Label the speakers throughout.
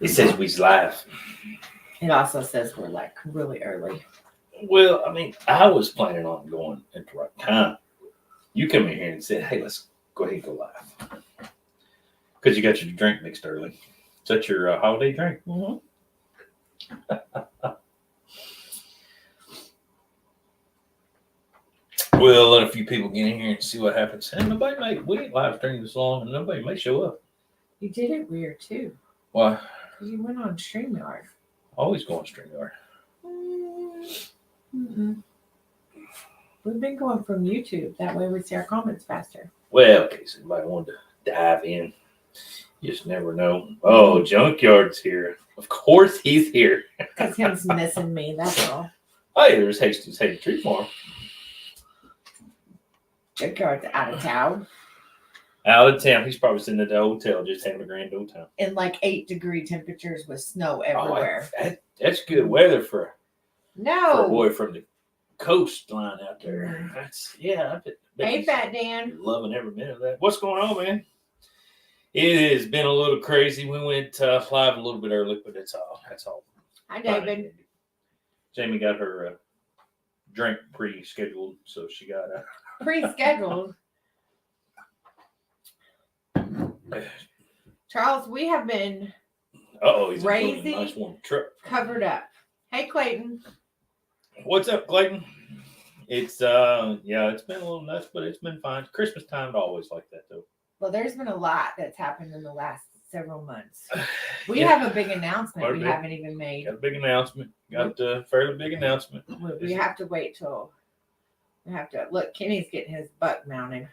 Speaker 1: It says we's live.
Speaker 2: It also says we're like really early.
Speaker 1: Well, I mean, I was planning on going at the right time. You come in here and said, hey, let's go ahead and go live. Because you got your drink mixed early. Is that your holiday drink?
Speaker 2: Mm-hmm.
Speaker 1: We'll let a few people get in here and see what happens. And we ain't live streaming this long, and nobody may show up.
Speaker 2: You did it weird too.
Speaker 1: Why?
Speaker 2: Because you went on StreamYard.
Speaker 1: Always go on StreamYard.
Speaker 2: Mm-hmm. We've been going from YouTube. That way we see our comments faster.
Speaker 1: Well, in case anybody wanted to dive in, you just never know. Oh, Junkyard's here. Of course he's here.
Speaker 2: Because him's missing me, that's all.
Speaker 1: Hey, there's Hastings Hay Tree Farm.
Speaker 2: Junkyard's out of town.
Speaker 1: Out of town. He's probably sitting at the hotel just having a grand old time.
Speaker 2: In like 8-degree temperatures with snow everywhere.
Speaker 1: Oh, that's good weather for a boy from the coastline out there. That's I bet
Speaker 2: hey, Fat Dan.
Speaker 1: Loving every minute of that. What's going on, man? It has been a little crazy. We went live a little bit early, but that's all.
Speaker 2: Hi, David.
Speaker 1: Jamie got her drink pre-scheduled, so she got
Speaker 2: pre-scheduled. Charles, we have been
Speaker 1: he's
Speaker 2: crazy,
Speaker 1: a nice warm truck.
Speaker 2: Covered up. Hey, Clayton.
Speaker 1: What's up, Clayton? It's it's been a little nuts, but it's been fine. Christmas time always like that, though.
Speaker 2: Well, there's been a lot that's happened in the last several months. We have a big announcement we haven't even made.
Speaker 1: Got a big announcement. Got a fairly big announcement.
Speaker 2: We have to wait till. We have to look. Kenny's getting his buck mounted.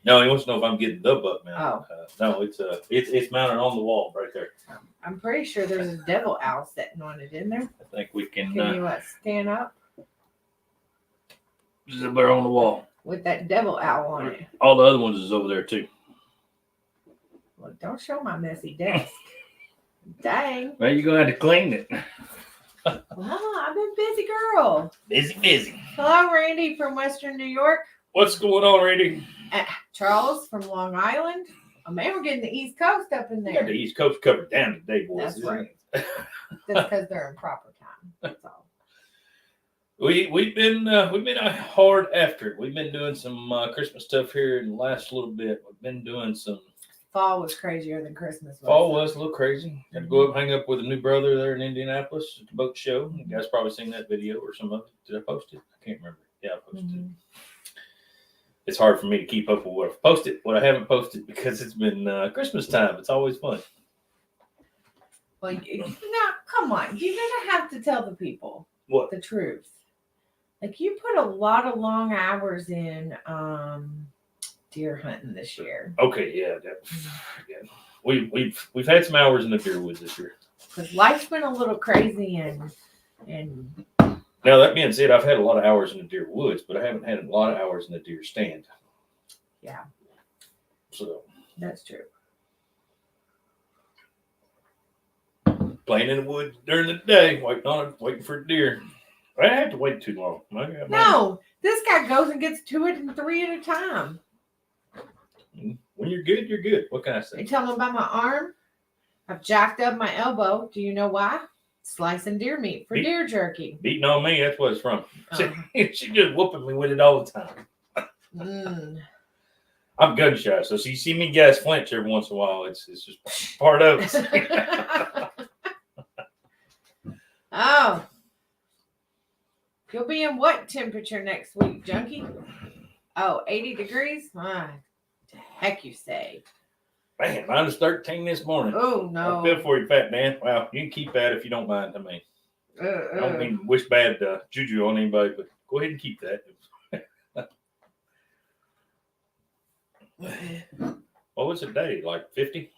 Speaker 1: No, he wants to know if I'm getting the buck mounted.
Speaker 2: Oh.
Speaker 1: No, it's mounted on the wall right there.
Speaker 2: I'm pretty sure there's a devil owl sitting on it, isn't there?
Speaker 1: I think we can.
Speaker 2: Can you stand up?
Speaker 1: There's a bear on the wall.
Speaker 2: With that devil owl on it.
Speaker 1: All the other ones is over there too.
Speaker 2: Well, don't show my messy desk. Dang.
Speaker 1: Well, you're gonna have to clean it.
Speaker 2: Well, I've been busy, girl.
Speaker 1: Busy.
Speaker 2: Hello, Randy from Western New York.
Speaker 1: What's going on, Randy?
Speaker 2: Charles from Long Island. Oh man, we're getting the East Coast up in there.
Speaker 1: We got the East Coast covered down today, boys.
Speaker 2: That's right. Just because they're in proper time. That's all.
Speaker 1: We've been hard after it. We've been doing some Christmas stuff here in the last little bit. We've been doing some.
Speaker 2: Fall was crazier than Christmas was.
Speaker 1: Fall was a little crazy. Had to go up, hang up with a new brother there in Indianapolis at the boat show. You guys probably seen that video or some of it. Did I post it? I can't remember. Yeah, I posted it. It's hard for me to keep up with what I've posted, what I haven't posted, because it's been Christmas time. It's always fun.
Speaker 2: Well, come on. You're going to have to tell the people the truth. Like, you put a lot of long hours in deer hunting this year.
Speaker 1: Okay, yeah. We've had some hours in the deer woods this year.
Speaker 2: Because life's been a little crazy and
Speaker 1: now, that being said, I've had a lot of hours in the deer woods, but I haven't had a lot of hours in the deer stand.
Speaker 2: Yeah.
Speaker 1: So.
Speaker 2: That's true.
Speaker 1: Playing in the woods during the day, waiting for a deer. I didn't have to wait too long.
Speaker 2: No, this guy goes and gets 2 and 3 at a time.
Speaker 1: When you're good, you're good. What can I say?
Speaker 2: You tell him about my arm? I've jacked up my elbow. Do you know why? Slicing deer meat for deer jerky.
Speaker 1: Beating on me, that's what it's from. She just whooping me with it all the time. I'm gun shy, so you see me guys flinch every once in a while. It's just part of it.
Speaker 2: Oh. You'll be in what temperature next week, Junkie? Oh, 80 degrees? The heck you say.
Speaker 1: Man, minus 13 this morning.
Speaker 2: Oh, no.
Speaker 1: I feel for you, Fat Dan. Well, you can keep that if you don't mind. I mean, I don't mean to wish bad juju on anybody, but go ahead and keep that. What was it day? Like 50?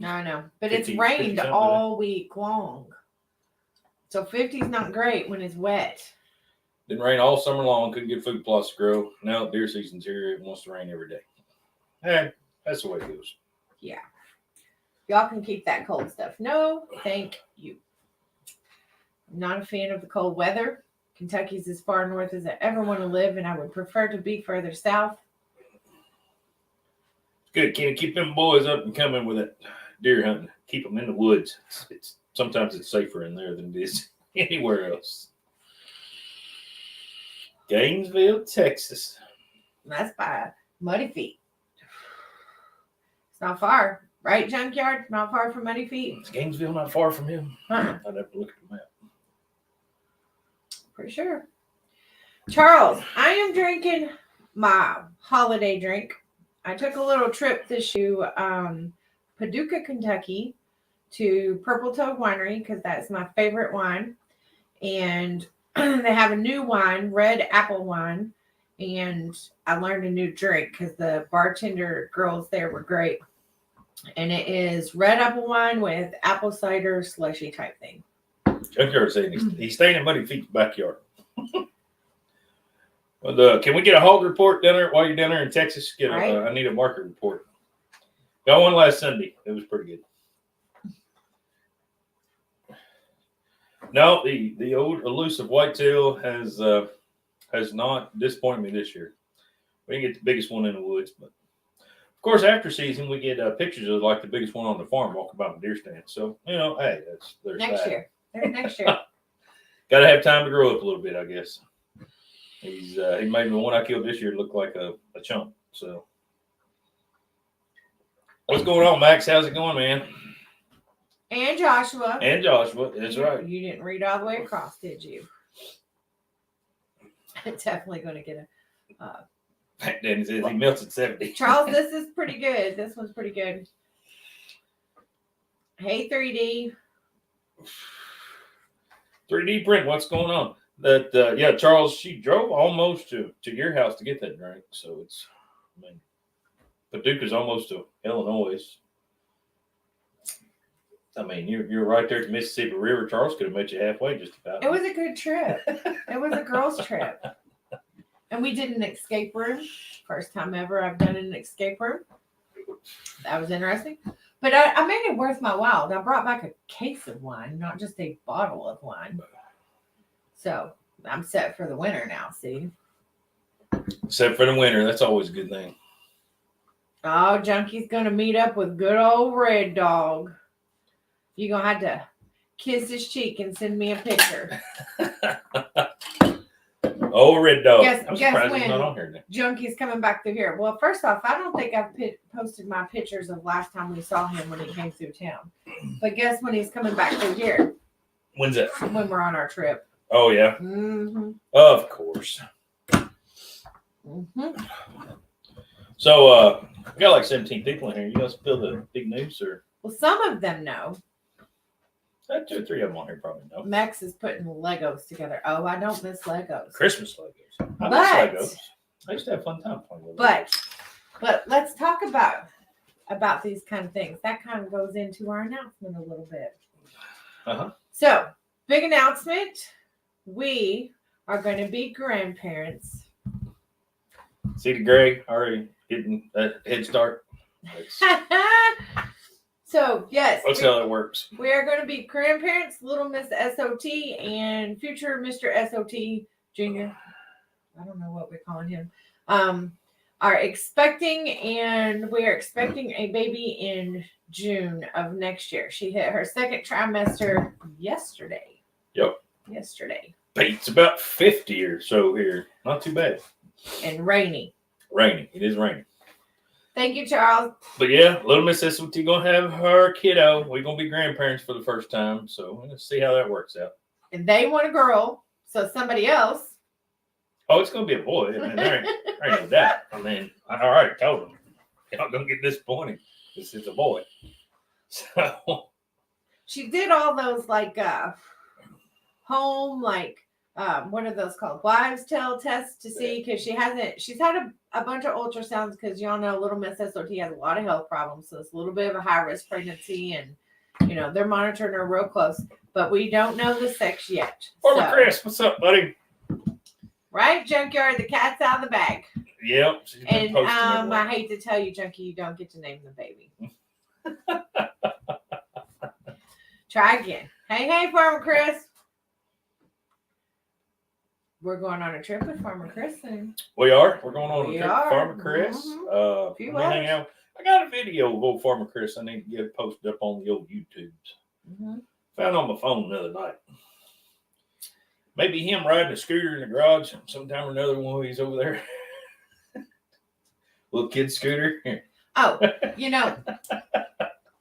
Speaker 2: I know. But it's rained all week long. So 50 is not great when it's wet.
Speaker 1: Didn't rain all summer long. Couldn't get food plots to grow. Now deer season's here. It wants to rain every day. Hey, that's the way it goes.
Speaker 2: Yeah. Y'all can keep that cold stuff. No, thank you. I'm not a fan of the cold weather. Kentucky's as far north as I ever want to live, and I would prefer to be further south.
Speaker 1: Good, Kenny. Keep them boys up and coming with it. deer hunting. Keep them in the woods. It's sometimes it's safer in there than it is anywhere else. Gainesville, Texas.
Speaker 2: That's by Muddy Feet. It's not far, right, Junkyard? Not far from Muddy Feet.
Speaker 1: Is Gainesville not far from him?
Speaker 2: Uh-uh.
Speaker 1: I'd have to look at the map.
Speaker 2: Pretty sure. Charles, I am drinking my holiday drink. I took a little trip this to Paducah, Kentucky, to Purple Toad Winery because that's my favorite wine. And they have a new wine, red apple wine. And I learned a new drink because the bartender girls there were great. And it is red apple wine with apple cider slushy type thing.
Speaker 1: Junkyard saying he's staying in Muddy Feet's backyard. Well, can we get a hog report down there while you're down there in Texas? I need a market report. Got one last Sunday. It was pretty good. No, the old elusive whitetail has not disappointed me this year. We didn't get the biggest one in the woods, but of course, after season we get pictures of like the biggest one on the farm walking by the deer stand. So hey, there's
Speaker 2: next year. There's next year.
Speaker 1: Got to have time to grow up a little bit, I guess. He made the one I killed this year look like a chump. So, what's going on, Max? How's it going, man?
Speaker 2: And Joshua.
Speaker 1: That's right.
Speaker 2: You didn't read all the way across, did you? Definitely going to get a.
Speaker 1: Danny says he melts at 70.
Speaker 2: Charles, this is pretty good. This one's pretty good. Hey, 3D.
Speaker 1: 3D print. What's going on? That Charles, she drove almost to your house to get that drink. So it's, Paducah's almost to Illinois. I mean, you're right there at the Mississippi River. Charles could have met you halfway just about.
Speaker 2: It was a good trip. It was a girls' trip. And we did an escape room. First time ever I've done an escape room. That was interesting. But I made it worth my while. I brought back a case of wine, not just a bottle of wine. So I'm set for the winter now, see?
Speaker 1: Set for the winter. That's always a good thing.
Speaker 2: Oh, Junkie's going to meet up with good old Red Dog. You're going to have to kiss his cheek and send me a picture.
Speaker 1: Oh, Red Dog.
Speaker 2: I'm surprised he's not on here now. Junkie's coming back through here. Well, first off, I don't think I've posted my pictures of last time we saw him when he came through town. But guess when he's coming back through here?
Speaker 1: When's that?
Speaker 2: When we're on our trip.
Speaker 1: Oh, yeah.
Speaker 2: Mm-hmm.
Speaker 1: Of course.
Speaker 2: Mm-hmm.
Speaker 1: So, we got like 17 people in here. You guys spill the big news, or?
Speaker 2: Well, some of them know.
Speaker 1: 2 or 3 of them on here probably know.
Speaker 2: Max is putting Legos together. Oh, I don't miss Legos.
Speaker 1: Christmas Legos. I miss Legos. I used to have a fun time playing with Legos.
Speaker 2: But let's talk about these kind of things. That kind of goes into our announcement a little bit.
Speaker 1: Uh-huh.
Speaker 2: So, big announcement. We are going to be grandparents.
Speaker 1: See the Greg already getting a head start.
Speaker 2: So, yes.
Speaker 1: Let's see how that works.
Speaker 2: We are going to be grandparents, little Miss S.O.T. and future Mr. S.O.T. Jr. I don't know what we're calling him. Are expecting, and we are expecting a baby in June of next year. She hit her second trimester yesterday.
Speaker 1: Yep.
Speaker 2: Yesterday.
Speaker 1: It's about 50 or so here. Not too bad.
Speaker 2: And rainy.
Speaker 1: Rainy. It is raining.
Speaker 2: Thank you, Charles.
Speaker 1: But yeah, little Miss S.O.T. gonna have her kiddo. We're gonna be grandparents for the first time, so we're gonna see how that works out.
Speaker 2: And they want a girl, so somebody else.
Speaker 1: Oh, it's gonna be a boy. I mean, there ain't no doubt. I mean, I already told them. Y'all gonna get disappointed. This is a boy. So
Speaker 2: she did all those home what are those called? Wives' tale tests to see, because she's had a bunch of ultrasounds, because y'all know little Miss S.O.T. has a lot of health problems, so it's a little bit of a high risk pregnancy, and they're monitoring her real close, but we don't know the sex yet.
Speaker 1: Farmer Chris, what's up, buddy?
Speaker 2: Right, Junkyard, the cat's out of the bag.
Speaker 1: Yep.
Speaker 2: And I hate to tell you, Junkie, you don't get to name the baby. Try again. Hey, Farmer Chris. We're going on a trip with Farmer Chris soon.
Speaker 1: We are. We're going on a trip with
Speaker 2: are.
Speaker 1: Farmer Chris.
Speaker 2: Mm-hmm.
Speaker 1: We hang out. I got a video of old Farmer Chris I need to get posted up on the old YouTubes. Found on my phone the other night. Maybe him riding a scooter in the garage sometime or another when he's over there. Little kid scooter.
Speaker 2: Oh,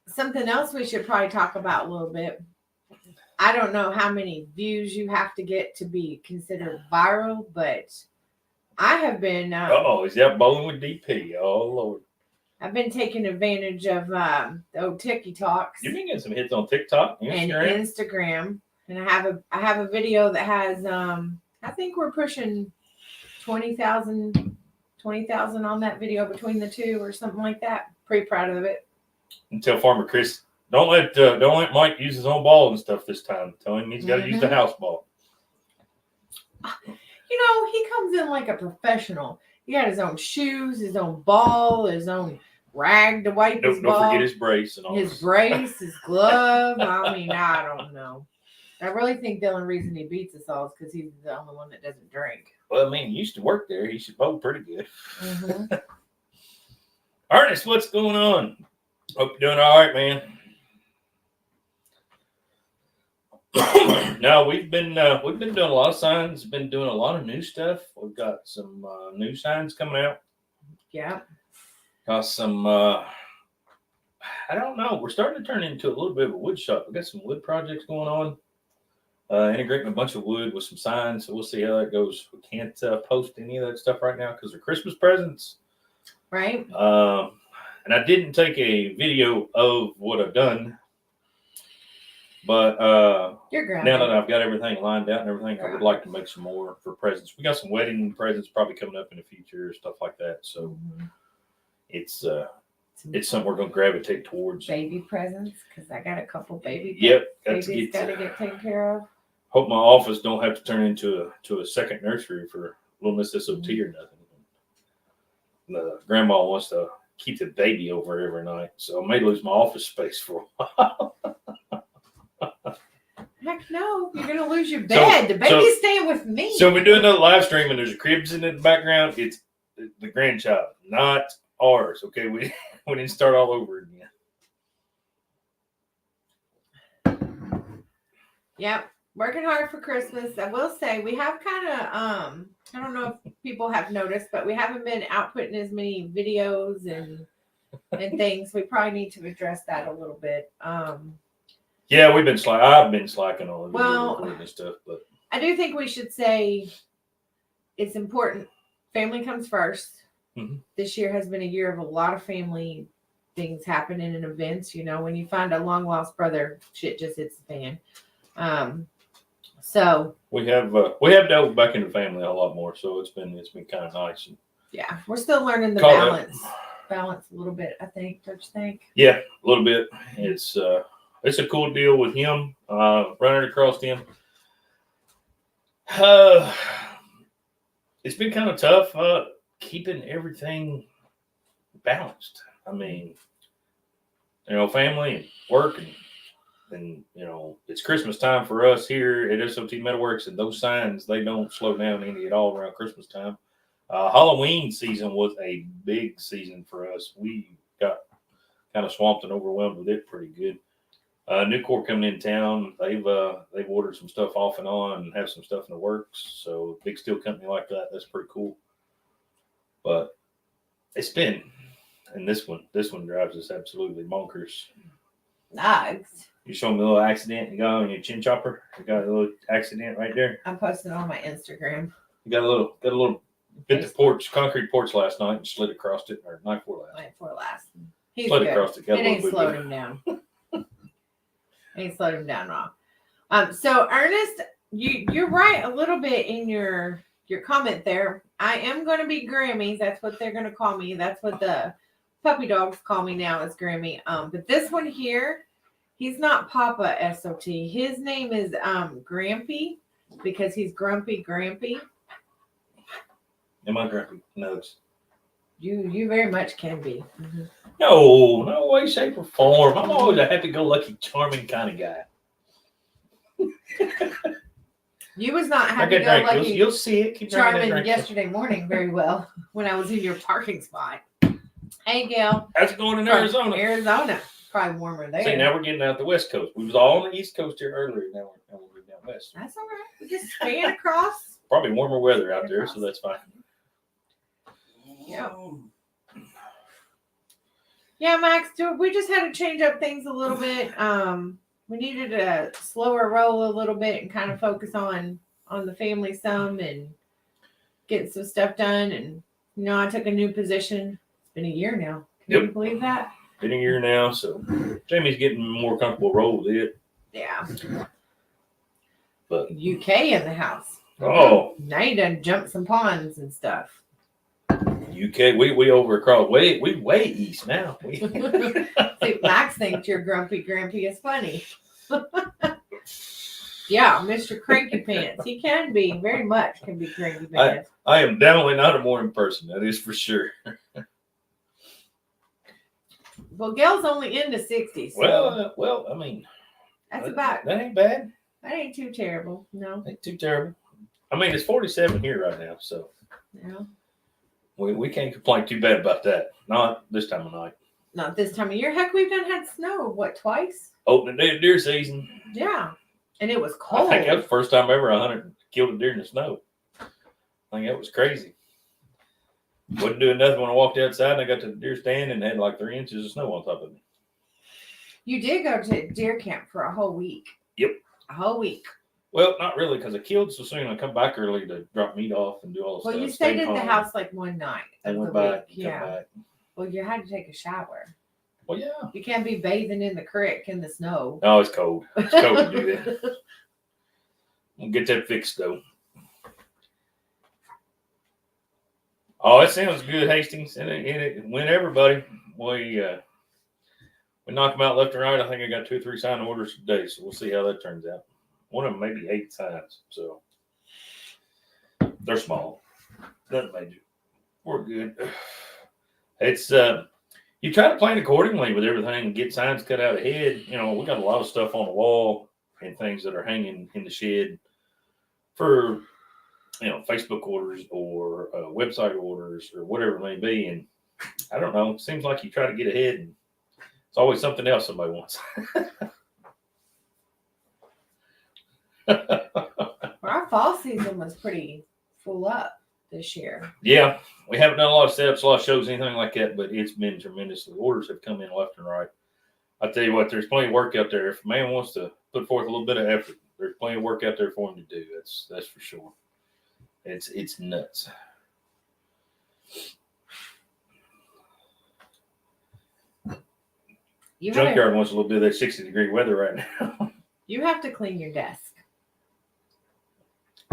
Speaker 2: something else we should probably talk about a little bit. I don't know how many views you have to get to be considered viral, but I have been.
Speaker 1: Is that bowling with DP? Oh Lord!
Speaker 2: I've been taking advantage of the old TikToks.
Speaker 1: You've been getting some hits on TikTok,
Speaker 2: Instagram, and I have a video that has I think we're pushing 20,000 on that video between the two or something like that. Pretty proud of it.
Speaker 1: And tell Farmer Chris, don't let Mike use his own ball and stuff this time. Tell him he's got to use the house ball.
Speaker 2: He comes in like a professional. He got his own shoes, his own ball, his own rag to wipe his ball.
Speaker 1: Don't forget his brace and all.
Speaker 2: His brace, his glove. I mean, I don't know. I really think the only reason he beats us all is because he's the only one that doesn't drink.
Speaker 1: Well, I mean, he used to work there. He should bowl pretty good. Ernest, what's going on? Hope you're doing all right, man. No, we've been doing a lot of signs. Been doing a lot of new stuff. We've got some new signs coming out.
Speaker 2: Yeah.
Speaker 1: Got some. I don't know. We're starting to turn into a little bit of a wood shop. We got some wood projects going on. Integrating a bunch of wood with some signs. So we'll see how that goes. We can't post any of that stuff right now because they're Christmas presents.
Speaker 2: Right.
Speaker 1: And I didn't take a video of what I've done. But now that I've got everything lined out and everything, I would like to make some more for presents. We got some wedding presents probably coming up in the future, stuff like that. So it's something we're going to gravitate towards.
Speaker 2: Baby presents, because I got a couple babies.
Speaker 1: Yep,
Speaker 2: babies got to get taken care of.
Speaker 1: Hope my office don't have to turn into a second nursery for little Miss S.O.T. or nothing. The grandma wants to keep the baby over every night, so I may lose my office space for a while.
Speaker 2: Heck no, you're gonna lose your bed. The baby's staying with me.
Speaker 1: So we're doing another live stream, and there's a cribs in the background. It's the grandchild, not ours. Okay, we didn't start all over again.
Speaker 2: Yep, working hard for Christmas. I will say we have kind of I don't know if people have noticed, but we haven't been outputting as many videos and things. We probably need to address that a little bit.
Speaker 1: Yeah, I've been slacking on the video recording and stuff, but
Speaker 2: I do think we should say it's important. Family comes first. This year has been a year of a lot of family things happening and events. When you find a long lost brother, shit just hits the fan. So
Speaker 1: we have delved back into family a lot more. So it's been kind of nice.
Speaker 2: Yeah, we're still learning the balance a little bit. I think. Don't you think?
Speaker 1: Yeah, a little bit. It's a cool deal with him, running across him. It's been kind of tough keeping everything balanced. I mean, family and work and it's Christmas time for us here at S.O.T. Metalworks, and those signs, they don't slow down any at all around Christmas time. Halloween season was a big season for us. We got kind of swamped and overwhelmed with it pretty good. New Corp coming in town. They've ordered some stuff off and on and have some stuff in the works. So big steel company like that, that's pretty cool. But it's been, and this one drives us absolutely bonkers.
Speaker 2: Nice.
Speaker 1: You showing me a little accident you got on your chin chopper? You got a little accident right there.
Speaker 2: I'm posting on my Instagram.
Speaker 1: You got a little bit of concrete porch last night and slid across it, or night before last.
Speaker 2: He's
Speaker 1: slid
Speaker 2: good.
Speaker 1: Across it.
Speaker 2: It ain't slowed him down. Ain't slowed him down at all. So Ernest, you're right a little bit in your comment there. I am going to be Grammy. That's what they're going to call me. That's what the puppy dogs call me now, is Grammy. But this one here, he's not Papa S.O.T. His name is Grampy, because he's Grumpy Grampy.
Speaker 1: Am I grumpy? No.
Speaker 2: You very much can be. Mm-hmm.
Speaker 1: No way, shape, or form. I'm always a happy-go-lucky, charming kind of guy.
Speaker 2: You was not happy-go-lucky.
Speaker 1: You'll see it. Keep
Speaker 2: charming yesterday morning very well when I was in your parking spot. Hey, Gail.
Speaker 1: How's it going in
Speaker 2: From
Speaker 1: Arizona?
Speaker 2: Arizona. Probably warmer there.
Speaker 1: See, now we're getting out the West Coast. We was all on the East Coast here earlier. Now we're down West.
Speaker 2: That's all right. We just span across.
Speaker 1: Probably warmer weather out there, so that's fine.
Speaker 2: Yeah. Yeah, Max, we just had to change up things a little bit. We needed to slower roll a little bit and kind of focus on the family some and get some stuff done. And, I took a new position. It's been a year now. Can you believe that?
Speaker 1: Been a year now, so Jamie's getting more comfortable role with it.
Speaker 2: Yeah.
Speaker 1: But
Speaker 2: UK in the house.
Speaker 1: Oh.
Speaker 2: Now you done jumped some ponds and stuff.
Speaker 1: UK, we over across we way east now.
Speaker 2: See, Max thinks you're grumpy Grampy is funny. Yeah, Mr. Cranky Pants. He can be, very much can be Cranky Pants.
Speaker 1: I am definitely not a morning person, that is for sure.
Speaker 2: Well, Gail's only in the 60s.
Speaker 1: So well, I mean,
Speaker 2: that
Speaker 1: ain't bad.
Speaker 2: That ain't too terrible. No.
Speaker 1: Ain't too terrible. I mean, it's 47 here right now, so
Speaker 2: yeah.
Speaker 1: We can't complain too bad about that. Not this time of night.
Speaker 2: Not this time of year. Heck, we've done had snow, what, twice?
Speaker 1: Opening day of deer season.
Speaker 2: Yeah. And it was cold.
Speaker 1: I think that was the first time ever I hunted killed a deer in the snow. I think that was crazy. Wasn't doing nothing when I walked outside and I got to the deer stand and had like 3 inches of snow on top of me.
Speaker 2: You did go to deer camp for a whole week.
Speaker 1: Yep.
Speaker 2: A whole week.
Speaker 1: Well, not really, because I killed so soon. I come back early to drop meat off and do all the stuff.
Speaker 2: Well, you stayed in the house like one night.
Speaker 1: And went back. Yeah. Back.
Speaker 2: Well, you had to take a shower.
Speaker 1: Well, yeah.
Speaker 2: You can't be bathing in the creek in the snow.
Speaker 1: Oh, it's cold. It's cold to do that. We'll get that fixed, though. Oh, it sounds good, Hastings. And it went everybody. We knock them out left and right. I think I got 2 or 3 signed orders today, so we'll see how that turns out. One of them maybe 8 signs, so they're small. Nothing major. We're good. It's you try to plan accordingly with everything and get signs cut out ahead. We got a lot of stuff on the wall and things that are hanging in the shed for Facebook orders or website orders or whatever it may be. And I don't know. It seems like you try to get ahead and it's always something else somebody wants.
Speaker 2: Our fall season was pretty full up this year.
Speaker 1: Yeah, we haven't done a lot of setups, a lot of shows, anything like that, but it's been tremendous. The orders have come in left and right. I tell you what, there's plenty of work out there. If a man wants to put forth a little bit of effort, there's plenty of work out there for him to do. That's for sure. It's nuts. Junkyard wants a little bit of that 60-degree weather right now.
Speaker 2: You have to clean your desk.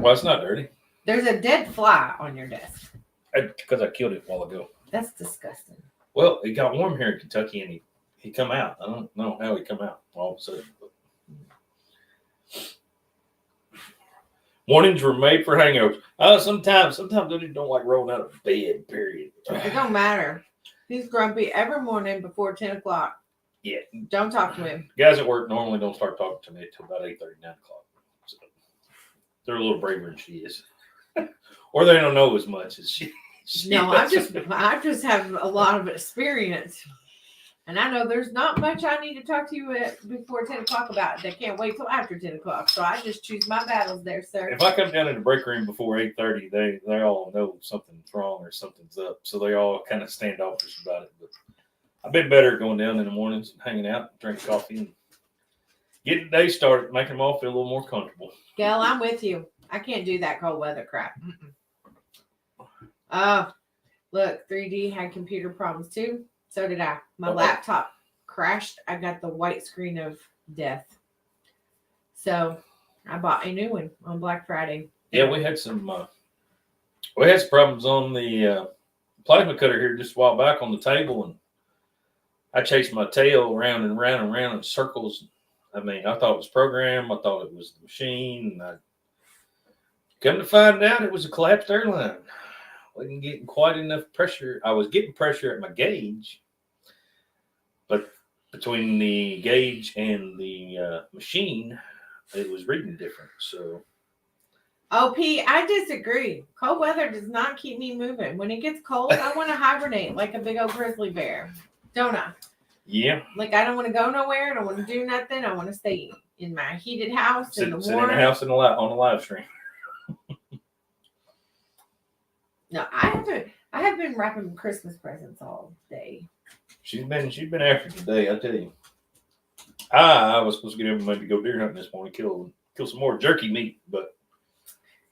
Speaker 1: Well, it's not dirty.
Speaker 2: There's a dead fly on your desk.
Speaker 1: Because I killed it a while ago.
Speaker 2: That's disgusting.
Speaker 1: Well, it got warm here in Kentucky and he come out. I don't know how he come out all of a sudden. But mornings were made for hangouts. Sometimes I just don't like rolling out of bed, period.
Speaker 2: It don't matter. He's grumpy every morning before 10 o'clock.
Speaker 1: Yeah.
Speaker 2: Don't talk to him.
Speaker 1: Guys at work normally don't start talking to me until about 8:30, 9 o'clock. So they're a little braver than she is. Or they don't know as much as she
Speaker 2: No, I just have a lot of experience. And I know there's not much I need to talk to you before 10 o'clock about. They can't wait till after 10 o'clock. So I just choose my battles there, sir.
Speaker 1: If I come down in the break room before 8:30, they all know something's wrong or something's up. So they all kind of standoffish about it. But I've been better going down in the mornings and hanging out, drinking coffee, and getting the day started, making them all feel a little more comfortable.
Speaker 2: Gail, I'm with you. I can't do that cold weather crap. Look, 3D had computer problems too. So did I. My laptop crashed. I got the white screen of death. So I bought a new one on Black Friday.
Speaker 1: Yeah, we had some problems on the plasma cutter here just a while back on the table, and I chased my tail around and around and around in circles. I mean, I thought it was programmed. I thought it was the machine, and I come to find out it was a collapsed airline. Wasn't getting quite enough pressure. I was getting pressure at my gauge, but between the gauge and the machine, it was reading different. So
Speaker 2: Oh, P, I disagree. Cold weather does not keep me moving. When it gets cold, I want to hibernate like a big old grizzly bear. Don't I?
Speaker 1: Yeah.
Speaker 2: Like, I don't want to go nowhere. I don't want to do nothing. I want to stay in my heated house in the
Speaker 1: Sit
Speaker 2: warm.
Speaker 1: in the house on the live stream.
Speaker 2: No, I have been wrapping Christmas presents all day.
Speaker 1: She's been after today, I tell you. I was supposed to get him maybe go deer hunting this morning, kill some more jerky meat, but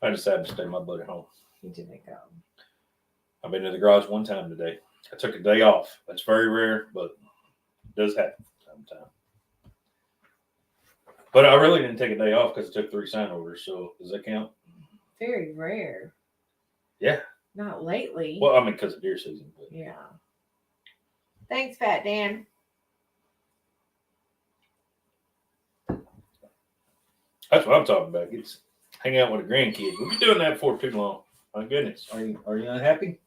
Speaker 1: I decided to stay my butt at home.
Speaker 2: You didn't go.
Speaker 1: I've been to the garage one time today. I took a day off. That's very rare, but it does happen sometimes. But I really didn't take a day off because I took 3 sign orders. So does that count?
Speaker 2: Very rare.
Speaker 1: Yeah.
Speaker 2: Not lately.
Speaker 1: Well, I mean, because of deer season. But.
Speaker 2: Yeah. Thanks, Fat Dan.
Speaker 1: That's what I'm talking about. It's hang out with a grandkid. We'll be doing that for too long. My goodness. Are you unhappy?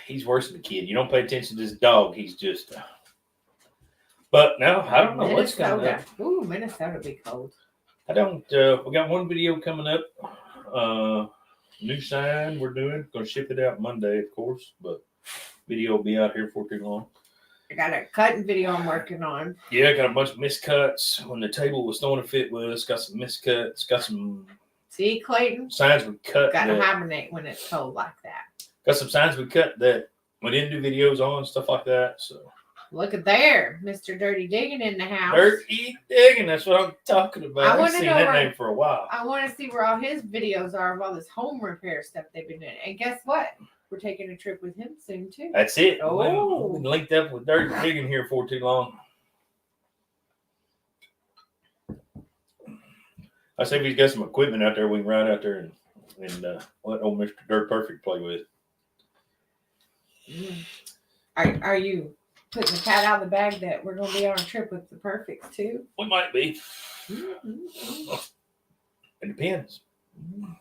Speaker 1: He's worse than a kid. You don't pay attention to this dog. He's just. But now I don't know what's coming up.
Speaker 2: Ooh, Minnesota be cold.
Speaker 1: I don't. We got one video coming up. New sign we're doing. Gonna ship it out Monday, of course. But video will be out here for too long.
Speaker 2: I got a cutting video I'm working on.
Speaker 1: Yeah, I got a bunch of miscuts. When the table was throwing a fit with us, got some miscuts. Got some.
Speaker 2: See, Clayton?
Speaker 1: Signs we cut.
Speaker 2: Got to hibernate when it's cold like that.
Speaker 1: Got some signs we cut that we didn't do videos on, stuff like that. So
Speaker 2: look at there, Mr. Dirty Digging in the house.
Speaker 1: Dirty Digging, that's what I'm talking about. I've seen that name for a while.
Speaker 2: I want to see where all his videos are of all this home repair stuff they've been doing. And guess what? We're taking a trip with him soon too.
Speaker 1: That's it.
Speaker 2: Oh,
Speaker 1: we've been linked up with Dirty Digging here for too long. I say if he's got some equipment out there, we can ride out there and let old Mr. Dirt Perfect play with.
Speaker 2: Are you putting the cat out of the bag that we're going to be on a trip with the Perfects too?
Speaker 1: We might be. Mm-hmm. It depends. Mm-hmm.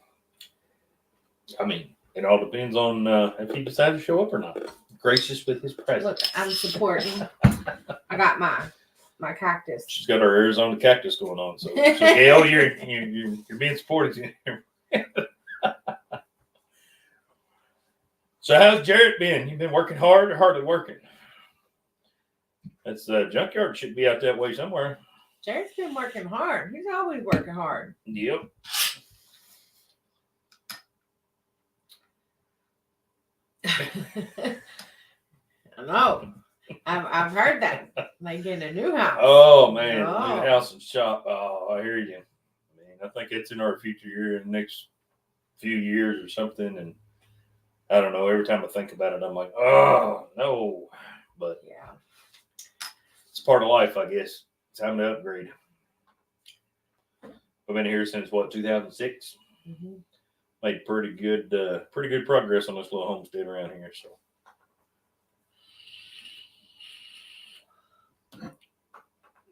Speaker 1: I mean, it all depends on if he decides to show up or not. Gracious with his presence.
Speaker 2: Look, I'm supporting. I got my cactus.
Speaker 1: She's got her Arizona cactus going on. So Gail, you're being supported. So how's Jarrett been? You been working hard or hardly working? That's junkyard should be out that way somewhere.
Speaker 2: Jarrett's been working hard. He's always working hard.
Speaker 1: Yep.
Speaker 2: I know. I've heard that. Like getting a new house.
Speaker 1: Oh man, new house and shop. Oh, I hear you. Man, I think it's in our future here in the next few years or something. And I don't know. Every time I think about it, I'm like, oh no. But
Speaker 2: yeah,
Speaker 1: it's part of life, I guess. Time to upgrade. I've been here since what, 2006. Mm-hmm. Made pretty good progress on this little homestead around here. So.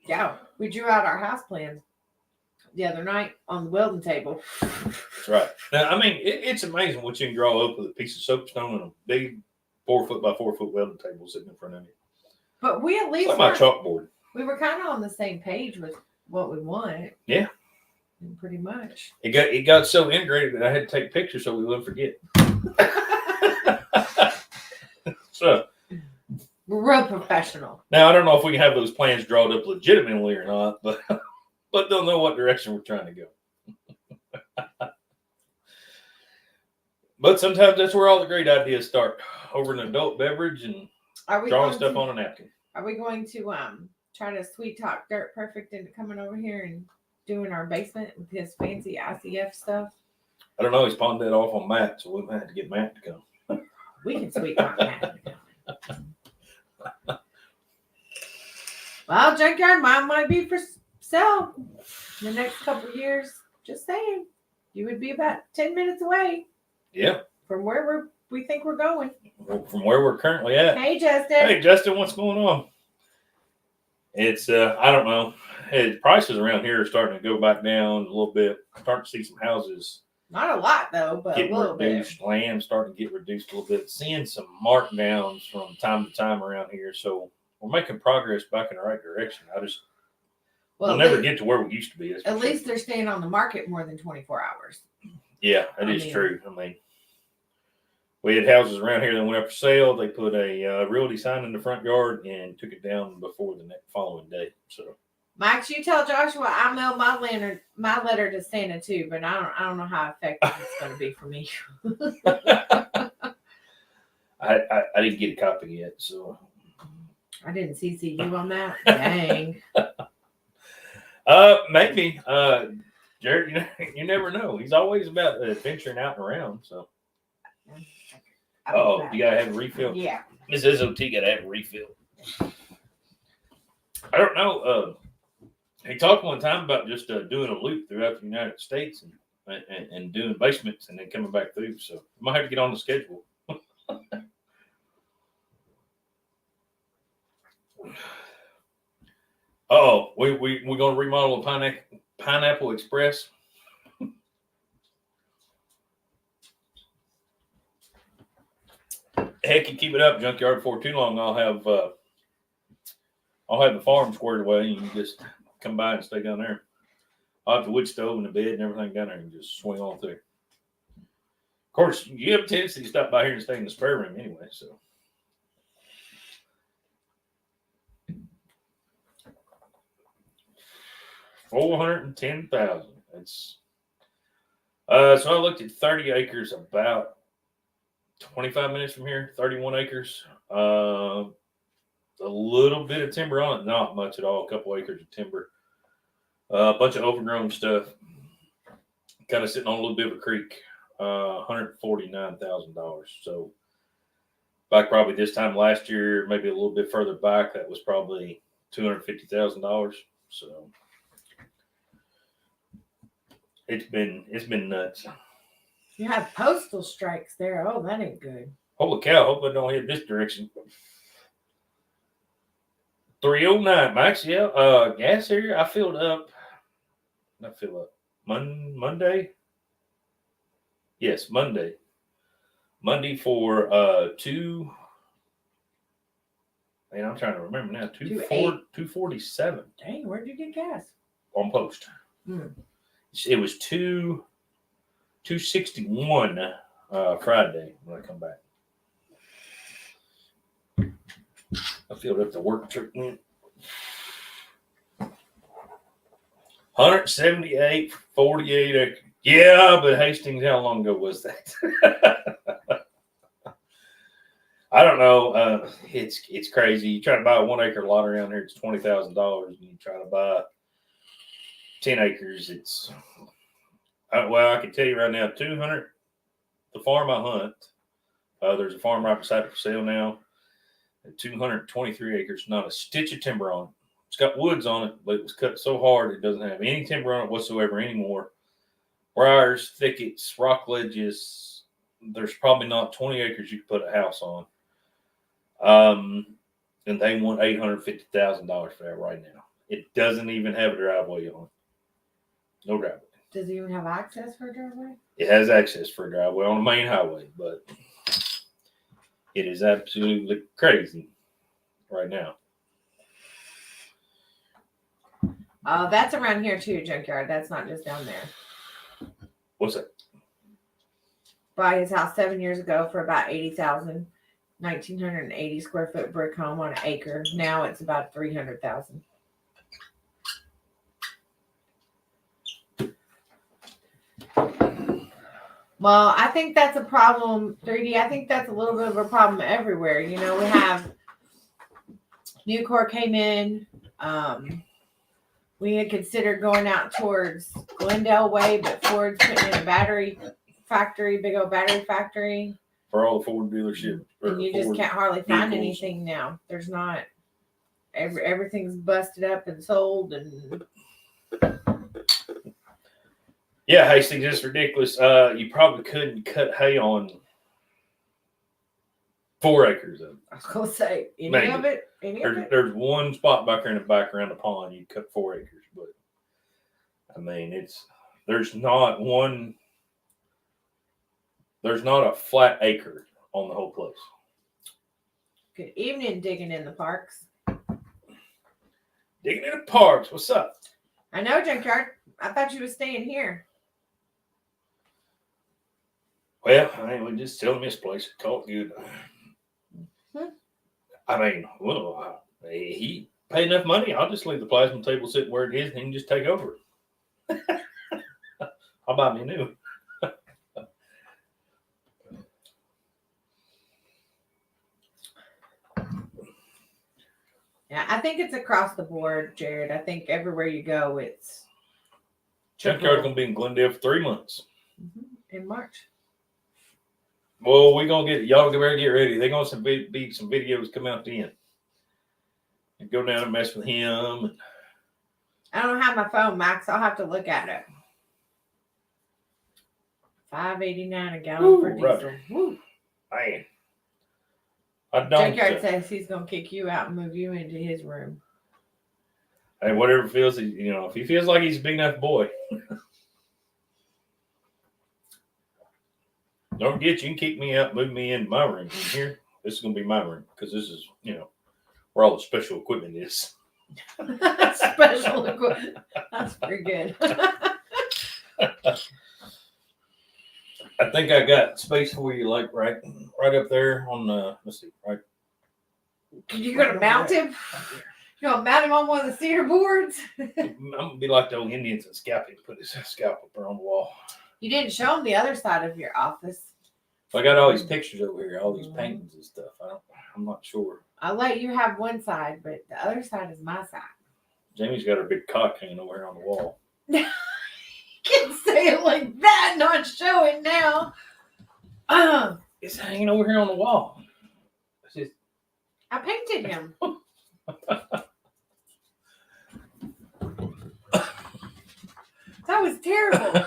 Speaker 2: Yeah, we drew out our house plans the other night on the welding table.
Speaker 1: Right. Now, I mean, it's amazing what you can draw up with a piece of soapstone and a big 4 foot by 4 foot welding table sitting in front of you.
Speaker 2: But we at least
Speaker 1: it's like my chalkboard.
Speaker 2: We were kind of on the same page with what we wanted.
Speaker 1: Yeah.
Speaker 2: Pretty much.
Speaker 1: It got so integrated that I had to take pictures so we wouldn't forget. So.
Speaker 2: We're real professional.
Speaker 1: Now, I don't know if we can have those plans drawn up legitimately or not, but they'll know what direction we're trying to go. But sometimes that's where all the great ideas start, over an adult beverage and drawing stuff on a napkin.
Speaker 2: Are we going to try to sweet talk Dirt Perfect into coming over here and doing our basement with his fancy ICF stuff? I
Speaker 1: don't know. He's pawned that off on Matt, so we might have to get Matt to come.
Speaker 2: We can sweet talk Matt to come. Well, junkyard mine might be for sale in the next couple of years. Just saying, you would be about 10 minutes away.
Speaker 1: Yeah.
Speaker 2: From where we think we're going.
Speaker 1: From where we're currently at.
Speaker 2: Hey, Justin.
Speaker 1: Hey, Justin, what's going on? It's I don't know. Hey, prices around here are starting to go back down a little bit. Starting to see some houses.
Speaker 2: Not a lot though, but
Speaker 1: getting
Speaker 2: a little
Speaker 1: reduced.
Speaker 2: bit.
Speaker 1: Land starting to get reduced a little bit. Seeing some markdowns from time to time around here. So we're making progress back in the right direction. we'll never get to where we used to be.
Speaker 2: At least they're staying on the market more than 24 hours.
Speaker 1: Yeah, that is true. I mean, we had houses around here that went up for sale. They put a realty sign in the front yard and took it down before the following day. So,
Speaker 2: Max, you tell Joshua I mailed my letter to Santa too, but I don't know how effective it's going to be for me.
Speaker 1: I didn't get a copy yet, so
Speaker 2: I didn't CC you on that. Dang.
Speaker 1: Maybe. Jared, you never know. He's always about adventuring out and around. So. Oh, you gotta have a refill.
Speaker 2: Yeah.
Speaker 1: Miss S.O.T. gotta have a refill. I don't know. He talked one time about just doing a loop throughout the United States and doing basements and then coming back through. So I might have to get on the schedule. Oh, we're gonna remodel a Pineapple Express. Heck, you keep it up, junkyard. Before too long, I'll have the farm squared away. You can just come by and stay down there. I'll have the wood stove and the bed and everything down there, and just swing on through. Of course, you have a tendency to stop by here and stay in the spare room anyway. So, $410,000. It's so I looked at 30 acres, about 25 minutes from here. 31 acres. A little bit of timber on it, not much at all. A couple acres of timber. A bunch of overgrown stuff. Kind of sitting on a little bit of a creek. $149,000. So back probably this time last year, maybe a little bit further back, that was probably $250,000. So it's been nuts.
Speaker 2: You have postal strikes there. Oh, that ain't good.
Speaker 1: Holy cow! Hope I don't hit this direction. 309, Max. Yeah. Gas here. I filled up. Not fill up. Monday. Yes, Monday. Monday for 2. Man, I'm trying to remember now. 247.
Speaker 2: Dang, where'd you get gas?
Speaker 1: On post. It was 261 Friday when I come back. I filled up the work truck. 178 48 acres. Yeah, but Hastings, how long ago was that? I don't know. It's crazy. You try to buy a 1 acre lot around here, it's $20,000, and you try to buy 10 acres, it's well, I can tell you right now, 200. The farm I hunt, there's a farm right beside it for sale now. 223 acres, not a stitch of timber on it. It's got woods on it, but it was cut so hard it doesn't have any timber on it whatsoever anymore. Briars, thickets, rock ledges. There's probably not 20 acres you could put a house on. And they want $850,000 for that right now. It doesn't even have a driveway on it. No driveway.
Speaker 2: Does it even have access for a driveway?
Speaker 1: It has access for a driveway on the main highway, but it is absolutely crazy right now.
Speaker 2: That's around here too, junkyard. That's not just down there.
Speaker 1: What's that?
Speaker 2: Bought his house 7 years ago for about $80,000. 1,980 square foot brick home on an acre. Now it's about $300,000. Well, I think that's a problem, 3D. I think that's a little bit of a problem everywhere. You know, we have Nucor came in. We had considered going out towards Glendale Way, but Ford's putting in a battery factory, big old battery factory.
Speaker 1: For all the Ford dealerships.
Speaker 2: And you just can't hardly find anything now. There's not. Everything's busted up and sold and.
Speaker 1: Yeah, Hastings, it's ridiculous. You probably couldn't cut hay on 4 acres of it.
Speaker 2: I was gonna say
Speaker 1: Maybe.
Speaker 2: of it.
Speaker 1: There's one spot back there in the back around the pond you cut 4 acres, but I mean there's not a flat acre on the whole place.
Speaker 2: Good evening, digging in the parks.
Speaker 1: Digging into parts. What's up?
Speaker 2: I know, Junkyard. I thought you were staying here.
Speaker 1: Well, I mean, we just selling this place. Call it good. I mean, well, he paid enough money. I'll just leave the plasma table sitting where it is, and he can just take over. I'll buy me a new.
Speaker 2: Yeah, I think it's across the board, Jared. I think everywhere you go, it's
Speaker 1: Junkyard's gonna be in Glendale for 3 months.
Speaker 2: In March.
Speaker 1: Well, we're gonna get y'all get ready. They're gonna be some videos come out then. And go down and mess with him.
Speaker 2: I don't have my phone, Max. I'll have to look at it. $5.89 a gallon for diesel.
Speaker 1: Right.
Speaker 2: Woo.
Speaker 1: Man. I don't.
Speaker 2: Junkyard says he's gonna kick you out and move you into his room.
Speaker 1: Hey, whatever feels, if he feels like he's a big enough boy. Don't forget, you can kick me out, move me into my room. Here, this is gonna be my room because this is, where all the special equipment is.
Speaker 2: Special equipment. That's pretty good.
Speaker 1: I think I got space for you, like right up there on the. Let's see, right.
Speaker 2: You gonna mount him? You gonna mount him on one of the cedar boards?
Speaker 1: I'm gonna be like the old Indians and scalp him, put his scalp up there on the wall.
Speaker 2: You didn't show him the other side of your office.
Speaker 1: I got all these pictures over here, all these paintings and stuff. I'm not sure.
Speaker 2: I'll let you have one side, but the other side is my side.
Speaker 1: Jamie's got her big cock hanging over here on the wall.
Speaker 2: You can't say it like that, not show it now.
Speaker 1: It's hanging over here on the wall. It's just...
Speaker 2: I painted him. That was terrible.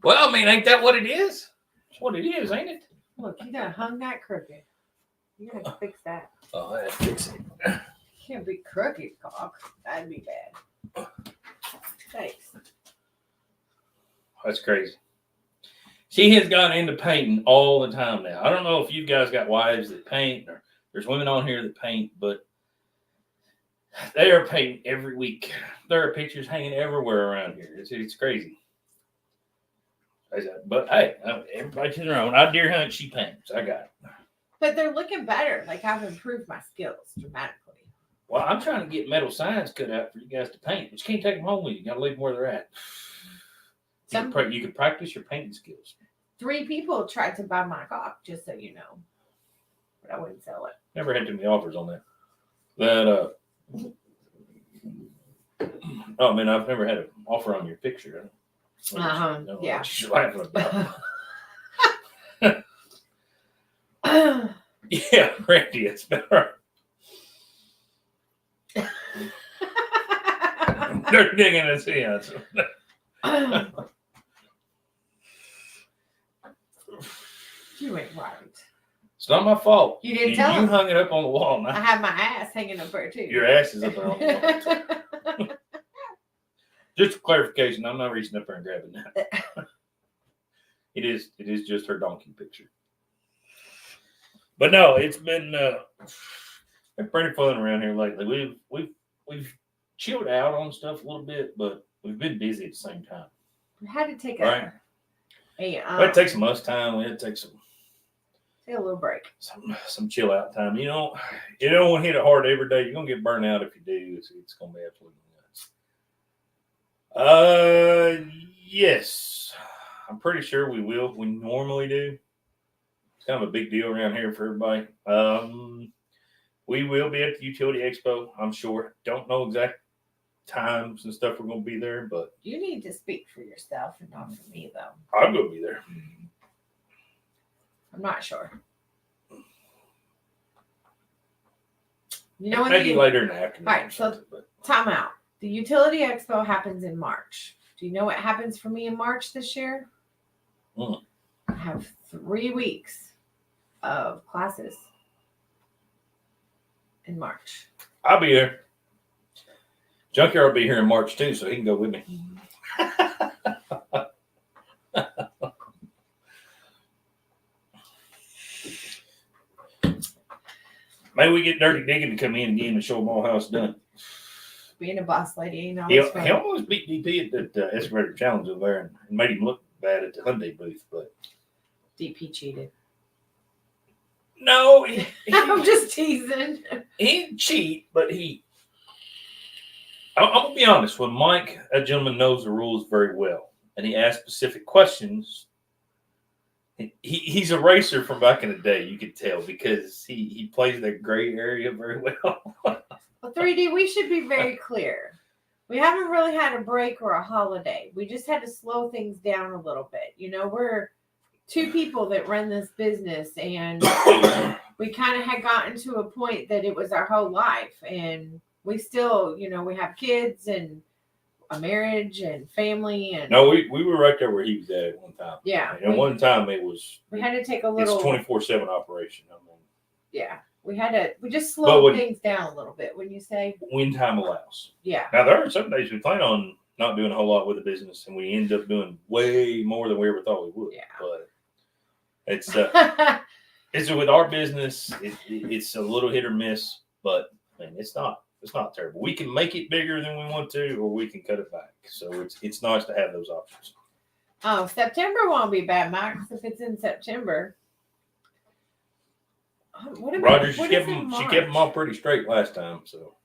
Speaker 1: Well, I mean, ain't that what it is? That's what it is, ain't it?
Speaker 2: Look, you done hung that crooked. You gotta fix that.
Speaker 1: Oh, I have to fix it.
Speaker 2: You can't be crooked, cock. That'd be bad. Thanks.
Speaker 1: That's crazy. She has gotten into painting all the time now. I don't know if you guys got wives that paint, or there's women on here that paint, but they are painting every week. There are pictures hanging everywhere around here. It's crazy. But hey, everybody to their own. I deer hunt, she paints. I got it.
Speaker 2: But they're looking better. Like I've improved my skills dramatically.
Speaker 1: Well, I'm trying to get metal signs cut out for you guys to paint, but you can't take them home with you. You got to leave them where they're at. You can practice your painting skills.
Speaker 2: 3 people tried to buy my cock, just so you know. But I wouldn't sell it.
Speaker 1: Never had too many offers on that. I mean, I've never had an offer on your picture.
Speaker 2: Yeah.
Speaker 1: What you're laughing about. Yeah, Randy, it's better. They're digging his hands.
Speaker 2: You ain't right.
Speaker 1: It's not my fault.
Speaker 2: You didn't tell him.
Speaker 1: You hung it up on the wall. Now.
Speaker 2: I have my ass hanging up there too.
Speaker 1: Your ass is up there on the wall. Just for clarification, I'm not reaching up there and grabbing that. It is just her donkey picture. But no, it's been pretty fun around here lately. We've chilled out on stuff a little bit, but we've been busy at the same time.
Speaker 2: We had to take
Speaker 1: it takes some us time. We had to take
Speaker 2: a little break.
Speaker 1: Some chill out time. You don't want to hit it hard every day. You're gonna get burnt out if you do. It's gonna be absolutely nuts. Yes. I'm pretty sure we will. We normally do. It's kind of a big deal around here for everybody. We will be at the Utility Expo, I'm sure. Don't know exact times and stuff we're going to be there, but...
Speaker 2: You need to speak for yourself and not for me, though.
Speaker 1: I'm going to be there.
Speaker 2: I'm not sure. You know,
Speaker 1: maybe later in the afternoon.
Speaker 2: All right, so time out. The Utility Expo happens in March. Do you know what happens for me in March this year? I have 3 weeks of classes in March.
Speaker 1: I'll be here. Junkyard will be here in March too, so he can go with me. Maybe we get Dirty Digging to come in again and show them all how it's done.
Speaker 2: Being a boss lady ain't
Speaker 1: He
Speaker 2: always fun.
Speaker 1: almost beat DP at the Excavator Challenge over there and made him look bad at the Hyundai booth, but
Speaker 2: DP cheated.
Speaker 1: no,
Speaker 2: I'm just teasing.
Speaker 1: He didn't cheat, but I'm gonna be honest. When Mike, that gentleman, knows the rules very well, and he asks specific questions, he's a racer from back in the day. You could tell because he plays that gray area very well.
Speaker 2: Well, 3D, we should be very clear. We haven't really had a break or a holiday. We just had to slow things down a little bit. You know, we're two people that run this business, and we kind of had gotten to a point that it was our whole life, and we still, you know, we have kids and a marriage and family, and
Speaker 1: No, we were right there where he was at one time.
Speaker 2: Yeah,
Speaker 1: and one time it was.
Speaker 2: We had to take a little.
Speaker 1: It's 24/7 operation. I mean,
Speaker 2: yeah, we just slowed things down a little bit. When you say
Speaker 1: when time allows.
Speaker 2: Yeah.
Speaker 1: Now there are some days we plan on not doing a whole lot with the business, and we end up doing way more than we ever thought we would.
Speaker 2: Yeah.
Speaker 1: But it's it's with our business. It's a little hit or miss, but I mean, it's not terrible. We can make it bigger than we want to, or we can cut it back. So it's nice to have those options.
Speaker 2: Oh, September won't be bad, Max, if it's in September.
Speaker 1: Roger, she kept them all pretty straight last time. So,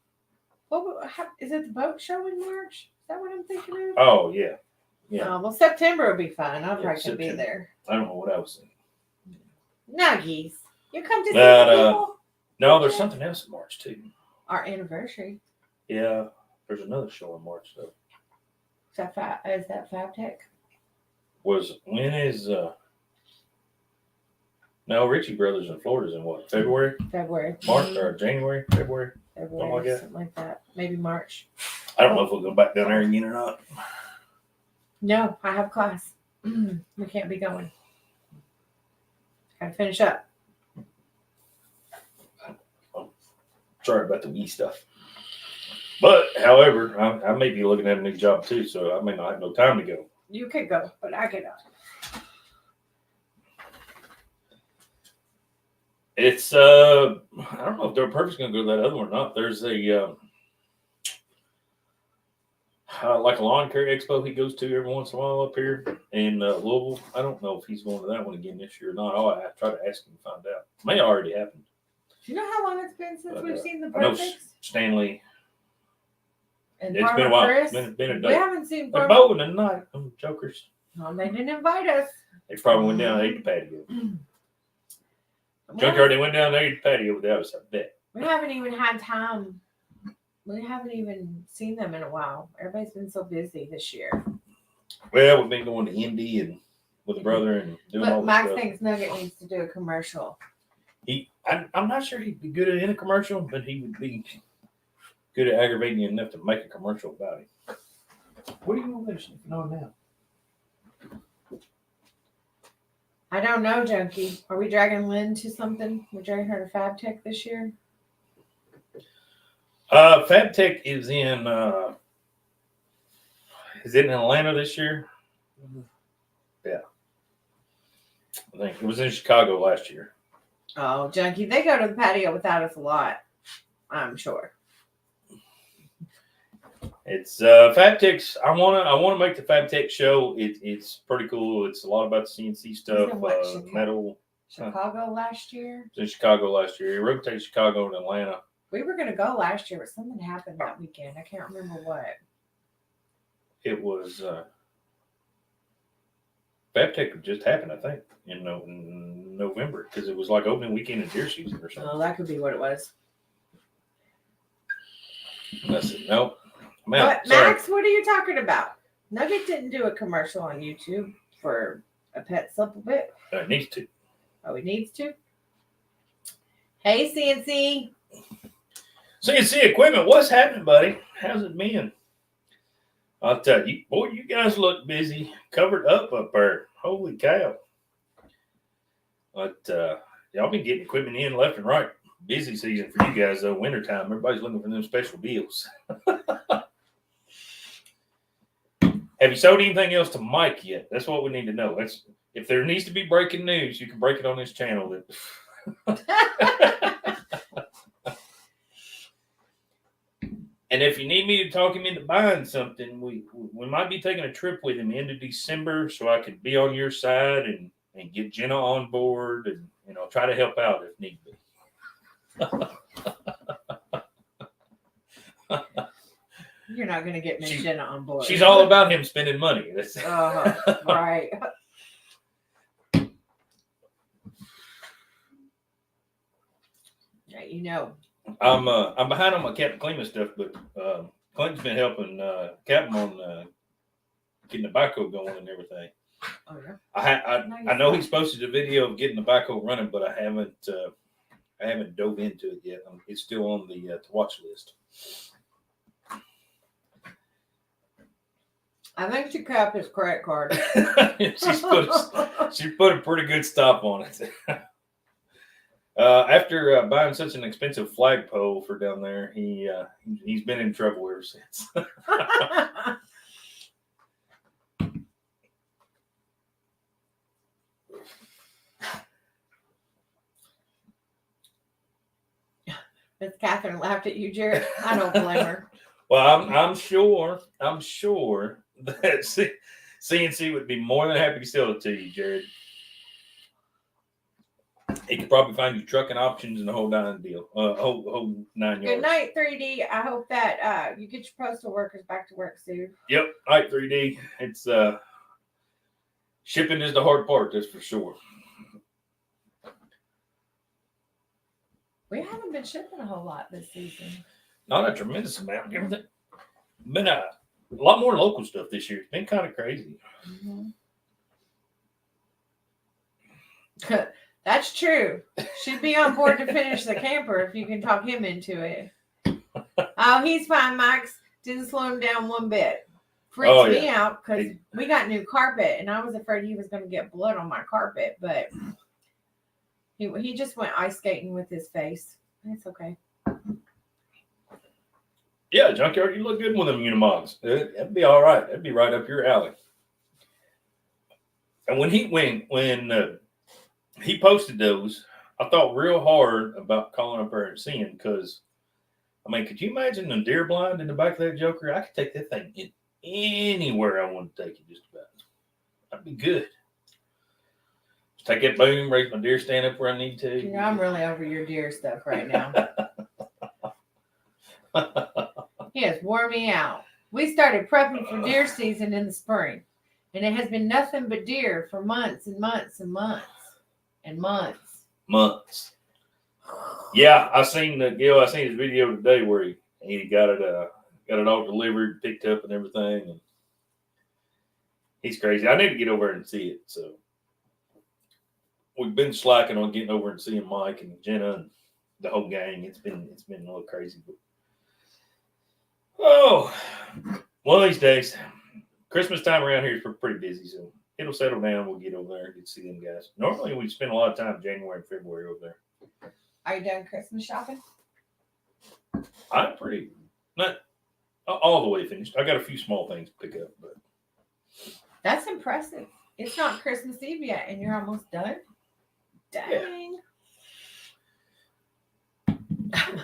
Speaker 2: is it the boat show in March? Is that what I'm thinking of?
Speaker 1: Oh yeah.
Speaker 2: Oh, well, September will be fine. I'll probably be there.
Speaker 1: I don't know what I was saying.
Speaker 2: Nuggies, you come to see people?
Speaker 1: No, there's something else in March too.
Speaker 2: Our anniversary.
Speaker 1: Yeah, there's another show in March though.
Speaker 2: Is that FabTech?
Speaker 1: When is no, Ritchie Brothers in Florida's in what? February? March or January? February,
Speaker 2: something like that. Maybe March.
Speaker 1: I don't know if we'll go back down there again or not.
Speaker 2: No, I have class. We can't be going. Gotta finish up.
Speaker 1: Sorry about the wee stuff. But, however, I may be looking at a new job too, so I may not have no time to go.
Speaker 2: You could go, but I could not.
Speaker 1: It's I don't know if they're perfectly gonna go to that other one or not. There's a like a lawn care expo he goes to every once in a while up here in Louisville. I don't know if he's going to that one again this year or not. I try to ask him to find out. May already happened.
Speaker 2: Do you know how long it's been since we've seen the
Speaker 1: I know
Speaker 2: perfects?
Speaker 1: Stanley.
Speaker 2: And
Speaker 1: it's been a while.
Speaker 2: Chris?
Speaker 1: It's been a day.
Speaker 2: We haven't seen
Speaker 1: They're bowling tonight. Them jokers.
Speaker 2: Oh, they didn't invite us.
Speaker 1: They probably went down and ate the patio. Junkyard, they went down there and ate the patio without us, I bet.
Speaker 2: We haven't even had time. We haven't even seen them in a while. Everybody's been so busy this year.
Speaker 1: Well, we've been going to Indy and with a brother and doing all this
Speaker 2: Max
Speaker 1: stuff.
Speaker 2: thinks Nugget needs to do a commercial.
Speaker 1: I'm not sure he'd be good at in a commercial, but he would be good at aggravating you enough to make a commercial about him. What are you going to sniffing on now?
Speaker 2: I don't know, Junkie. Are we dragging Lynn to something? We're dragging her to FabTech this year?
Speaker 1: FabTech is in Atlanta this year? Yeah. I think it was in Chicago last year.
Speaker 2: Oh, Junkie, they go to the patio without us a lot, I'm sure.
Speaker 1: It's FabTech's. I wanna make the FabTech show. It's pretty cool. It's a lot about the CNC stuff, metal.
Speaker 2: Chicago last year.
Speaker 1: It was in Chicago last year. It rotated Chicago and Atlanta.
Speaker 2: We were gonna go last year, but something happened that weekend. I can't remember what.
Speaker 1: It was FabTech just happened, I think, in November because it was like opening weekend of deer season or something.
Speaker 2: Oh, that could be what it was.
Speaker 1: And I said, nope.
Speaker 2: But Max, what are you talking about? Nugget didn't do a commercial on YouTube for a pet supplement.
Speaker 1: It needs to.
Speaker 2: Oh, he needs to? Hey, CNC.
Speaker 1: CNC equipment, what's happening, buddy? How's it been? I'll tell you, boy, you guys look busy, covered up there. Holy cow. But y'all been getting equipment in left and right. Busy season for you guys, though. Wintertime, everybody's looking for them special deals. Have you sold anything else to Mike yet? That's what we need to know. If there needs to be breaking news, you can break it on this channel. And if you need me to talk him into buying something, we might be taking a trip with him into December, so I could be on your side and get Jenna on board and try to help out if need be.
Speaker 2: You're not going to get Miss Jenna on board.
Speaker 1: She's all about him spending money.
Speaker 2: Right. Yeah,
Speaker 1: I'm behind on my Captain Cleveland stuff, but Clinton's been helping Captain on getting the backhoe going and everything.
Speaker 2: Oh yeah.
Speaker 1: I know he's posted a video of getting the backhoe running, but I haven't dove into it yet. It's still on the to watch list.
Speaker 2: I think she capped his credit card.
Speaker 1: She put a pretty good stop on it. After buying such an expensive flagpole for down there, he's been in trouble ever since.
Speaker 2: Miss Catherine laughed at you, Jared. I don't blame her.
Speaker 1: Well, I'm sure that CNC would be more than happy to sell it to you, Jared. He could probably find you trucking options and the whole nine deal, whole 9 yards.
Speaker 2: Good night, 3D. I hope that you get your postal workers back to work soon.
Speaker 1: Yep, night 3D. It's shipping is the hard part, that's for sure.
Speaker 2: We haven't been shipping a whole lot this season.
Speaker 1: Not a tremendous amount. Everything been a lot more local stuff this year. It's been kind of crazy.
Speaker 2: Mm-hmm. That's true. Should be on board to finish the camper if you can talk him into it. Oh, he's fine, Max. Didn't slow him down one bit. Freaks me out because we got new carpet and I was afraid he was going to get blood on my carpet, but he just went ice skating with his face. It's okay.
Speaker 1: Yeah, Junkyard, you look good with them Unimogs. That'd be all right. That'd be right up your alley. And when he posted those, I thought real hard about calling up there and seeing because, I mean, could you imagine a deer blind in the back of that Joker? I could take that thing in anywhere I want to take it just about. That'd be good. Just take that boom, raise my deer stand up where I need to.
Speaker 2: I'm really over your deer stuff right now. He has worn me out. We started prepping for deer season in the spring, and it has been nothing but deer for months and months and months and months. Yeah, I seen his video today where he got it all delivered, picked up, and everything. And he's crazy. I need to get over and see it. So we've been slacking on getting over and seeing Mike and Jenna and the whole gang. It's been a little crazy, but one of these days, Christmas time around here is pretty busy, so it'll settle down. We'll get over there and get to see them guys. Normally, we spend a lot of time January and February over there. Are you done Christmas shopping?
Speaker 1: I'm not all the way finished. I got a few small things to pick up, but
Speaker 2: that's impressive. It's not Christmas Eve yet, and you're almost done. Dang. Yeah.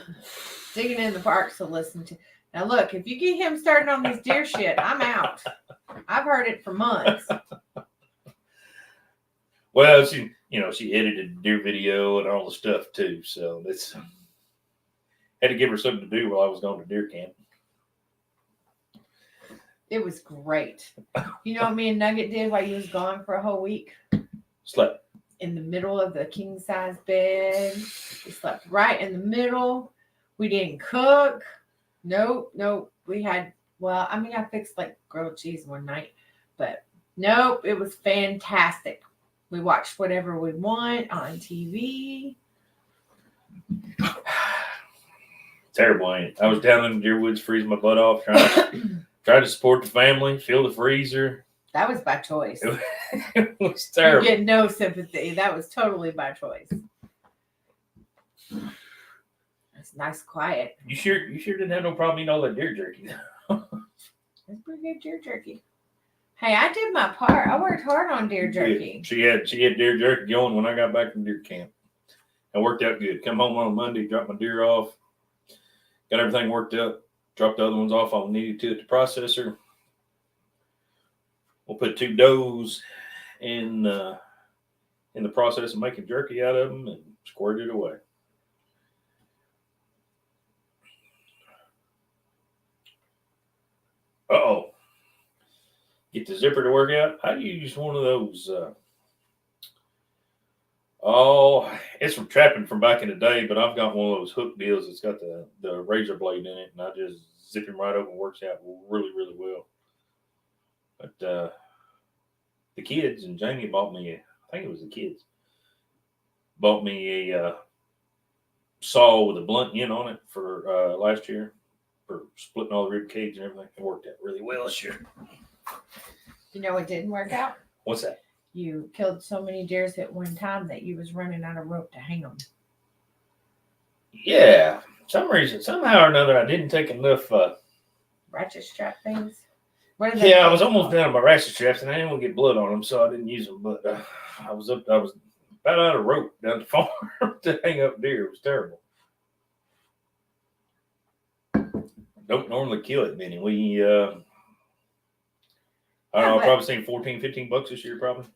Speaker 2: Digging in the parks to listen to. Now look, if you get him started on this deer shit, I'm out. I've heard it for months.
Speaker 1: Well, she edited the deer video and all the stuff too, so it's had to give her something to do while I was going to deer camp.
Speaker 2: It was great. You know what me and Nugget did while you was gone for a whole week?
Speaker 1: Slept
Speaker 2: in the middle of the king size bed. We slept right in the middle. We didn't cook. Nope. We had, I fixed like grilled cheese one night, but nope, it was fantastic. We watched whatever we want on TV.
Speaker 1: Terrible, ain't it? I was down in the deer woods freezing my butt off, trying to support the family, fill the freezer.
Speaker 2: That was by choice.
Speaker 1: It was terrible.
Speaker 2: You get no sympathy. That was totally by choice. It's nice, quiet.
Speaker 1: You sure didn't have no problem eating all that deer jerky?
Speaker 2: That's pretty good deer jerky. Hey, I did my part. I worked hard on deer jerky.
Speaker 1: She had deer jerky going when I got back from deer camp. It worked out good. Come home on a Monday, dropped my deer off, got everything worked up. Drop the other ones off all needed to at the processor. We'll put 2 does in the process of making jerky out of them and squirt it away. Uh-oh. Get the zipper to work out. I use one of those. It's from trapping from back in the day, but I've got one of those hook deals that's got the razor blade in it, and I just zip him right open. Works out really, really well. But the kids and Jamie bought me, I think it was the kids, bought me a saw with a blunt end on it for last year for splitting all the rib cage and everything. It worked out really well this year.
Speaker 2: You know what didn't work out?
Speaker 1: What's that?
Speaker 2: You killed so many deers at one time that you was running out of rope to hang them.
Speaker 1: Yeah. Somehow or another, I didn't take enough
Speaker 2: ratchet strap things.
Speaker 1: Yeah, I was almost done with my ratchet straps, and I didn't want to get blood on them, so I didn't use them. But I was about out of rope down the farm to hang up deer. It was terrible. Don't normally kill it many. We I don't know, I've probably seen 14, 15 bucks this year, probably.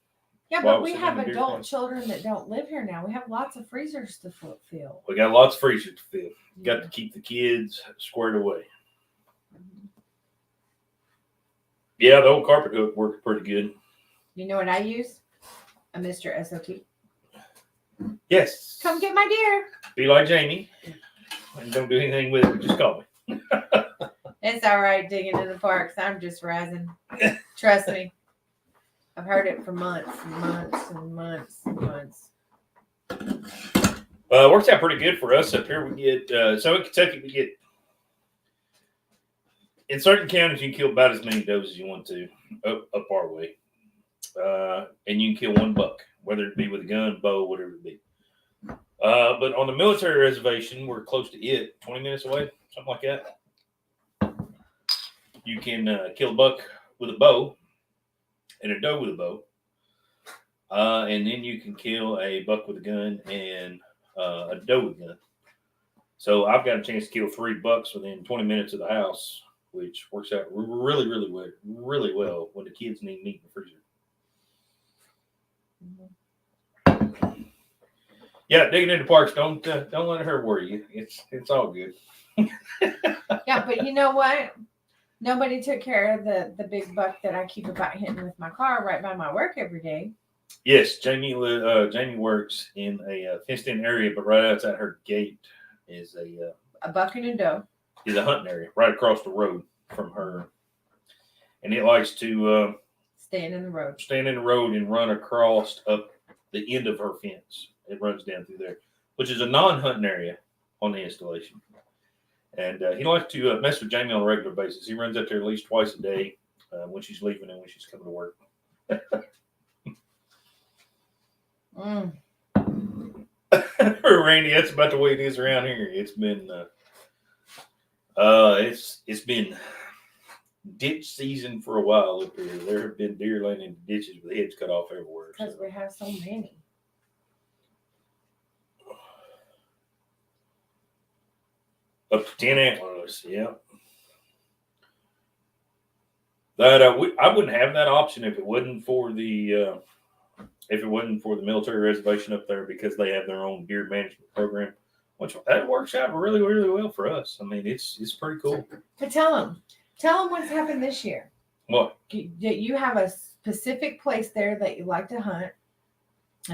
Speaker 2: Yeah, but we have adult children that don't live here now. We have lots of freezers to fill.
Speaker 1: We got lots of freezers to fill. You got to keep the kids squared away. Yeah, the old carpet hook worked pretty good.
Speaker 2: You know what I use? A Mr. S.O.T.
Speaker 1: Yes.
Speaker 2: Come get my deer.
Speaker 1: Be like Jamie. And don't do anything with it. Just call me.
Speaker 2: It's all right digging in the parks. I'm just razzing. Trust me. I've heard it for months and months and months and months.
Speaker 1: It works out pretty good for us up here. We get, so in Kentucky, we get, in certain counties, you can kill about as many does as you want to up our way. And you can kill 1 buck, whether it be with a gun, bow, whatever it be. But on the military reservation, we're close to it, 20 minutes away, something like that. You can kill a buck with a bow and a doe with a bow. And then you can kill a buck with a gun and a doe with a gun. So I've got a chance to kill 3 bucks within 20 minutes of the house, which works out really, really well when the kids need meat in the freezer. Yeah, digging into parks, don't let her worry you. It's all good.
Speaker 2: Yeah, but you know what? Nobody took care of the big buck that I keep about hitting with my car right by my work every day.
Speaker 1: Yes, Jamie works in a fenced-in area, but right outside her gate is
Speaker 2: a buck and a doe.
Speaker 1: Is a hunting area right across the road from her, and it likes to
Speaker 2: stand in the
Speaker 1: road and run across up the end of her fence. It runs down through there, which is a non-hunting area on the installation. And he likes to mess with Jamie on a regular basis. He runs up there at least twice a day when she's leaving and when she's coming to work. Randy, that's about the way it is around here. It's been it's been ditch season for a while up here. There have been deer laying in ditches with heads cut off everywhere.
Speaker 2: Because we have so many.
Speaker 1: Up to 10 antlers, yeah. But I wouldn't have that option if it wasn't for the military reservation up there, because they have their own deer management program, which that works out really, really well for us. I mean, it's pretty cool.
Speaker 2: But tell them what's happened this year.
Speaker 1: What?
Speaker 2: You have a specific place there that you like to hunt.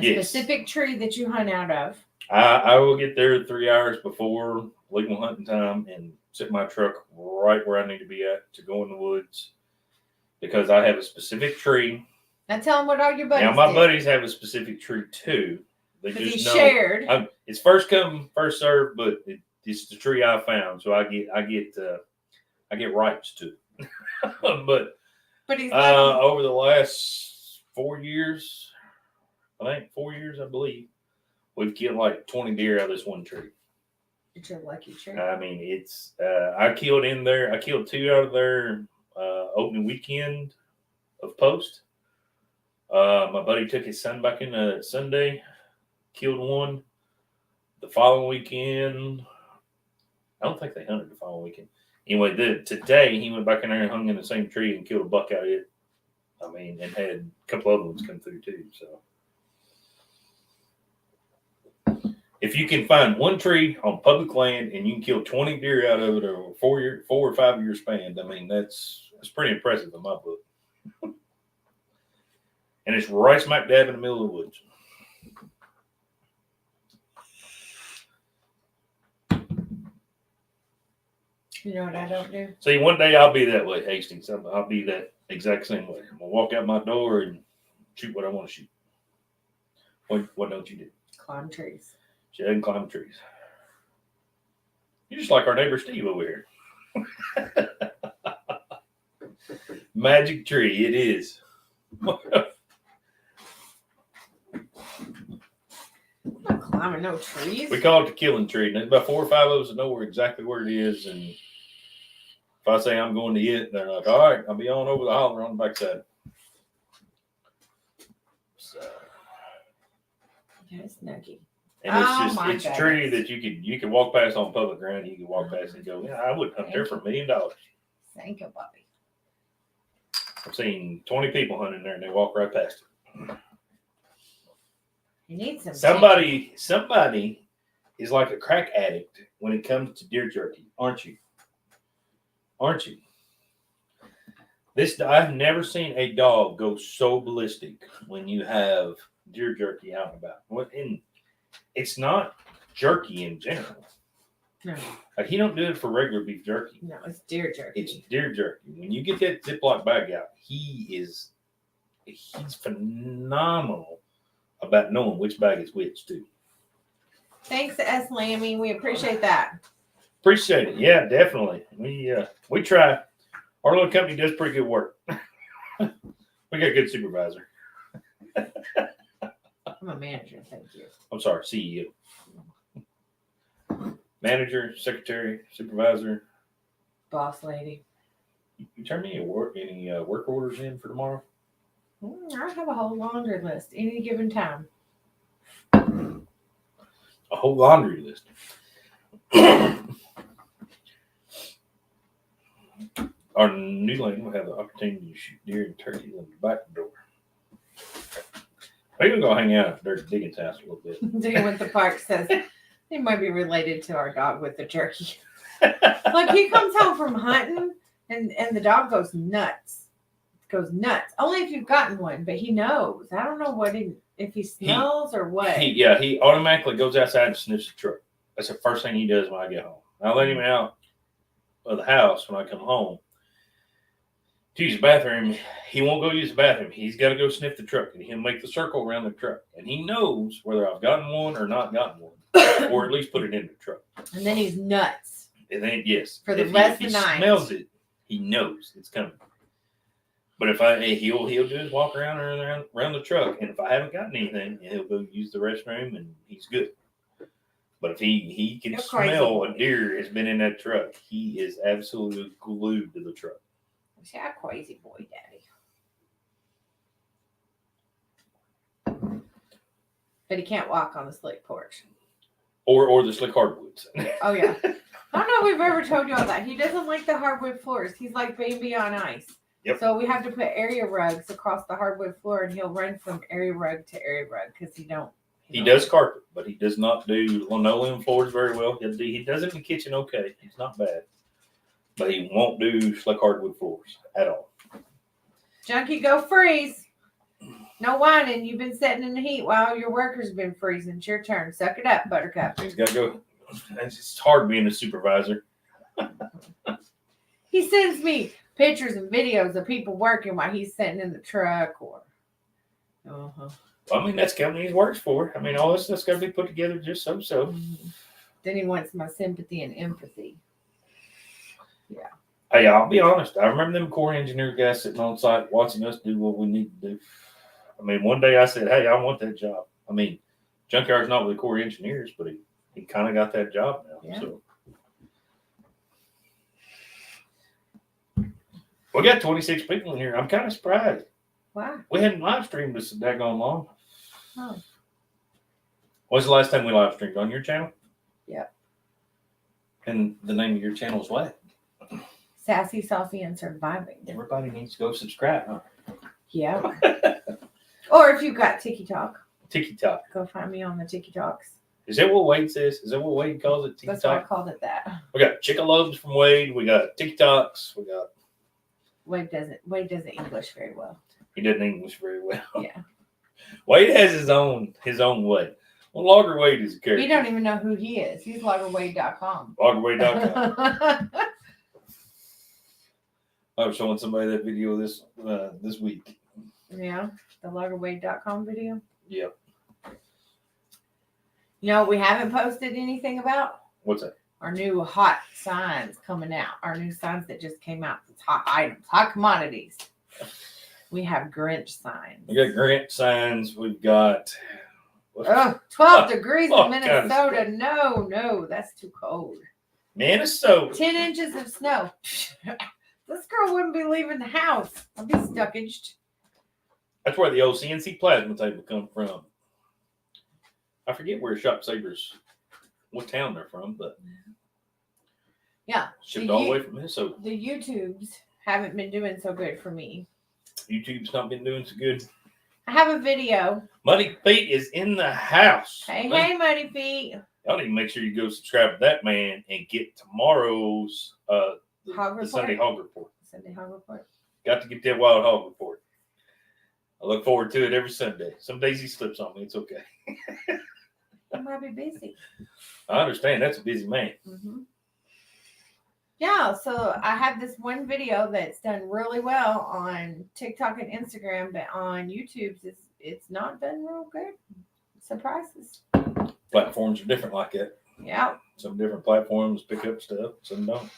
Speaker 1: Yes.
Speaker 2: Specific tree that you hunt out of.
Speaker 1: I will get there 3 hours before legal hunting time and sit my truck right where I need to be at to go in the woods, because I have a specific tree.
Speaker 2: Now tell them what all your buddies
Speaker 1: Now my buddies have a specific tree too. They just know
Speaker 2: shared.
Speaker 1: It's first come, first served, but it's the tree I found, so I get rights to it. but
Speaker 2: he's
Speaker 1: over the last 4 years, I believe, we've killed like 20 deer out of this one tree.
Speaker 2: It's your lucky tree.
Speaker 1: I mean, it's I killed 2 out of there opening weekend of post. My buddy took his son back in Sunday, killed 1. The following weekend, I don't think they hunted the following weekend. Anyway, today he went back in there and hung in the same tree and killed a buck out of it. I mean, and had a couple other ones come through too. So, if you can find one tree on public land and you can kill 20 deer out of it over a 4 or 5 year span, I mean, that's pretty impressive in my book. And it's right smack dab in the middle of the woods.
Speaker 2: You know what I don't do?
Speaker 1: See, one day I'll be that way, Hastings. I'll be that exact same way. I'm gonna walk out my door and shoot what I want to shoot. What don't you do?
Speaker 2: Climb trees.
Speaker 1: She doesn't climb trees. You're just like our neighbor Steve over here. Magic tree, it is.
Speaker 2: I'm not climbing no trees.
Speaker 1: We call it the killing tree. And there's about 4 or 5 of us that know exactly where it is. And if I say I'm going to it, they're like, all right, I'll be on over the holler on the backside. So,
Speaker 2: That's nuggy.
Speaker 1: and it's a tree that you can walk past on public ground. You can walk past and go, yeah, I would hunt there for $1 million.
Speaker 2: Thank you, Bobby.
Speaker 1: I've seen 20 people hunting there and they walk right past it.
Speaker 2: You need
Speaker 1: Somebody is like a crack addict when it comes to deer jerky, aren't you? Aren't you? I've never seen a dog go so ballistic when you have deer jerky out and about. And it's not jerky in general.
Speaker 2: No.
Speaker 1: Like he don't do it for regular beef jerky.
Speaker 2: No, it's deer jerky.
Speaker 1: It's deer jerky. When you get that Ziploc bag out, he's phenomenal about knowing which bag is which too.
Speaker 2: Thanks, S. Lammy. We appreciate that.
Speaker 1: Appreciate it. Yeah, definitely. We try. Our little company does pretty good work. We got a good supervisor.
Speaker 2: I'm a manager, thank you.
Speaker 1: I'm sorry, CEO. Manager, secretary, supervisor.
Speaker 2: Boss lady.
Speaker 1: You turn me any work orders in for tomorrow?
Speaker 2: I have a whole laundry list any given time.
Speaker 1: A whole laundry list. Our new lane will have the opportunity to shoot deer and turkey on the back door. We're even gonna hang out at Dirty Diggins' house a little bit.
Speaker 2: Digging with the Park says it might be related to our dog with the turkey. Like he comes home from hunting and the dog goes nuts. Only if you've gotten one, but he knows. I don't know if he smells or what.
Speaker 1: He automatically goes outside and sniffs the truck. That's the first thing he does when I get home. I let him out of the house when I come home to use the bathroom. He won't go use the bathroom. He's got to go sniff the truck, and he'll make the circle around the truck. And he knows whether I've gotten one or not gotten one, or at least put it in the truck.
Speaker 2: And then he's nuts.
Speaker 1: And then yes,
Speaker 2: for the rest of the night.
Speaker 1: If he smells it, he knows it's coming. But if he'll just walk around the truck, and if I haven't gotten anything, he'll go use the restroom, and he's good. But if he can smell a deer has been in that truck, he is absolutely glued to the truck.
Speaker 2: See, a crazy boy, Daddy. But he can't walk on the slick porch.
Speaker 1: Or the slick hardwoods.
Speaker 2: Oh yeah. I don't know if we've ever told you all that. He doesn't like the hardwood floors. He's like baby on ice.
Speaker 1: Yep.
Speaker 2: So we have to put area rugs across the hardwood floor, and he'll run from area rug to area rug because he
Speaker 1: does carpet, but he does not do linoleum floors very well. He does it in the kitchen okay. He's not bad. But he won't do slick hardwood floors at all.
Speaker 2: Junkie, go freeze. No whining. You've been sitting in the heat while your workers have been freezing. It's your turn. Suck it up, Buttercup.
Speaker 1: He's got to go. It's hard being a supervisor.
Speaker 2: He sends me pictures and videos of people working while he's sitting in the truck or.
Speaker 1: I mean, that's the company he works for. I mean, all this stuff's got to be put together just so.
Speaker 2: Then he wants my sympathy and empathy. Yeah.
Speaker 1: Hey, I'll be honest. I remember them Corps engineer guys sitting on site watching us do what we need to do. I mean, one day I said, hey, I want that job. I mean, Junkyard's not with the Corps engineers, but he kind of got that job now.
Speaker 2: Yeah.
Speaker 1: So we got 26 people in here. I'm kind of surprised.
Speaker 2: Wow.
Speaker 1: We hadn't live streamed this daggone long.
Speaker 2: Oh.
Speaker 1: When's the last time we live streamed? On your channel?
Speaker 2: Yeah.
Speaker 1: And the name of your channel is what?
Speaker 2: Sassy, Saucy, and Surviving.
Speaker 1: Everybody needs to go subscribe, huh?
Speaker 2: Yeah. Or if you've got TikTok.
Speaker 1: TikTok.
Speaker 2: Go find me on the TikToks.
Speaker 1: Is that what Wade says? Is that what Wade calls it? TikTok?
Speaker 2: That's why I called it that.
Speaker 1: We got Chickalobes from Wade. We got TikToks. We got.
Speaker 2: Wade doesn't English very well.
Speaker 1: He doesn't English very well.
Speaker 2: Yeah.
Speaker 1: Wade has his own way. Well, Logger Wade is a character.
Speaker 2: You don't even know who he is. He's loggerwade.com.
Speaker 1: Loggerwade.com. I was showing somebody that video this week.
Speaker 2: Yeah, the loggerwade.com video.
Speaker 1: Yep.
Speaker 2: You know what we haven't posted anything about?
Speaker 1: What's that?
Speaker 2: Our new hot signs coming out. Our new signs that just came out. It's hot items, hot commodities. We have Grinch signs.
Speaker 1: We got Grinch signs. We've got
Speaker 2: 12 degrees in Minnesota.
Speaker 1: Kind of
Speaker 2: No, that's too cold.
Speaker 1: Minnesota.
Speaker 2: 10 inches of snow. This girl wouldn't be leaving the house. I'd be stuckaged.
Speaker 1: That's where the old CNC plasma table come from. I forget where Shop Sabers, what town they're from, but
Speaker 2: yeah,
Speaker 1: shipped all the way from Minnesota.
Speaker 2: The YouTubes haven't been doing so good for me.
Speaker 1: YouTube's not been doing so good.
Speaker 2: I have a video.
Speaker 1: Muddy Feet is in the house.
Speaker 2: Hey, Muddy Feet.
Speaker 1: Y'all need to make sure you go subscribe to that man and get tomorrow's
Speaker 2: Hog
Speaker 1: Sunday Hog Report.
Speaker 2: Sunday Hog Report.
Speaker 1: Got to get that Wild Hog Report. I look forward to it every Sunday. Some days he slips on me. It's okay.
Speaker 2: I might be busy.
Speaker 1: I understand. That's a busy man.
Speaker 2: Mm-hmm. Yeah, so I have this one video that's done really well on TikTok and Instagram, but on YouTube, it's not done real good. Surprises.
Speaker 1: Platforms are different like that.
Speaker 2: Yeah.
Speaker 1: Some different platforms pick up stuff, some don't.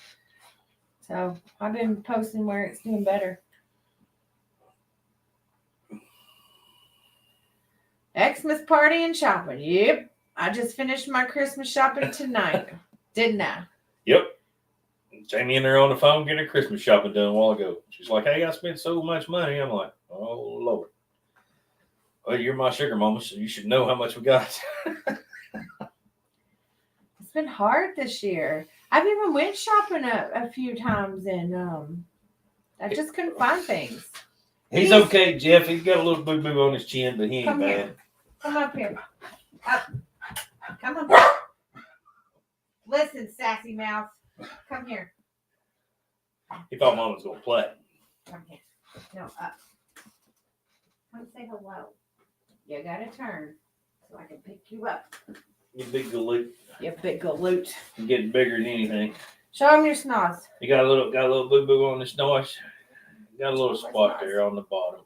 Speaker 2: So I've been posting where it's doing better. Xmas party and shopping. Yep. I just finished my Christmas shopping tonight. Didn't I?
Speaker 1: Yep. Jamie and her on the phone getting her Christmas shopping done a while ago. She's like, hey, I spent so much money. I'm like, oh, Lord. Well, you're my sugar mama, so you should know how much we got.
Speaker 2: It's been hard this year. I've even went shopping a few times, and I just couldn't find things.
Speaker 1: He's okay, Jeff. He's got a little boo-boo on his chin, but he ain't bad.
Speaker 2: Here. Come up here. Up. Come on. Listen, sassy mouth. Come here.
Speaker 1: He thought Mom was going to play.
Speaker 2: Come here. No, up. Come say hello. You got to turn so I can pick you up.
Speaker 1: You big galoot.
Speaker 2: You big galoot.
Speaker 1: You're getting bigger than anything.
Speaker 2: Show him your snoz.
Speaker 1: You got a little boo-boo on his nose. You got a little spot there on the bottom.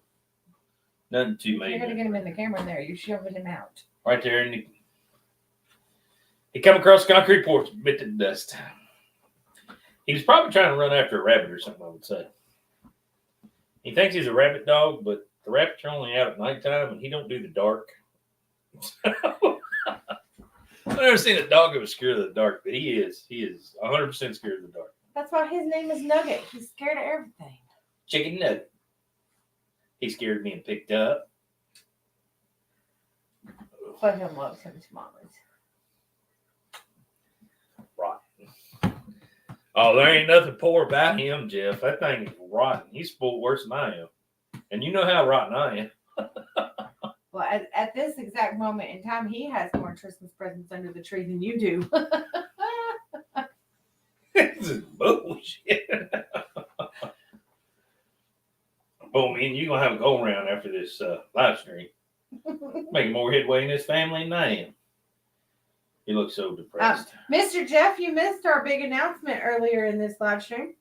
Speaker 1: Nothing too major.
Speaker 2: You're going to get him in the camera there. You're shoving him out.
Speaker 1: Right there. And he come across the concrete porch, bit to dust. He was probably trying to run after a rabbit or something, I would say. He thinks he's a rabbit dog, but the rabbits are only out at nighttime, and he don't do the dark. I've never seen a dog that was scared of the dark, but he is 100% scared of the dark.
Speaker 2: That's why his name is Nugget. He's scared of everything.
Speaker 1: Chicken Nugget. He's scared of being picked up.
Speaker 2: But him loves him tamales.
Speaker 1: Rotten. Oh, there ain't nothing poor about him, Jeff. That thing is rotten. He's spoiled worse than I am. And you know how rotten I am.
Speaker 2: Well, at this exact moment in time, he has more Christmas presents under the tree than you do.
Speaker 1: This is bullshit. Oh, man, you're going to have a go around after this live stream. Making more headway in this family than I am. You look so depressed.
Speaker 2: Mr. Jeff, you missed our big announcement earlier in this live stream.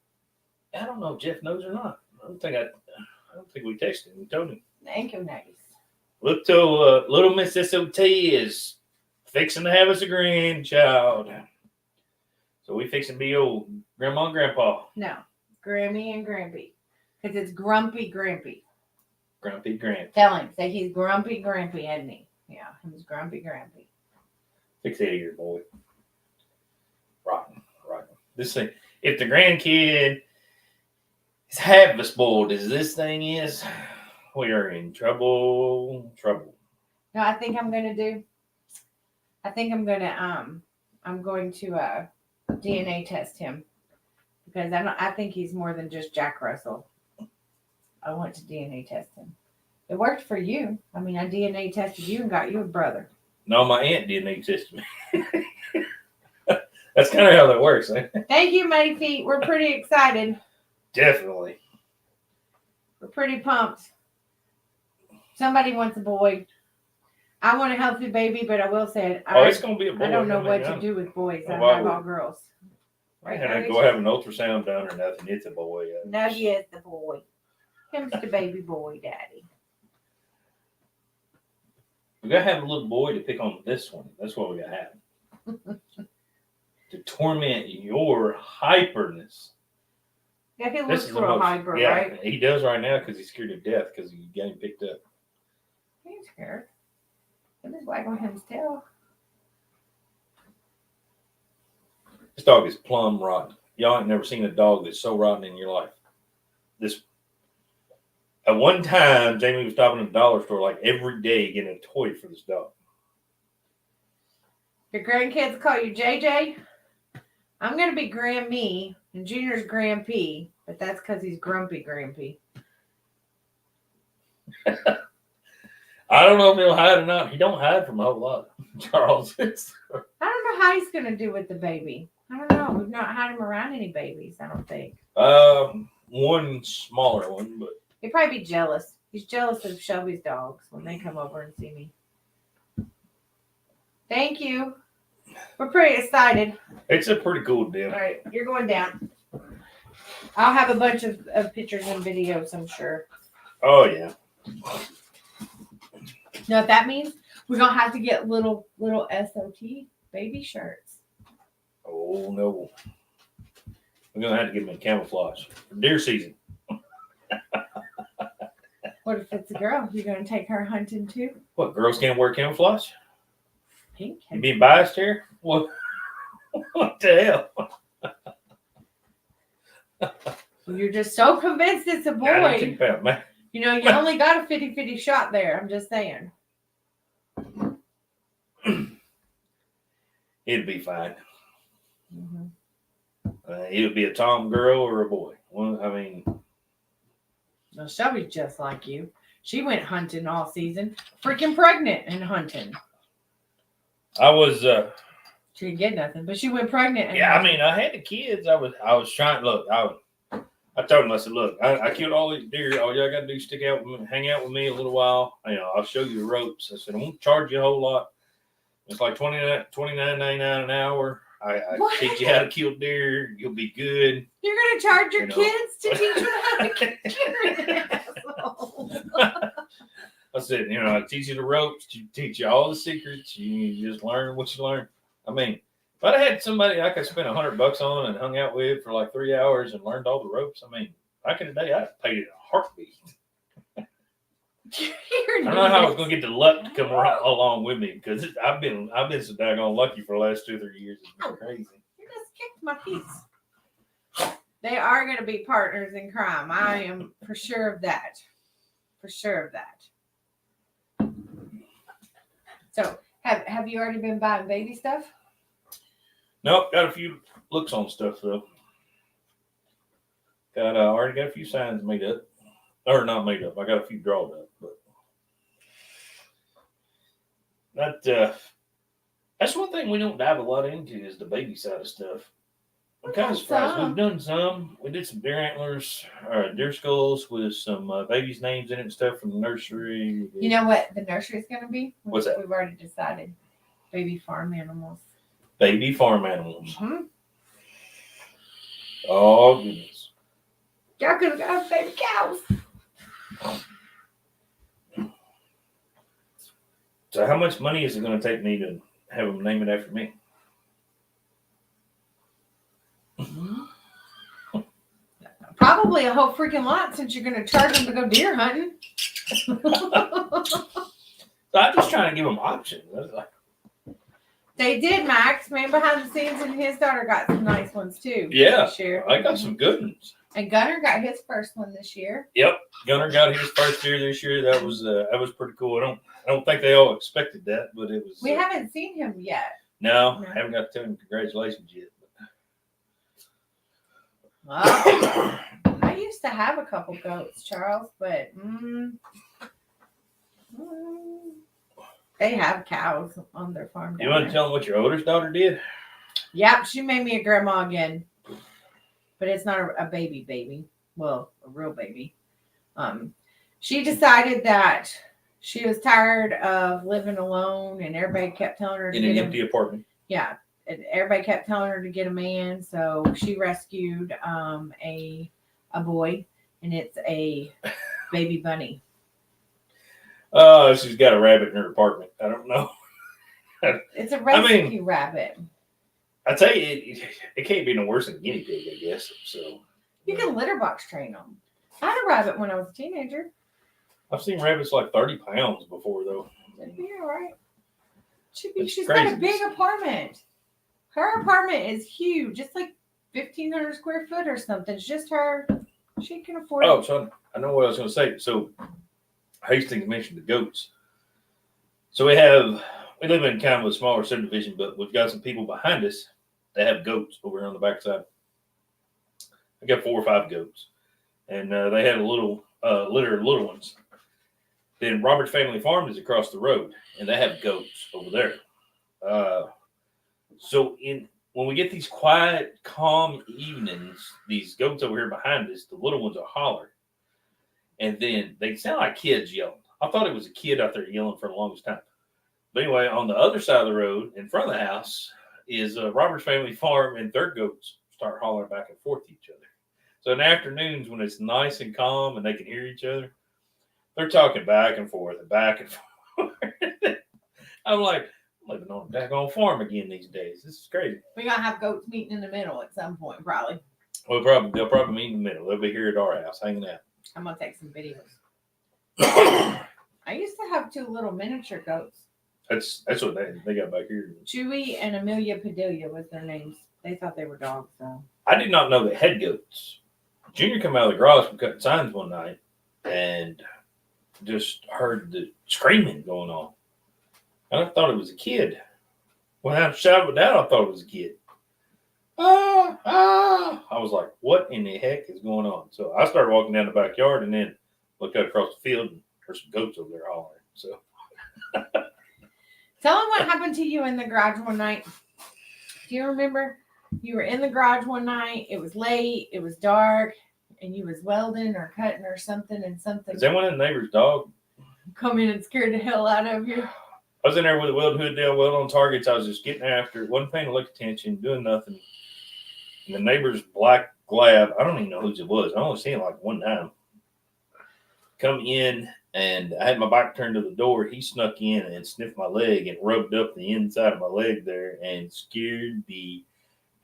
Speaker 1: I don't know if Jeff knows or not. I don't think we texted him. We told him.
Speaker 2: Thank you, nice.
Speaker 1: Little Miss S.O.T. is fixing to have us a grandchild. So we fixing to be old grandma and grandpa.
Speaker 2: No, Grammy and Grampy. Because it's Grumpy Grampy.
Speaker 1: Grumpy Grampy.
Speaker 2: Tell him. Say he's Grumpy Grampy, isn't he? Yeah, he's Grumpy Grampy.
Speaker 1: Fix that ear, boy. Rotten. This thing, if the grandkid is half as spoiled as this thing is, we are in trouble.
Speaker 2: No, I think I'm going to DNA test him because I think he's more than just Jack Russell. I want to DNA test him. It worked for you. I mean, I DNA tested you and got you a brother.
Speaker 1: No, my aunt DNA tested me. That's kind of how that works. Eh?
Speaker 2: Thank you, Mighty Feet. We're pretty excited.
Speaker 1: Definitely.
Speaker 2: We're pretty pumped. Somebody wants a boy. I want a healthy baby, but I will say
Speaker 1: it's going to be a boy.
Speaker 2: I don't know what to do with boys. I have all girls.
Speaker 1: I had to go have an ultrasound done or nothing. It's a boy.
Speaker 2: No, yes, the boy. Him's the baby boy, Daddy.
Speaker 1: We got to have a little boy to pick on this one. That's what we got to have. To torment your hyperness.
Speaker 2: Yeah, he looks real hyper, right?
Speaker 1: He does right now because he's scared to death because he's getting picked up.
Speaker 2: He ain't scared. I'm just wagging his tail.
Speaker 1: This dog is plumb rotten. Y'all ain't never seen a dog that's so rotten in your life. At one time, Jamie was stopping at the dollar store like every day getting a toy for this dog.
Speaker 2: Your grandkids call you JJ? I'm going to be Grandme, and Junior's Grand P, but that's because he's grumpy Grand P.
Speaker 1: I don't know if he'll hide or not. He don't hide from a whole lot, Charles.
Speaker 2: I don't know how he's going to do with the baby. I don't know. We've not had him around any babies, I don't think.
Speaker 1: One smaller one, but
Speaker 2: he'd probably be jealous. He's jealous of Shelby's dogs when they come over and see me. Thank you. We're pretty excited.
Speaker 1: It's a pretty cool deal.
Speaker 2: All right, you're going down. I'll have a bunch of pictures and videos, I'm sure.
Speaker 1: Oh, yeah.
Speaker 2: You know what that means? We're going to have to get little S.O.T. baby shirts.
Speaker 1: Oh, no. We're going to have to get them in camouflage for deer season.
Speaker 2: What if it's a girl? You're going to take her hunting too?
Speaker 1: What, girls can't wear camouflage?
Speaker 2: Pink.
Speaker 1: You being biased here? What the hell?
Speaker 2: You're just so convinced it's a boy. You know, you only got a 50-50 shot there. I'm just saying.
Speaker 1: It'd be fine.
Speaker 2: Mm-hmm.
Speaker 1: It'll be a Tom girl or a boy. Well, I mean,
Speaker 2: well, Shelby's just like you. She went hunting all season, freaking pregnant and hunting.
Speaker 1: I was.
Speaker 2: She didn't get nothing, but she went pregnant.
Speaker 1: Yeah, I mean, I had the kids. I was trying. Look, I told them. I said, look, I killed all these deer. All y'all got to do is stick out, hang out with me a little while. You know, I'll show you the ropes. I said, I won't charge you a whole lot. It's like $29.99 an hour. I teach you how to kill deer. You'll be good.
Speaker 2: You're gonna charge your kids to teach them how to kill deer.
Speaker 1: I said, you know, I teach you the ropes, teach you all the secrets. You just learn what you learn. I mean, if I'd had somebody I could spend $100 on and hung out with for like 3 hours and learned all the ropes, I mean, back in the day, I'd paid it a heartbeat. I don't know how I was going to get the luck to come along with me because I've been so daggone lucky for the last 2 or 3 years. It's been crazy.
Speaker 2: You just kicked my piece. They are going to be partners in crime. I am for sure of that. For sure of that. So, have you already been buying baby stuff?
Speaker 1: Nope, got a few looks on stuff though. Already got a few signs made up, or not made up. I got a few drawn up, but that's one thing we don't dive a lot into is the baby side of stuff. I'm kind of surprised. We've done some. We did some deer antlers, deer skulls with some babies' names in it and stuff from the nursery.
Speaker 2: You know what the nursery is going to be?
Speaker 1: What's that?
Speaker 2: We've already decided. Baby farm animals.
Speaker 1: Baby farm animals.
Speaker 2: Mm-hmm.
Speaker 1: Oh, goodness.
Speaker 2: Y'all could have got baby cows.
Speaker 1: So how much money is it going to take me to have them name it after me?
Speaker 2: Probably a whole freaking lot since you're going to charge them to go deer hunting.
Speaker 1: So I'm just trying to give them options.
Speaker 2: They did, Max. Man behind the scenes, and his daughter got some nice ones too.
Speaker 1: Yeah,
Speaker 2: this year.
Speaker 1: I got some good ones.
Speaker 2: And Gunner got his first one this year.
Speaker 1: Yep, Gunner got his first deer this year. That was pretty cool. I don't think they all expected that, but it was.
Speaker 2: We haven't seen him yet.
Speaker 1: No, I haven't got to tell him congratulations yet.
Speaker 2: I used to have a couple goats, Charles, but they have cows on their farm.
Speaker 1: You want to tell them what your oldest daughter did?
Speaker 2: Yep, she made me a grandma again, but it's not a baby. Well, a real baby. She decided that she was tired of living alone, and everybody kept telling her to
Speaker 1: in an empty apartment.
Speaker 2: Yeah, and everybody kept telling her to get a man, so she rescued a boy, and it's a baby bunny.
Speaker 1: Oh, she's got a rabbit in her apartment. I don't know.
Speaker 2: It's a rescue rabbit.
Speaker 1: I tell you, it can't be no worse than a guinea pig, I guess. So
Speaker 2: you can litter box train them. I had a rabbit when I was a teenager.
Speaker 1: I've seen rabbits like 30 pounds before, though.
Speaker 2: It'd be all right. She's got a big apartment. Her apartment is huge. It's like 1,500 square foot or something. It's just her. She can afford it.
Speaker 1: Oh, so I know what I was going to say. So Hastings mentioned the goats. So we live in kind of a smaller subdivision, but we've got some people behind us that have goats over here on the backside. I got 4 or 5 goats, and they had a little litter of little ones. Then Robert's Family Farm is across the road, and they have goats over there. So when we get these quiet, calm evenings, these goats over here behind us, the little ones will holler, and then they sound like kids yelling. I thought it was a kid out there yelling for the longest time. But anyway, on the other side of the road, in front of the house, is Robert's Family Farm, and their goats start hollering back and forth to each other. So in the afternoons, when it's nice and calm and they can hear each other, they're talking back and forth and back and forth. I'm like, I'm living on a daggone farm again these days. This is crazy.
Speaker 2: We're going to have goats meeting in the middle at some point, probably.
Speaker 1: Well, they'll probably meet in the middle. They'll be here at our house hanging out.
Speaker 2: I'm going to take some videos. I used to have 2 little miniature goats.
Speaker 1: That's what they got back here.
Speaker 2: Chewy and Amelia Padilla was their names. They thought they were dogs, though.
Speaker 1: I did not know they had goats. Junior come out of the garage from cutting signs one night and just heard the screaming going on. And I thought it was a kid. When I shouted it out, I thought it was a kid. I was like, what in the heck is going on? So I started walking down the backyard and then looked out across the field and there's some goats over there hollering. So
Speaker 2: tell them what happened to you in the garage one night. Do you remember? You were in the garage one night. It was late. It was dark. And you was welding or cutting or something. And something.
Speaker 1: Is that one of the neighbor's dog?
Speaker 2: Come in and scared the hell out of you.
Speaker 1: I was in there with a welding hood down, welding on targets. I was just getting after it. Wasn't paying a lick of attention, doing nothing. And the neighbor's black Lab, I don't even know whose it was. I only seen it like one time. Come in, and I had my back turned to the door. He snuck in and sniffed my leg and rubbed up the inside of my leg there and scared the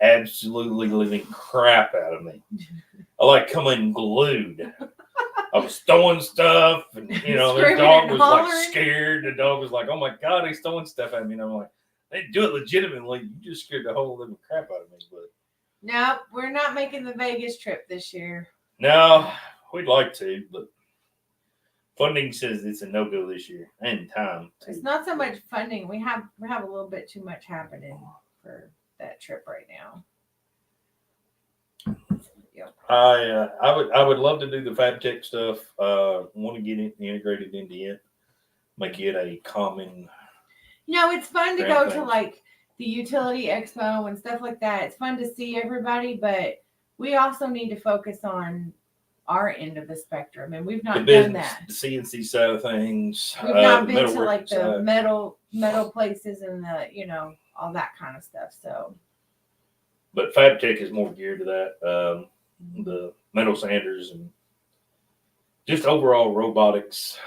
Speaker 1: absolutely living crap out of me. I like coming glued. I was throwing stuff, and the dog was like scared. The dog was like, "Oh my God, he's throwing stuff at me." And I'm like, "They do it legitimately. You just scared the whole living crap out of me." But
Speaker 2: no, we're not making the Vegas trip this year.
Speaker 1: No, we'd like to, but funding says it's a no-go this year, and time.
Speaker 2: It's not so much funding. We have a little bit too much happening for that trip right now. Yep.
Speaker 1: I would love to do the Fab Tech stuff. Want to get it integrated into it, make it a common.
Speaker 2: It's fun to go to like the Utility Expo and stuff like that. It's fun to see everybody, but we also need to focus on our end of the spectrum, and we've not done that.
Speaker 1: The CNC side of things.
Speaker 2: We've not been to like the metal places and the all that kind of stuff. So,
Speaker 1: but Fab Tech is more geared to that. The metal sanders and just overall robotics,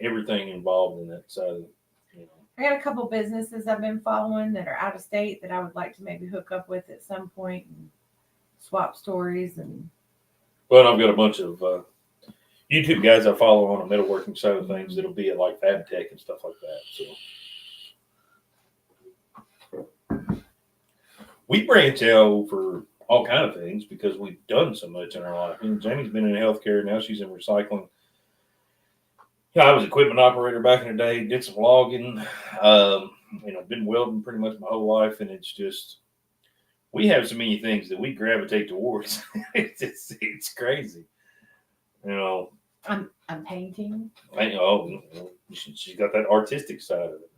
Speaker 1: everything involved in that side.
Speaker 2: I got a couple businesses I've been following that are out of state that I would like to maybe hook up with at some point and swap stories and.
Speaker 1: Well, I've got a bunch of YouTube guys I follow on the metalworking side of things that'll be at like Fab Tech and stuff like that. So we branch out for all kind of things because we've done so much in our life. And Jamie's been in healthcare, now she's in recycling. I was equipment operator back in the day, did some logging, been welding pretty much my whole life, and it's just we have so many things that we gravitate towards. It's crazy. You know.
Speaker 2: I'm painting.
Speaker 1: She's got that artistic side of it.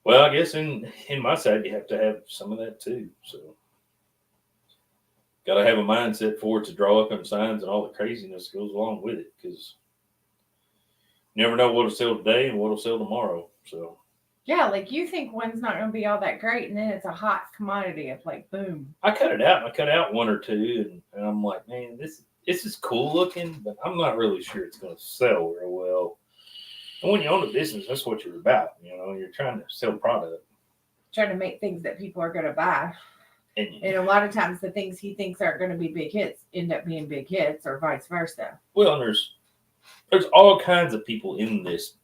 Speaker 1: Well, I guess in my side, you have to have some of that too. So, got to have a mindset for it to draw up them signs and all the craziness goes along with it, because you never know what'll sell today and what'll sell tomorrow. So,
Speaker 2: yeah, like you think one's not going to be all that great, and then it's a hot commodity of like boom.
Speaker 1: I cut it out. I cut out one or two, and I'm like, man, this is cool looking, but I'm not really sure it's going to sell real well. And when you own a business, that's what you're about. You know, you're trying to sell product.
Speaker 2: Trying to make things that people are going to buy. And a lot of times the things he thinks aren't going to be big hits end up being big hits, or vice versa.
Speaker 1: Well, and there's all kinds of people in this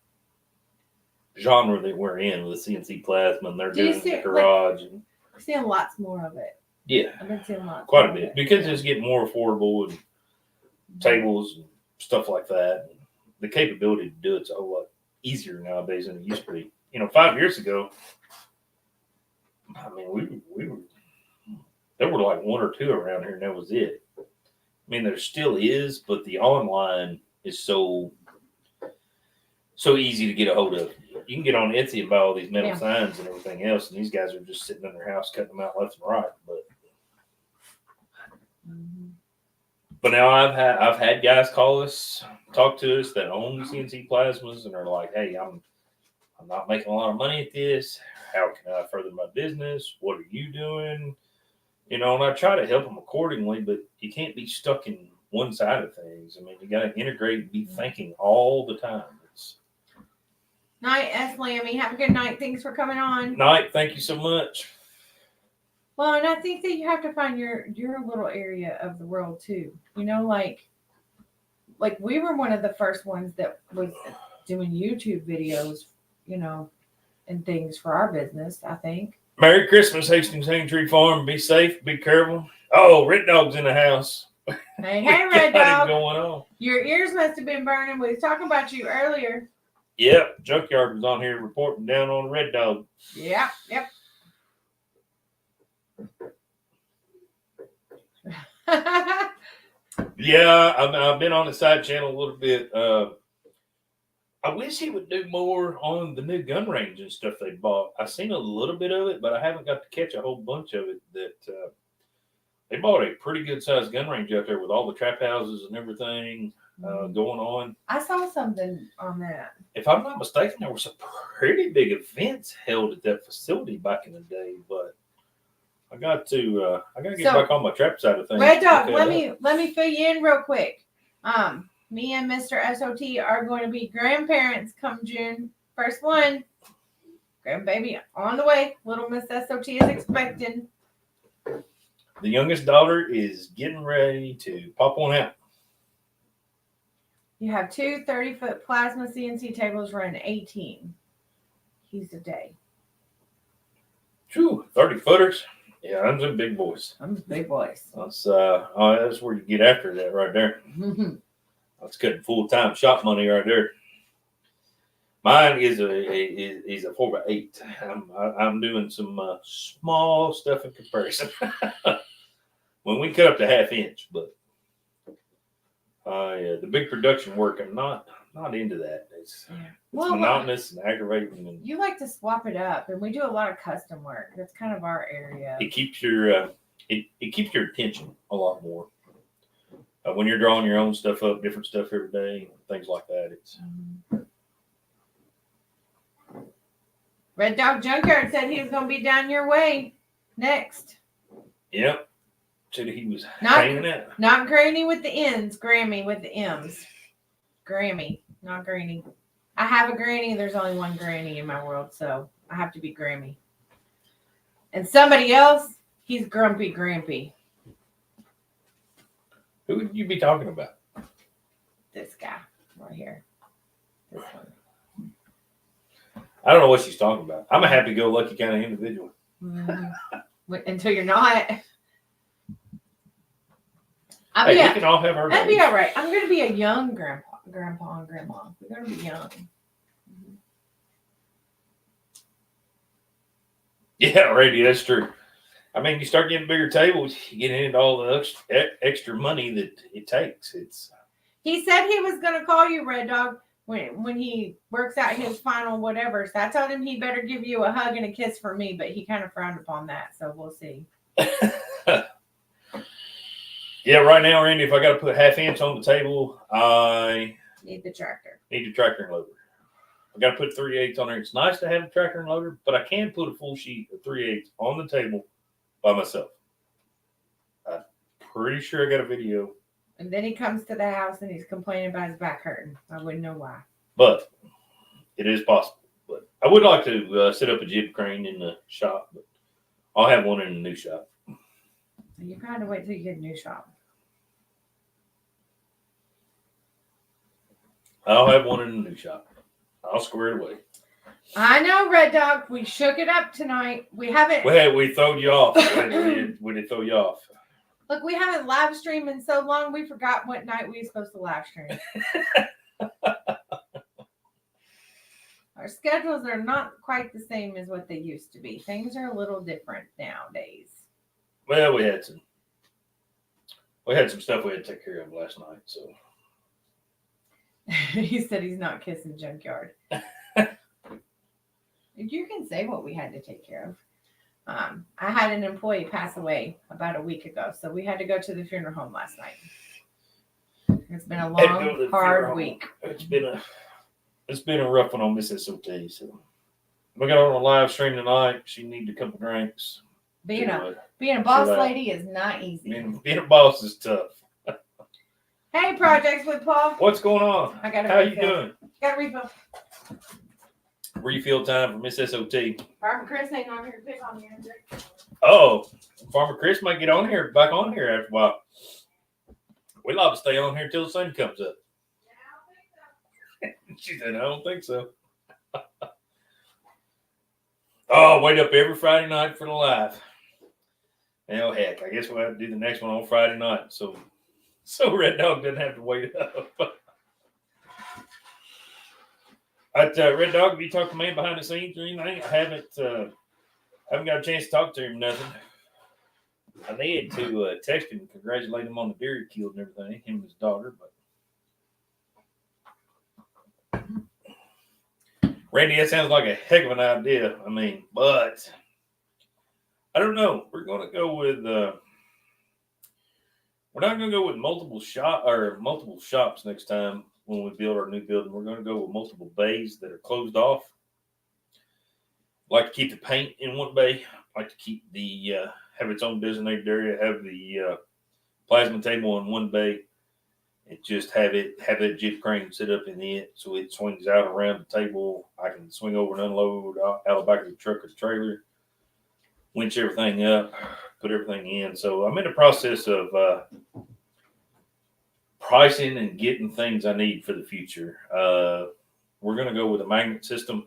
Speaker 1: genre that we're in with the CNC plasma, and they're doing the garage. And
Speaker 2: we're seeing lots more of it.
Speaker 1: Yeah.
Speaker 2: I've been seeing lots.
Speaker 1: Quite a bit. Because it's getting more affordable, and tables and stuff like that. And the capability to do it's a whole lot easier nowadays than it used to be. 5 years ago, I mean, we were there were like one or two around here, and that was it. I mean, there still is, but the online is so easy to get a hold of. You can get on Etsy and buy all these metal signs and everything else, and these guys are just sitting in their house cutting them out left and right. But now I've had guys call us, talk to us that own CNC plasmas, and are like, "Hey, I'm not making a lot of money at this. How can I further my business? What are you doing?" And I try to help them accordingly, but you can't be stuck in one side of things. I mean, you got to integrate and be thinking all the time.
Speaker 2: Night, S. Lammy. Have a good night. Thanks for coming on.
Speaker 1: Night. Thank you so much.
Speaker 2: Well, and I think that you have to find your little area of the world too. Like we were one of the first ones that was doing YouTube videos, and things for our business, I think.
Speaker 1: Merry Christmas, Hastings Hang Tree Farm. Be safe. Be careful. Oh, Red Dog's in the house.
Speaker 2: Hey, Red Dog.
Speaker 1: Going on? Your
Speaker 2: ears must have been burning. We was talking about you earlier.
Speaker 1: Yep. Junkyard was on here reporting down on Red Dog.
Speaker 2: Yep.
Speaker 1: Yeah, I've been on the side channel a little bit. I wish he would do more on the new gun range and stuff they bought. I've seen a little bit of it, but I haven't got to catch a whole bunch of it. That they bought a pretty good sized gun range out there with all the trap houses and everything going on.
Speaker 2: I saw something on that.
Speaker 1: If I'm not mistaken, there were some pretty big events held at that facility back in the day, but I got to get back on my trap side of things.
Speaker 2: Red Dog, let me fill you in real quick. Me and Mr. S.O.T. are going to be grandparents come June. First one. Grandbaby on the way. Little Miss S.O.T. is expecting.
Speaker 1: The youngest daughter is getting ready to pop one out.
Speaker 2: You have two 30-foot plasma CNC tables running 18 keys a day.
Speaker 1: 30-footers. Yeah, I'm some big boys.
Speaker 2: That's
Speaker 1: that's where you get after that right there. That's cutting full-time shop money right there. Mine is a 4x8. I'm doing some small stuff in comparison. When we cut up to 1/2 inch, but the big production work, I'm not into that. It's monotonous and aggravating. And
Speaker 2: you like to swap it up, and we do a lot of custom work. That's kind of our area.
Speaker 1: It keeps your it keeps your attention a lot more. When you're drawing your own stuff up, different stuff every day, things like that. It's
Speaker 2: Red Dog Junkyard said he was going to be down your way next.
Speaker 1: Yep. Said he was hanging out.
Speaker 2: Not Granny with the N's, Grammy with the M's. Grammy, not Granny. I have a Granny. There's only one Granny in my world, so I have to be Grammy. And somebody else, he's Grumpy Grampy.
Speaker 1: Who would you be talking about?
Speaker 2: This guy right here. This one.
Speaker 1: I don't know what she's talking about. I'm a happy-go-lucky kind of individual.
Speaker 2: Until you're not.
Speaker 1: We can all have our
Speaker 2: That'd be all right. I'm going to be a young grandpa and grandma. We're going to be young.
Speaker 1: Yeah, Randy, that's true. I mean, you start getting bigger tables, you get into all the extra money that it takes.
Speaker 2: He said he was going to call you, Red Dog, when he works out his final whatever. So I told him he better give you a hug and a kiss for me, but he kind of frowned upon that. So we'll see.
Speaker 1: Yeah, right now, Randy, if I got to put 1/2 inch on the table, I
Speaker 2: need the tractor.
Speaker 1: Need a tractor and loader. I got to put 3/8 on there. It's nice to have a tractor and loader, but I can put a full sheet of 3/8 on the table by myself. I'm pretty sure I got a video.
Speaker 2: And then he comes to the house and he's complaining about his back hurting. I wouldn't know why.
Speaker 1: But it is possible. But I would like to set up a jib crane in the shop, but I'll have one in the new shop.
Speaker 2: You kind of wait till you get a new shop.
Speaker 1: I'll have one in the new shop. I'll square it away.
Speaker 2: I know, Red Dog. We shook it up tonight. We haven't.
Speaker 1: We throwed you off. We did throw you off.
Speaker 2: Look, we haven't live streamed in so long. We forgot what night we were supposed to live stream. Our schedules are not quite the same as what they used to be. Things are a little different nowadays.
Speaker 1: Well, we had some stuff we had to take care of last night, so.
Speaker 2: He said he's not kissing Junkyard. You can say what we had to take care of. I had an employee pass away about a week ago, so we had to go to the funeral home last night. It's been a long, hard week.
Speaker 1: It's been a rough one on Miss S.O.T. So we got on a live stream tonight. She needed a couple drinks.
Speaker 2: Being a boss lady is not easy.
Speaker 1: Being a boss is tough.
Speaker 2: Hey, Projects with Paul.
Speaker 1: What's going on? How you doing?
Speaker 2: Got a refill.
Speaker 1: Refill time for Miss S.O.T.
Speaker 2: Farmer Chris ain't on here to pick on you.
Speaker 1: Oh, Farmer Chris might get back on here after a while. We love to stay on here till the sun comes up.
Speaker 2: Yeah, I don't think so.
Speaker 1: She said, I don't think so. Oh, wait up every Friday night for the live. Well, heck, I guess we'll have to do the next one on Friday night. So Red Dog doesn't have to wait up. Red Dog, have you talked to me behind the scenes or anything? I haven't got a chance to talk to him, nothing. I need to text him and congratulate him on the deer he killed and everything, him and his daughter, but Randy, that sounds like a heck of an idea. I mean, but I don't know. We're gonna go with we're not gonna go with multiple shops next time when we build our new building. We're gonna go with multiple bays that are closed off. Like to keep the paint in one bay. Like to keep the have its own designated area. Have the plasma table in one bay, and just have that jib crane sit up in it so it swings out around the table. I can swing over and unload out the back of the truck or the trailer, winch everything up, put everything in. So I'm in the process of pricing and getting things I need for the future. We're going to go with a magnet system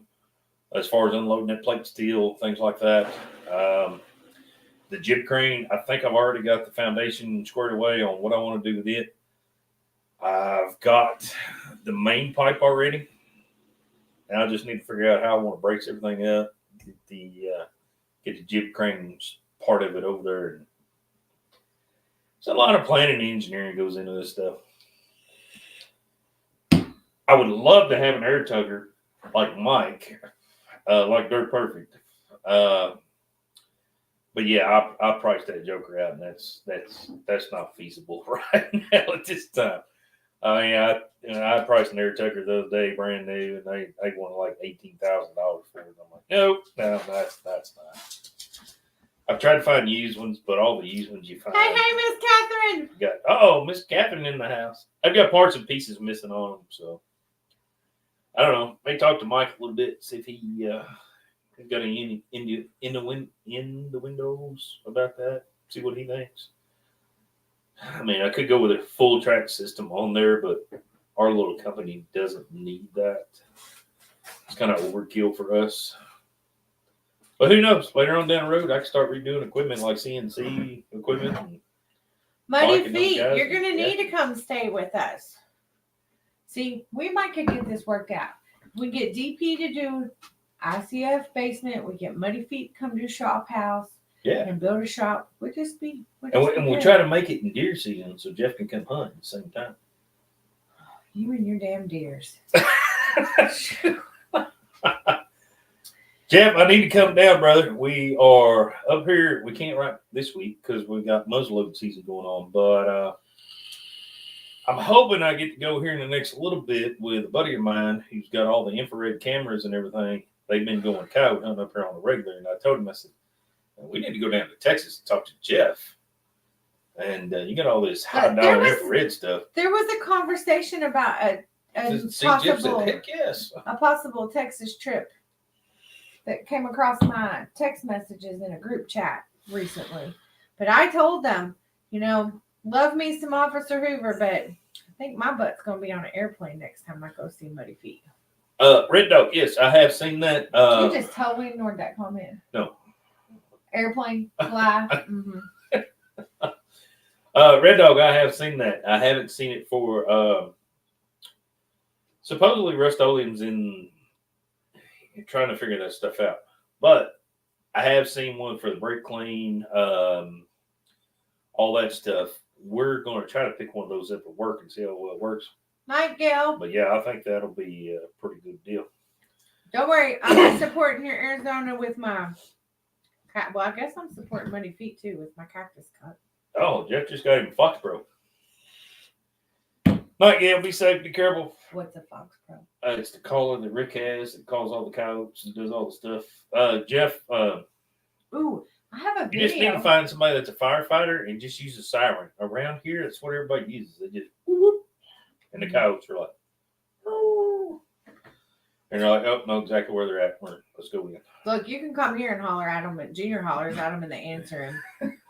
Speaker 1: as far as unloading that plate steel, things like that. The jib crane, I think I've already got the foundation squared away on what I want to do with it. I've got the main pipe already. And I just need to figure out how I want to brace everything up. Get the jib crane part of it over there. And there's a lot of planning and engineering goes into this stuff. I would love to have an air tugger like Mike, like Dirt Perfect. But yeah, I priced that joker out, and that's not feasible right now at this time. I mean, I priced an air tugger the other day, brand new, and they wanted like $18,000 for it. I'm like, no, that's not. I've tried to find used ones, but all the used ones you find.
Speaker 2: Hey, Miss Catherine.
Speaker 1: Miss Catherine in the house. I've got parts and pieces missing on them, so I don't know. May talk to Mike a little bit, see if he got any in the windows about that. See what he thinks. I mean, I could go with a full track system on there, but our little company doesn't need that. It's kind of overkill for us. But who knows? Later on down the road, I can start redoing equipment like CNC equipment. And
Speaker 2: Muddy Feet, you're going to need to come stay with us. See, we might could get this worked out. We get DP to do ICF basement. We get Muddy Feet to come do shop house.
Speaker 1: Yeah.
Speaker 2: And build a shop. We'll just be.
Speaker 1: And we try to make it in deer season so Jeff can come hunt at the same time.
Speaker 2: You and your damn deers.
Speaker 1: Jeff, I need to come down, brother. We are up here. We can't right this week because we got muzzleloading season going on. But I'm hoping I get to go here in the next little bit with a buddy of mine who's got all the infrared cameras and everything. They've been going coyote hunting up here on the regular. And I told him, I said, we need to go down to Texas and talk to Jeff. And you got all this high dollar infrared stuff.
Speaker 2: There was a conversation about a possible Texas trip that came across my text messages in a group chat recently. But I told them, love me some Officer Hoover, but I think my butt's going to be on an airplane next time I go see Muddy Feet.
Speaker 1: Red Dog, yes, I have seen that.
Speaker 2: You just totally ignored that comment.
Speaker 1: No.
Speaker 2: Airplane, fly. Mm-hmm.
Speaker 1: Red Dog, I have seen that. I haven't seen it for supposedly Rust-Oleum's in trying to figure that stuff out. But I have seen one for the brake clean, all that stuff. We're going to try to pick one of those up at work and see how well it works.
Speaker 2: Night, Gail.
Speaker 1: But yeah, I think that'll be a pretty good deal.
Speaker 2: Don't worry, I'm supporting your Arizona with my. Well, I guess I'm supporting Muddy Feet too with my cactus cut.
Speaker 1: Oh, Jeff just got him Foxborough. Night, Gail. Be safe. Be careful.
Speaker 2: What's a Foxborough?
Speaker 1: It's the caller that Rick has that calls all the coyotes and does all the stuff. Jeff.
Speaker 2: Ooh, I have a video.
Speaker 1: You just need to find somebody that's a firefighter and just use a siren. Around here, that's what everybody uses. They just whoop, and the coyotes are like, oh. And they're like, oh, know exactly where they're at. Let's go in.
Speaker 2: Look, you can come here and holler at them, and Junior hollers at them and they answer him.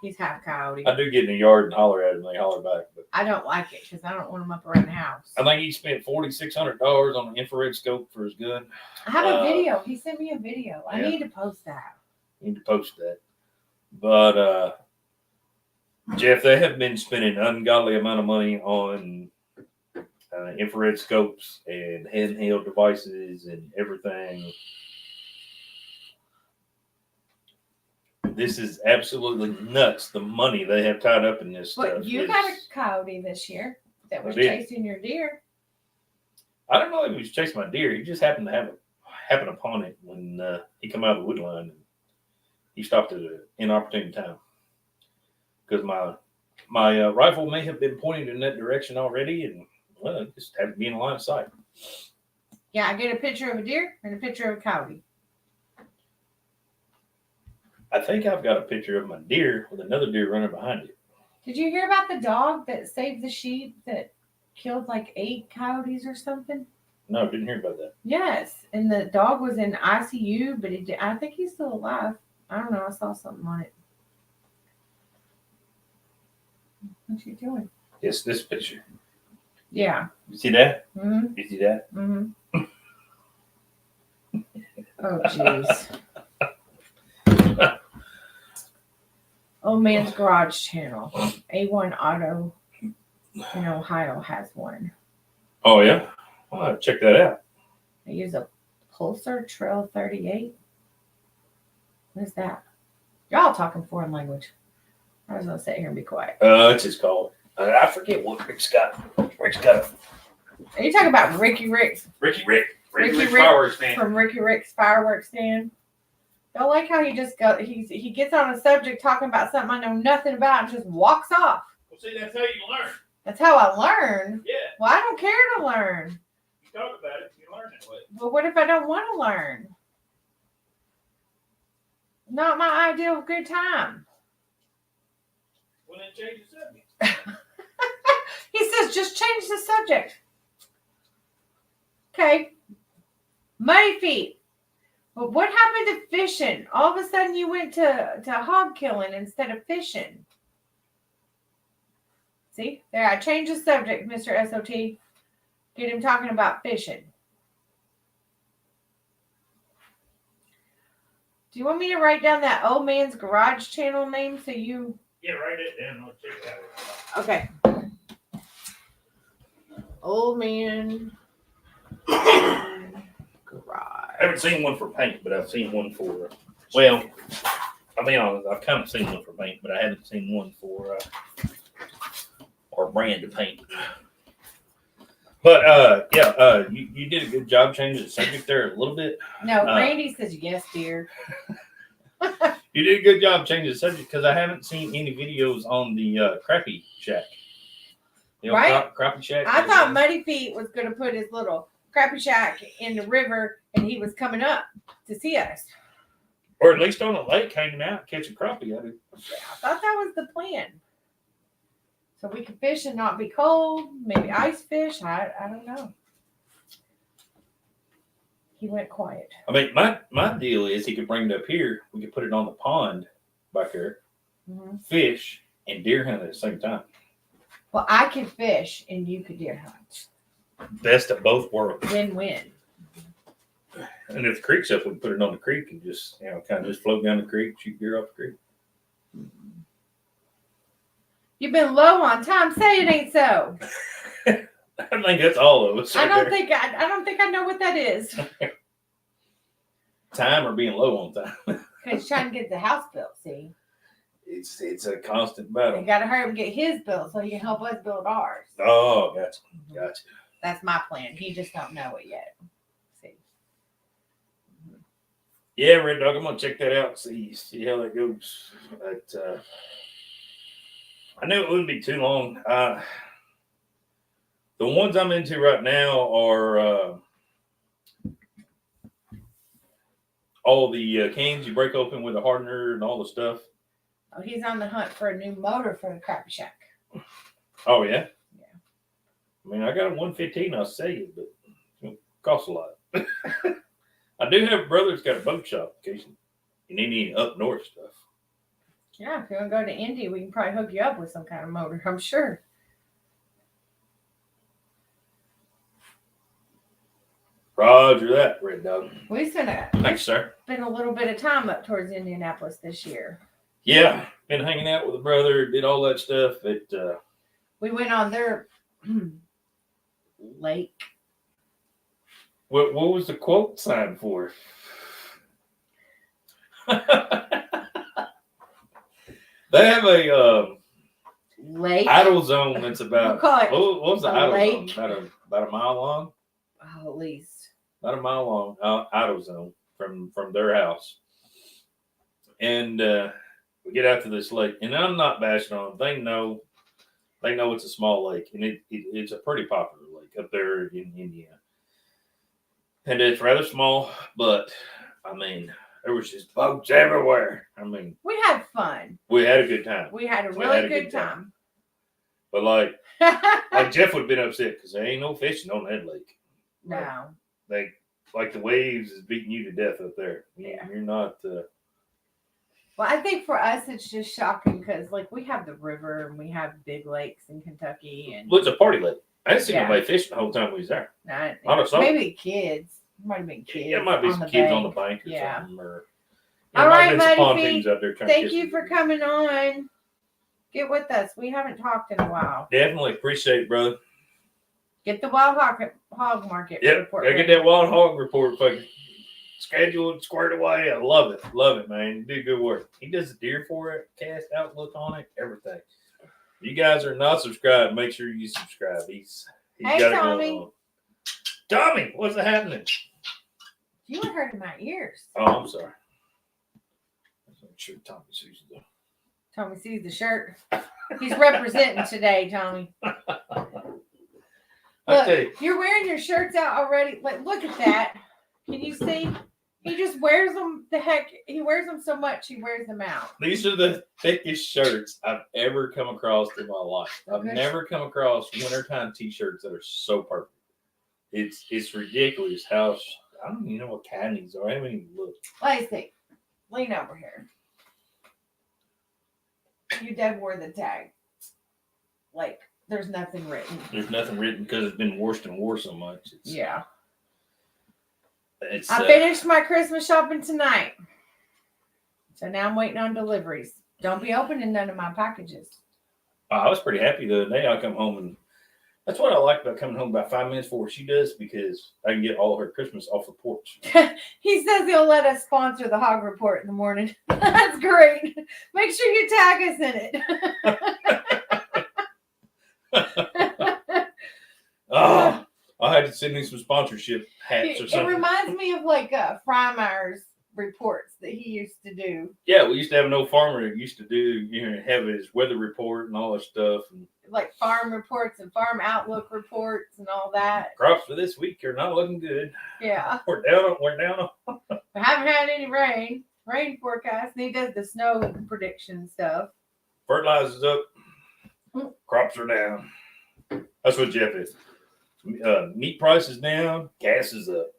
Speaker 2: He's half coyote.
Speaker 1: I do get in the yard and holler at them, and they holler back. But
Speaker 2: I don't like it because I don't want them up around the house.
Speaker 1: I think he spent $4,600 on an infrared scope for his gun.
Speaker 2: I have a video. He sent me a video. I need to post that.
Speaker 1: You need to post that. But, Jeff, they have been spending an ungodly amount of money on infrared scopes and handheld devices and everything. This is absolutely nuts, the money they have tied up in this stuff.
Speaker 2: But you got a coyote this year that was chasing your deer.
Speaker 1: I don't know if he was chasing my deer. He just happened to happen upon it when he come out of the wood line. And he stopped at an inopportune time. Because my rifle may have been pointed in that direction already, and well, it just had to be in line of sight.
Speaker 2: Yeah, I get a picture of a deer and a picture of a coyote.
Speaker 1: I think I've got a picture of my deer with another deer running behind it.
Speaker 2: Did you hear about the dog that saved the sheep that killed like 8 coyotes or something?
Speaker 1: No, didn't hear about that.
Speaker 2: Yes, and the dog was in ICU, but I think he's still alive. I don't know. I saw something on it. What you doing?
Speaker 1: It's this picture.
Speaker 2: Yeah.
Speaker 1: You see that?
Speaker 2: Mm-hmm.
Speaker 1: You see that?
Speaker 2: Mm-hmm. Oh, jeez. Old Man's Garage Channel. A1 Auto in Ohio has one.
Speaker 1: Oh, yeah? I'll check that out.
Speaker 2: I use a Pulsar Trail 38. What is that? Y'all talking foreign language. I was going to sit here and be quiet.
Speaker 1: It's his call. I forget what Rick's got. Rick's got.
Speaker 2: Are you talking about Ricky Rick's?
Speaker 1: Ricky Rick Fireworks Stand.
Speaker 2: From Ricky Rick's Fireworks Stand. Don't like how he just he gets on a subject talking about something I know nothing about and just walks off.
Speaker 1: Well, see, that's how you learn.
Speaker 2: That's how I learn?
Speaker 1: Yeah.
Speaker 2: Well, I don't care to learn.
Speaker 1: You talk about it, you learn that way.
Speaker 2: Well, what if I don't want to learn? Not my ideal good time.
Speaker 1: Well, then change the subject.
Speaker 2: He says, just change the subject. Okay. Muddy Feet. Well, what happened to fishing? All of a sudden you went to hog killing instead of fishing. See? There, I changed the subject, Mr. S.O.T. Get him talking about fishing. Do you want me to write down that Old Man's Garage Channel name so you...
Speaker 1: Yeah, write it down. I'll check it out.
Speaker 2: Okay. Old Man Garage.
Speaker 1: I haven't seen one for paint, but I've seen one for, well, I'll be honest, I've kind of seen one for paint, but I haven't seen one for our brand of paint. But you did a good job changing the subject there a little bit.
Speaker 2: No, Randy says yes, dear.
Speaker 1: You did a good job changing the subject because I haven't seen any videos on the crappie shack.
Speaker 2: Right?
Speaker 1: Crappie shack.
Speaker 2: I thought Muddy Feet was going to put his little crappie shack in the river, and he was coming up to see us.
Speaker 1: Or at least on a lake hanging out, catching crappie.
Speaker 2: Yeah, I thought that was the plan. So we could fish and not be cold. Maybe ice fish. I don't know. He went quiet.
Speaker 1: I mean, my deal is he could bring it up here. We could put it on the pond back there, fish, and deer hunt at the same time.
Speaker 2: Well, I could fish and you could deer hunt.
Speaker 1: Best of both worlds.
Speaker 2: Win-win.
Speaker 1: And if the creek's up, we can put it on the creek and just, kind of just float down the creek, shoot deer off the creek.
Speaker 2: You've been low on time. Say it ain't so.
Speaker 1: I think that's all of us.
Speaker 2: I don't think I know what that is.
Speaker 1: Time or being low on time.
Speaker 2: He's trying to get the house built. See,
Speaker 1: it's a constant battle.
Speaker 2: You got to hurry up and get his built so he can help us build ours.
Speaker 1: Oh, gotcha.
Speaker 2: That's my plan. He just don't know it yet. See.
Speaker 1: Yeah, Red Dog, I'm gonna check that out. See how that goes. But I knew it wouldn't be too long. The ones I'm into right now are all the cans you break open with a hardener and all the stuff.
Speaker 2: Oh, he's on the hunt for a new motor for the crappie shack.
Speaker 1: Oh, yeah?
Speaker 2: Yeah.
Speaker 1: I mean, I got a 115, I'll sell you, but it costs a lot. I do have a brother that's got a boat shop in case you need any up north stuff.
Speaker 2: Yeah, if you want to go to Indy, we can probably hook you up with some kind of motor, I'm sure.
Speaker 1: Roger that, Red Dog.
Speaker 2: We spent
Speaker 1: Thanks, sir.
Speaker 2: a little bit of time up towards Indianapolis this year.
Speaker 1: Yeah, been hanging out with a brother, did all that stuff.
Speaker 2: We went on their lake.
Speaker 1: What was the quote sign for? They have a
Speaker 2: lake
Speaker 1: idle zone that's about
Speaker 2: what
Speaker 1: was the idle
Speaker 2: lake?
Speaker 1: zone? About a mile long?
Speaker 2: Oh, at least.
Speaker 1: About a mile long idle zone from their house. And we get out to this lake, and I'm not bashing on them. They know it's a small lake, and it's a pretty popular lake up there in Indiana. And it's rather small, but I mean, there was just boats everywhere. I mean,
Speaker 2: we had fun.
Speaker 1: We had a good time.
Speaker 2: We had a really good time.
Speaker 1: But like Jeff would have been upset because there ain't no fishing on that lake.
Speaker 2: No.
Speaker 1: Like the waves is beating you to death up there.
Speaker 2: Yeah.
Speaker 1: You're not.
Speaker 2: Well, I think for us it's just shocking because like we have the river and we have big lakes in Kentucky and.
Speaker 1: Well, it's a party lake. I didn't see nobody fishing the whole time we was there.
Speaker 2: Maybe kids. It might have been kids.
Speaker 1: Yeah, it might be some kids on the bank or something. Or,
Speaker 2: all right, Muddy
Speaker 1: out there
Speaker 2: thank you for coming on. Get with us. We haven't talked in a while.
Speaker 1: Definitely appreciate it, brother.
Speaker 2: Get the wild hog market report.
Speaker 1: Gotta get that wild hog report fucking scheduled, squared away. I love it, man. You do good work. He does the deer forecast outlook on it, everything. If you guys are not subscribed, make sure you subscribe. He's
Speaker 2: hey,
Speaker 1: got
Speaker 2: Tommy.
Speaker 1: it going on. Tommy, what's happening?
Speaker 2: You were hurting my ears.
Speaker 1: Oh, I'm sorry. Let's make sure Tommy sees it.
Speaker 2: Tommy sees the shirt. He's representing today, Tommy. Look, you're wearing your shirts out already. Like, look at that. Can you see? He just wears them. He wears them so much. He wears them out.
Speaker 1: These are the thickest shirts I've ever come across in my life. I've never come across wintertime t-shirts that are so perfect. It's ridiculous how I don't even know what kind these are. I haven't even looked.
Speaker 2: Let me see. Lean over here. You dead wore the tag. Like, there's nothing written.
Speaker 1: There's nothing written because it's been washed and wore so much.
Speaker 2: Yeah. I finished my Christmas shopping tonight. So now I'm waiting on deliveries. Don't be opening none of my packages.
Speaker 1: I was pretty happy the other day. I come home and That's what I like about coming home about 5 minutes before she does, because I can get all her Christmas off the porch.
Speaker 2: He says he'll let us sponsor the Hog Report in the morning. That's great. Make sure you tag us in it.
Speaker 1: Oh, I had to send me some sponsorship hats or something.
Speaker 2: It reminds me of like Frymeyer's reports that he used to do.
Speaker 1: Yeah, we used to have an old farmer that used to do, have his weather report and all that stuff. And
Speaker 2: like farm reports and farm outlook reports and all that.
Speaker 1: Crops for this week are not looking good.
Speaker 2: Yeah.
Speaker 1: We're down.
Speaker 2: We haven't had any rain forecast. And he does the snow prediction stuff.
Speaker 1: Fertilizer's up. Crops are down. That's what Jeff is. Meat price is down. Gas is up.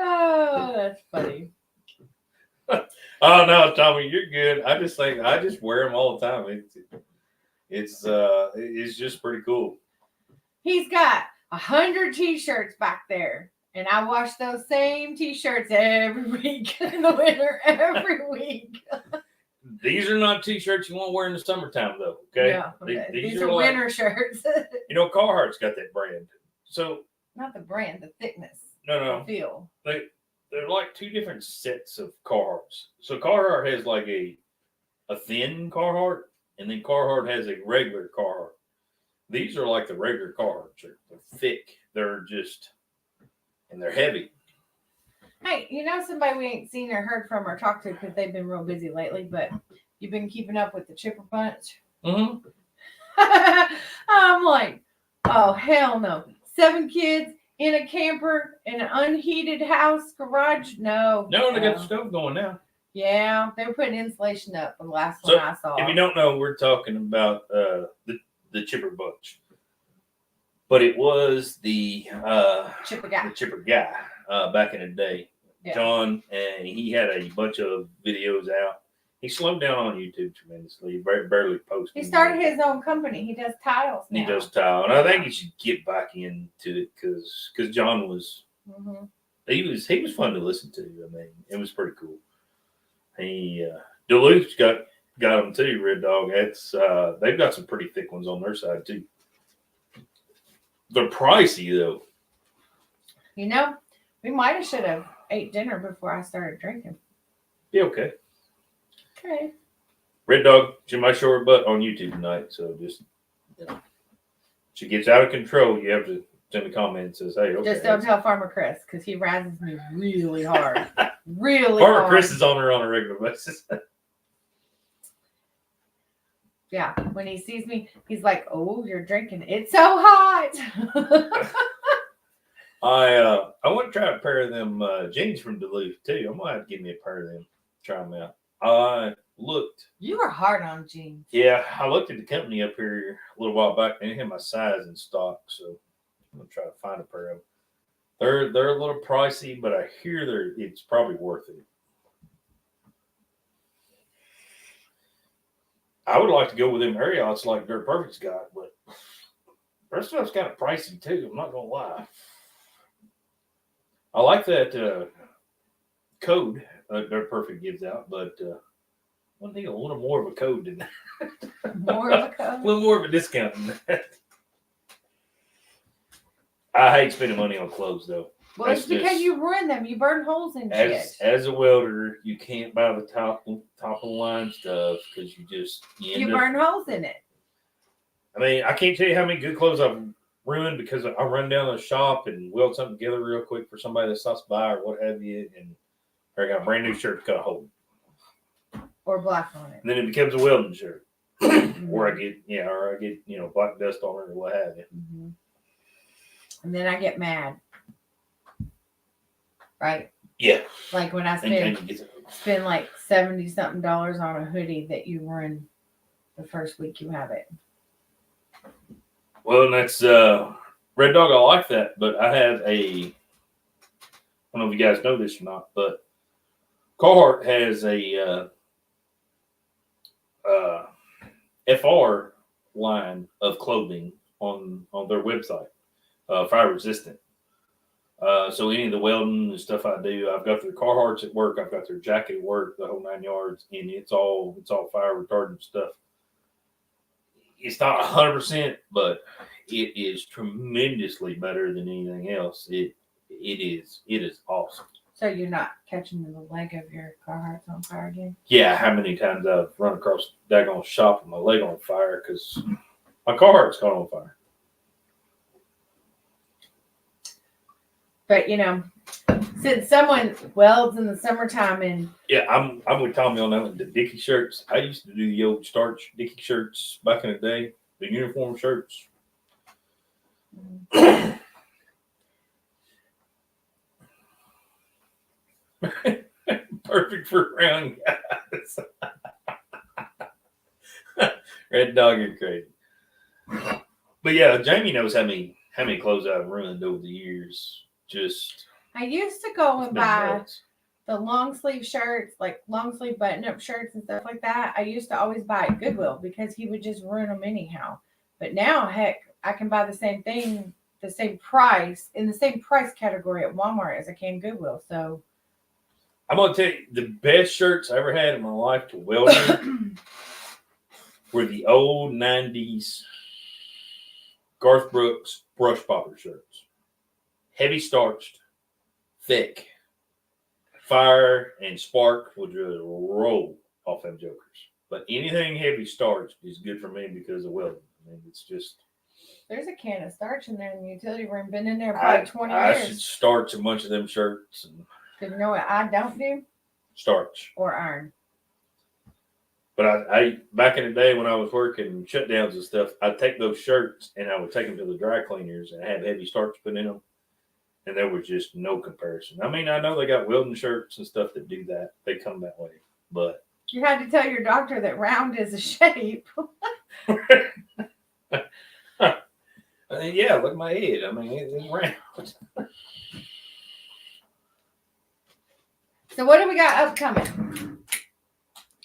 Speaker 2: Oh, that's funny.
Speaker 1: Oh no, Tommy, you're good. I just wear them all the time. It's just pretty cool.
Speaker 2: He's got 100 t-shirts back there, and I wash those same t-shirts every week in the winter. Every week.
Speaker 1: These are not t-shirts you want to wear in the summertime, though. Okay,
Speaker 2: yeah,
Speaker 1: these
Speaker 2: are winter shirts.
Speaker 1: Carhartt's got that brand. So
Speaker 2: not the brand, the thickness.
Speaker 1: No.
Speaker 2: The feel.
Speaker 1: They're like two different sets of Carhartts. So Carhartt has like a thin Carhartt, and then Carhartt has a regular Carhartt. These are like the regular Carhartts. They're thick. They're heavy.
Speaker 2: Hey, somebody we ain't seen or heard from or talked to because they've been real busy lately, but you've been keeping up with the Chipper Punch?
Speaker 1: Mm-hmm.
Speaker 2: I'm like, oh, hell no. 7 kids in a camper in an unheated house garage? No.
Speaker 1: No, they got the stove going now.
Speaker 2: Yeah, they were putting insulation up the last one I saw.
Speaker 1: If you don't know, we're talking about the Chipper Bunch. But it was the
Speaker 2: Chipper guy.
Speaker 1: The Chipper guy back in the day.
Speaker 2: Yeah.
Speaker 1: John, and he had a bunch of videos out. He slowed down on YouTube tremendously. He barely posted.
Speaker 2: He started his own company. He does tiles now.
Speaker 1: He does tile, and I think he should get back into it because John was he was fun to listen to. I mean, it was pretty cool. He Duluth's got them too. Red Dog. It's they've got some pretty thick ones on their side too. They're pricey though.
Speaker 2: We might have should have ate dinner before I started drinking.
Speaker 1: Yeah, okay.
Speaker 2: Okay.
Speaker 1: Red Dog, she might show her butt on YouTube tonight, so just she gets out of control. You have to send a comment and says, "Hey, okay."
Speaker 2: Just don't tell Farmer Chris because he rises me really hard, really
Speaker 1: Farmer
Speaker 2: hard.
Speaker 1: Chris is on her on a regular basis.
Speaker 2: Yeah, when he sees me, he's like, "Oh, you're drinking. It's so hot."
Speaker 1: I want to try a pair of them jeans from Duluth too. I'm gonna have to give me a pair of them. Try them out. I looked.
Speaker 2: You were hard on jeans.
Speaker 1: Yeah, I looked at the company up here a little while back. They didn't have my size in stock, so I'm gonna try to find a pair of them. They're a little pricey, but I hear it's probably worth it. I would like to go with them Marriott's like Dirt Perfect's got, but the rest of it's kind of pricey too. I'm not gonna lie. I like that code Dirt Perfect gives out, but I need a little more of a code than that.
Speaker 2: More of a code?
Speaker 1: A little more of a discount than that. I hate spending money on clothes, though.
Speaker 2: Well, it's because you ruin them. You burn holes in shit.
Speaker 1: As a welder, you can't buy the top of the line stuff because you
Speaker 2: burn holes in it.
Speaker 1: I mean, I can't tell you how many good clothes I've ruined because I run down the shop and weld something together real quick for somebody that stops by or what have you, and I got a brand new shirt to cut a hole.
Speaker 2: Or black on it.
Speaker 1: And then it becomes a welding shirt. Or I get black dust on it or what have you.
Speaker 2: Mm-hmm. And then I get mad. Right?
Speaker 1: Yeah.
Speaker 2: Like when I spend like $70-something on a hoodie that you ruin the first week you have it.
Speaker 1: Well, and that's Red Dog. I like that, but I have I don't know if you guys know this or not, but Carhartt has a FR line of clothing on their website, fire resistant. So any of the welding and stuff I do, I've got their Carhartts at work, I've got their jacket at work, the whole 9 yards, and it's all fire retardant stuff. it's not 100%, but it is tremendously better than anything else. It is awesome.
Speaker 2: So you're not catching the leg of your Carhartt's on fire again?
Speaker 1: Yeah, how many times I've run across that daggone shop with my leg on fire because my Carhartt's caught on fire.
Speaker 2: But since someone welds in the summertime and
Speaker 1: yeah, I'm with Tommy on that one. The Dickie shirts. I used to do the old starch Dickie shirts back in the day. The uniform shirts. Perfect for brown guys. Red dog, you're crazy. But yeah, Jamie knows how many clothes I've ruined over the years. Just
Speaker 2: I used to go and buy
Speaker 1: nuts.
Speaker 2: the long sleeve shirts, like long sleeve button up shirts and stuff like that. I used to always buy at Goodwill because he would just ruin them anyhow. But now, heck, I can buy the same thing, the same price, in the same price category at Walmart as I can Goodwill. So
Speaker 1: I'm gonna tell you, the best shirts I ever had in my life to weld in were the old 90s Garth Brooks brush popper shirts. Heavy starched, thick. Fire and spark will just roll off them jokers. But anything heavy starched is good for me because of welding. I mean, it's just.
Speaker 2: There's a can of starch in there in the utility room. Been in there probably 20 years.
Speaker 1: I should starch a bunch of them shirts. And
Speaker 2: you know what I don't do?
Speaker 1: Starch.
Speaker 2: Or iron.
Speaker 1: But I back in the day when I was working shutdowns and stuff, I'd take those shirts and I would take them to the dry cleaners and have heavy starch put in them. And there was just no comparison. I mean, I know they got welding shirts and stuff that do that. They come that way. But
Speaker 2: you had to tell your doctor that round is a shape.
Speaker 1: Yeah, look at my head. I mean, it's round.
Speaker 2: So what do we got upcoming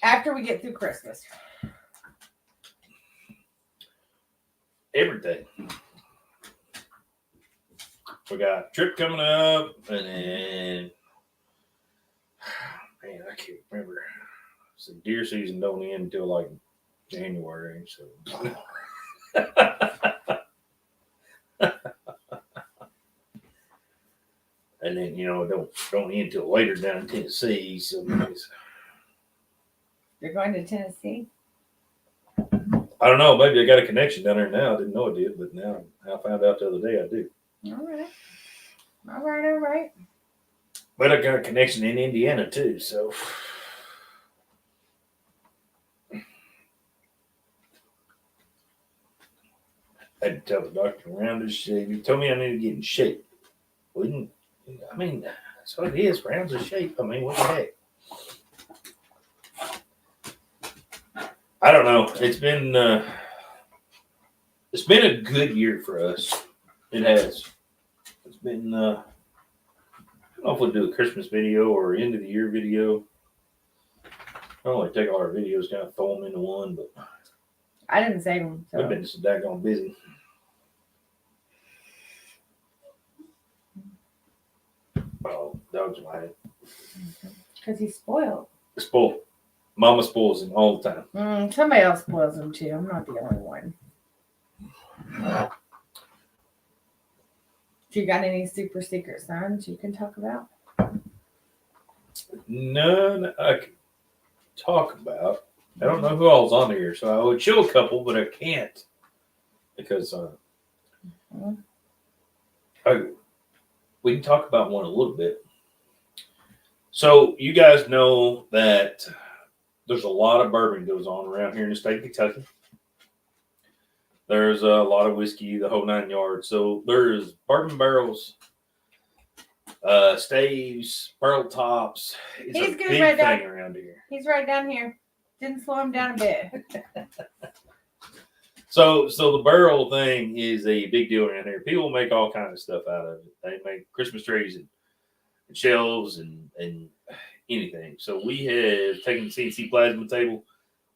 Speaker 2: after we get through Christmas?
Speaker 1: Everything. We got a trip coming up, and then, man, I can't remember. So deer season don't end until like January, so. And then don't end until later down in Tennessee. So
Speaker 2: you're going to Tennessee?
Speaker 1: I don't know. Maybe I got a connection down there now. I didn't know I did, but now I found out the other day I do.
Speaker 2: All right.
Speaker 1: But I got a connection in Indiana too, so. I had to tell the doctor round is shape. He told me I need to get in shape. I mean, that's what it is. Rounds of shape. I mean, what the heck? I don't know. It's been a good year for us. It has. It's been. I don't know if we'll do a Christmas video or end of the year video. I don't like take all our videos, kind of throw them into one, but
Speaker 2: I didn't save them. So.
Speaker 1: We've been so daggone busy. Oh, dog's lying.
Speaker 2: Because he's spoiled.
Speaker 1: Spoiled. Mama spoils him all the time.
Speaker 2: Somebody else spoils him too. I'm not the only one. Do you got any super secret signs you can talk about?
Speaker 1: None I can talk about. I don't know who all's on here, so I would show a couple, but I can't because we can talk about one a little bit. So you guys know that there's a lot of bourbon goes on around here in the state of Kentucky. There's a lot of whiskey, the whole 9 yards. So there's bourbon barrels, staves, barrel tops. It's a big
Speaker 2: right
Speaker 1: thing around here.
Speaker 2: He's right down here. Didn't slow him down a bit.
Speaker 1: So the barrel thing is a big deal around here. People make all kinds of stuff out of it. They make Christmas trees and shelves and anything. So we have taken the CNC plasma table.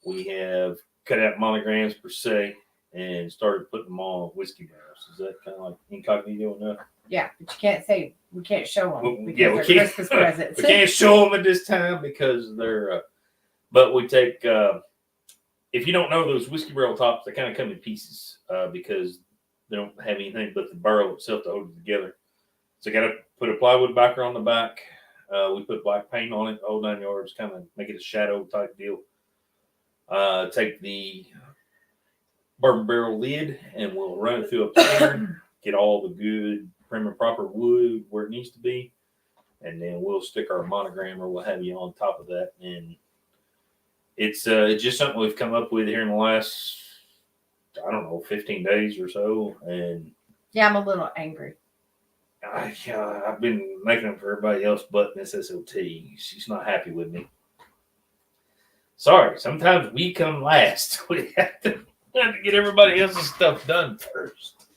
Speaker 1: We have cut out monograms per se and started putting them on whiskey barrels. Is that kind of like incognito enough?
Speaker 2: Yeah, but you can't say, we can't show them.
Speaker 1: Well,
Speaker 2: because
Speaker 1: yeah, we
Speaker 2: they're
Speaker 1: can't.
Speaker 2: Christmas presents.
Speaker 1: We can't show them at this time because they're. But we take if you don't know, those whiskey barrel tops, they kind of come in pieces because they don't have anything but the barrel itself to hold it together. So, got to put a plywood backer on the back. We put black paint on it, the whole 9 yards, kind of make it a shadow type deal. Take the bourbon barrel lid and we'll run it through a planer, get all the good prim and proper wood where it needs to be, and then we'll stick our monogram or what have you on top of that. And it's just something we've come up with here in the last, I don't know, 15 days or so. And
Speaker 2: yeah, I'm a little angry.
Speaker 1: I've been making them for everybody else but Miss S.O.T. She's not happy with me. Sorry, sometimes we come last. We have to get everybody else's stuff done first.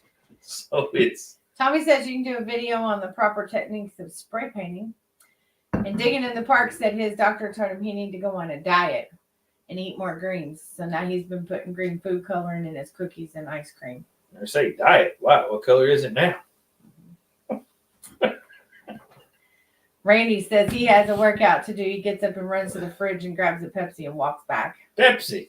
Speaker 1: So it's...
Speaker 2: Tommy says you can do a video on the proper techniques of spray painting. And Digging in the Park said his doctor told him he needed to go on a diet and eat more greens. So now he's been putting green food coloring in his cookies and ice cream.
Speaker 1: I say diet. Wow, what color is it now?
Speaker 2: Randy says he has a workout to do. He gets up and runs to the fridge and grabs a Pepsi and walks back.
Speaker 1: Pepsi.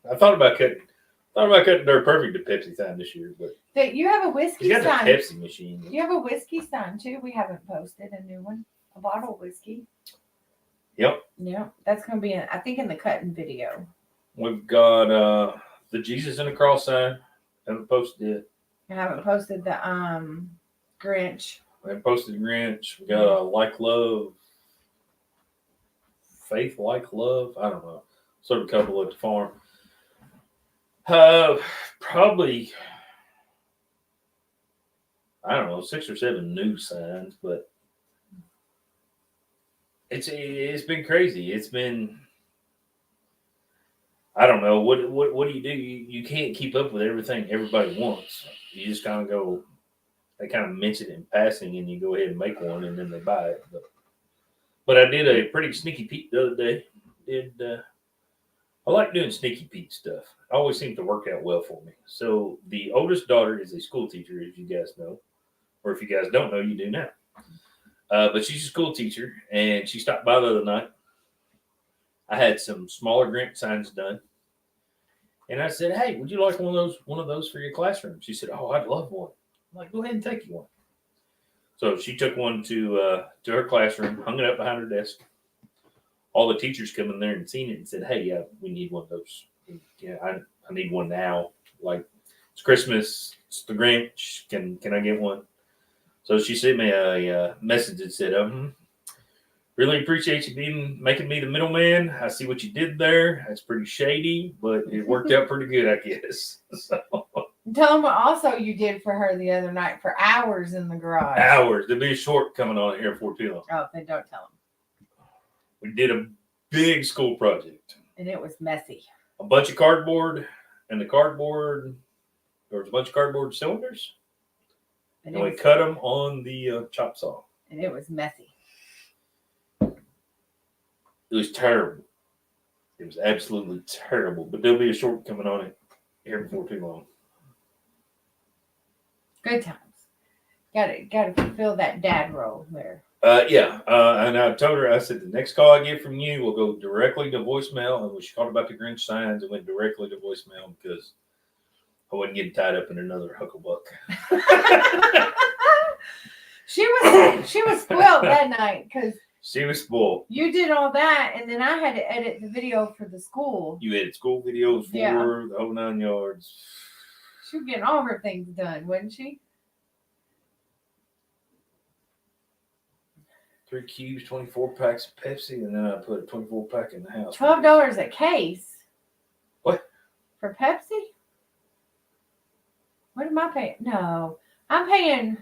Speaker 1: I thought about cutting Dirt Perfect to Pepsi time this year, but
Speaker 2: you have a whiskey
Speaker 1: you got
Speaker 2: sign.
Speaker 1: the Pepsi machine.
Speaker 2: You have a whiskey sign too. We haven't posted a new one. A bottle of whiskey.
Speaker 1: Yep.
Speaker 2: Yeah, that's gonna be I think in the cutting video.
Speaker 1: We've got the Jesus and the Cross sign. Haven't posted it.
Speaker 2: I haven't posted the Grinch.
Speaker 1: We haven't posted the Grinch. We got a Like Love, Faith Like Love. I don't know. Sort of a couple at the farm. Probably, I don't know, 6 or 7 new signs, but it's been crazy. It's been, I don't know, what do? You can't keep up with everything everybody wants. You just kind of go, they kind of mention it in passing and you go ahead and make one and then they buy it. But I did a pretty sneaky peek the other day. I like doing sneaky peek stuff. It always seems to work out well for me. So the oldest daughter is a school teacher, as you guys know. Or if you guys don't know, you do now. But she's a school teacher, and she stopped by the other night. I had some smaller grant signs done. And I said, hey, would you like one of those for your classroom? She said, oh, I'd love one. I'm like, go ahead and take you one. So she took one to her classroom, hung it up behind her desk. All the teachers come in there and seen it and said, hey, yeah, we need one of those. Yeah, I need one now. Like, it's Christmas. It's the Grinch. Can I get one? So she sent me a message that said, really appreciate you making me the middleman. I see what you did there. That's pretty shady, but it worked out pretty good, I guess. So.
Speaker 2: Tell them what also you did for her the other night for hours in the garage.
Speaker 1: Hours. There'll be a short coming on here before too long.
Speaker 2: Oh, then don't tell them.
Speaker 1: We did a big school project.
Speaker 2: And it was messy.
Speaker 1: A bunch of cardboard, and the cardboard, there was a bunch of cardboard cylinders. And we cut them on the chop saw.
Speaker 2: And it was messy.
Speaker 1: It was terrible. It was absolutely terrible. But there'll be a short coming on it here before too long.
Speaker 2: Good times. Got to fulfill that dad role there.
Speaker 1: Yeah. And I told her, I said, the next call I get from you will go directly to voicemail. And when she called about the Grinch signs, it went directly to voicemail because I wasn't getting tied up in another hucklebuck.
Speaker 2: She was spoiled that night because
Speaker 1: she was spoiled.
Speaker 2: You did all that, and then I had to edit the video for the school.
Speaker 1: You edit school videos for the whole 9 yards.
Speaker 2: She was getting all her things done, wasn't she?
Speaker 1: 3 cubes, 24 packs of Pepsi, and then I put a 24 pack in the house.
Speaker 2: $12 a case.
Speaker 1: What?
Speaker 2: For Pepsi? What am I paying? No. I'm paying.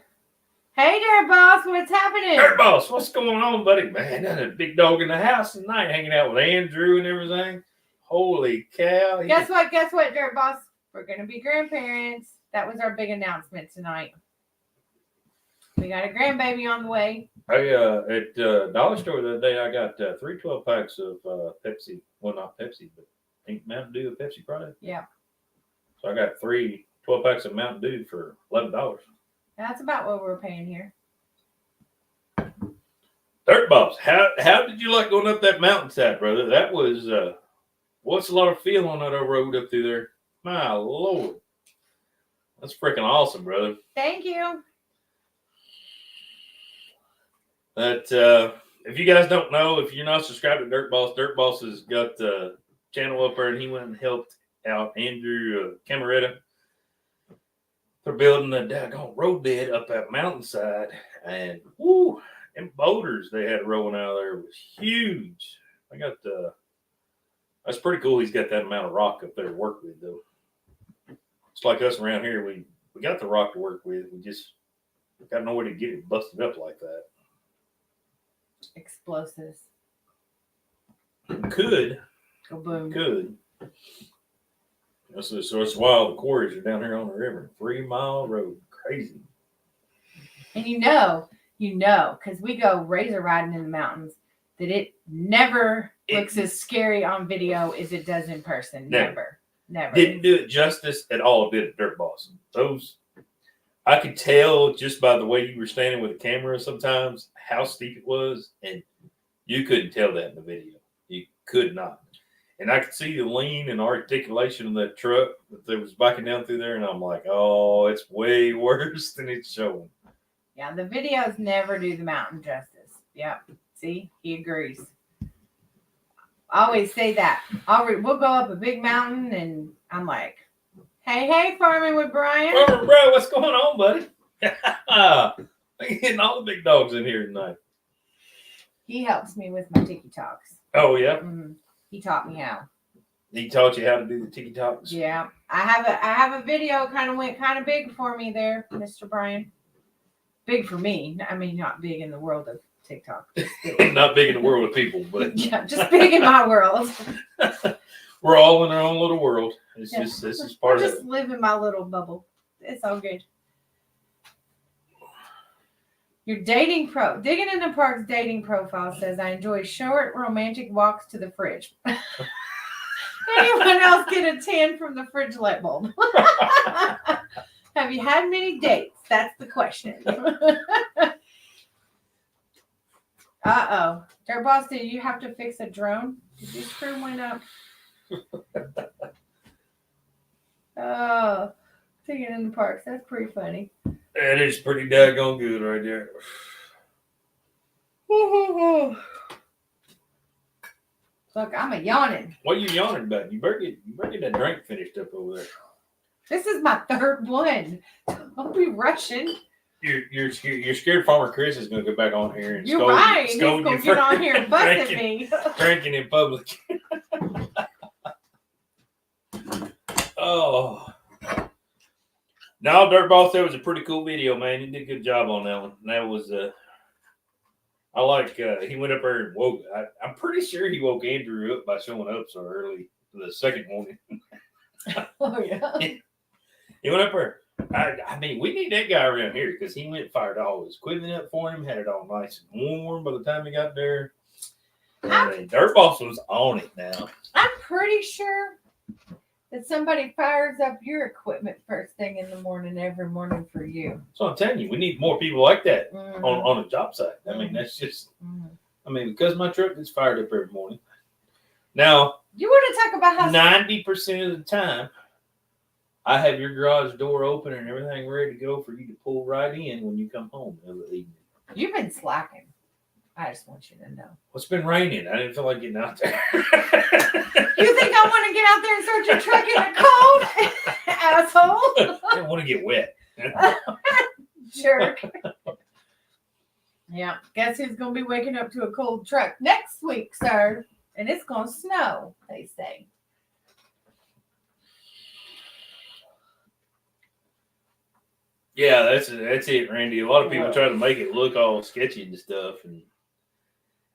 Speaker 2: Hey there, boss. What's happening?
Speaker 1: Dirt boss, what's going on, buddy? Man, there's a big dog in the house tonight hanging out with Andrew and everything. Holy cow.
Speaker 2: Guess what, Dirt boss? We're going to be grandparents. That was our big announcement tonight. We got a grandbaby on the way.
Speaker 1: At Dollar Store the other day, I got 3 12 packs of Pepsi. Well, not Pepsi, but Pink Mountain Dew, a Pepsi product.
Speaker 2: Yeah.
Speaker 1: So I got 3 12 packs of Mountain Dew for $11.
Speaker 2: That's about what we're paying here.
Speaker 1: Dirt boss, how did you like going up that mountainside, brother? That was What's a lot of feel on that road up through there? My Lord. That's freaking awesome, brother.
Speaker 2: Thank you.
Speaker 1: That if you guys don't know, if you're not subscribed to Dirt Boss has got the channel up there, and he went and helped out Andrew Camaretta. They're building a daggone road bed up that mountainside, and whoo, them boulders they had rolling out of there was huge. I got that's pretty cool. He's got that amount of rock up there to work with, though. It's like us around here. We got the rock to work with. We just got nowhere to get it busted up like that.
Speaker 2: Explosives.
Speaker 1: Could.
Speaker 2: Go boom.
Speaker 1: Could. So it's why all the quarries are down here on the river. 3 Mile Road. Crazy.
Speaker 2: And you know, because we go razor riding in the mountains, that it never looks as scary on video as it does in person. Never.
Speaker 1: Didn't do it justice at all, did it, Dirt Boss? Those, I could tell just by the way you were standing with the camera sometimes how steep it was, and you couldn't tell that in the video. You could not. And I could see the lean and articulation of that truck that was backing down through there, and I'm like, oh, it's way worse than it's showing.
Speaker 2: Yeah, the videos never do the mountain justice. Yep. See, he agrees. I always say that. We'll go up a big mountain, and I'm like, hey, farming with Brian.
Speaker 1: Oh, bro, what's going on, buddy? I'm getting all the big dogs in here tonight.
Speaker 2: He helps me with my tiki talks.
Speaker 1: Oh, yeah?
Speaker 2: Mm-hmm. He taught me how.
Speaker 1: He taught you how to do the tiki talks?
Speaker 2: Yeah. I have a video went kind of big for me there, Mr. Brian. Big for me. I mean, not big in the world of TikTok.
Speaker 1: Not big in the world of people, but
Speaker 2: yeah, just big in my world.
Speaker 1: We're all in our own little world. It's just this is part of it.
Speaker 2: Just live in my little bubble. It's all good. Your digging in the park's dating profile says, I enjoy short romantic walks to the fridge. Anyone else get a tan from the fridge light bulb? Have you had many dates? That's the question. Uh-oh. Dirt Boss, did you have to fix a drone? Did you screw one up? Oh, digging in the parks. That's pretty funny.
Speaker 1: That is pretty daggone good right there.
Speaker 2: Look, I'm a yawning.
Speaker 1: What are you yawning about? You better get that drink finished up over there.
Speaker 2: This is my third one. Don't be rushing.
Speaker 1: You're scared Farmer Chris is going to go back on here and
Speaker 2: You're right. He's going to get on here and fuss at me.
Speaker 1: Drinking in public. Oh. No, Dirt Boss, that was a pretty cool video, man. He did a good job on that one. And that was, I like, he went up there and woke, I'm pretty sure he woke Andrew up by showing up so early the second morning.
Speaker 2: Oh, yeah.
Speaker 1: He went up there. I mean, we need that guy around here because he went and fired all his equipment up for him, had it all nice and warm by the time he got there. And Dirt Boss was on it now.
Speaker 2: I'm pretty sure that somebody fires up your equipment first thing in the morning, every morning for you.
Speaker 1: So I'm telling you, we need more people like that on a job site. I mean, that's just, I mean, because my truck gets fired up every morning. Now,
Speaker 2: you want to talk about how
Speaker 1: 90% of the time, I have your garage door open and everything ready to go for you to pull right in when you come home in the evening.
Speaker 2: You've been slacking. I just want you to know.
Speaker 1: Well, it's been raining. I didn't feel like getting out there.
Speaker 2: You think I want to get out there and start your truck in the cold? Asshole.
Speaker 1: I didn't want to get wet.
Speaker 2: Jerk. Yeah. Guess who's going to be waking up to a cold truck next week, sir? And it's going to snow, they say.
Speaker 1: Yeah, that's it, Randy. A lot of people try to make it look all sketchy and stuff. And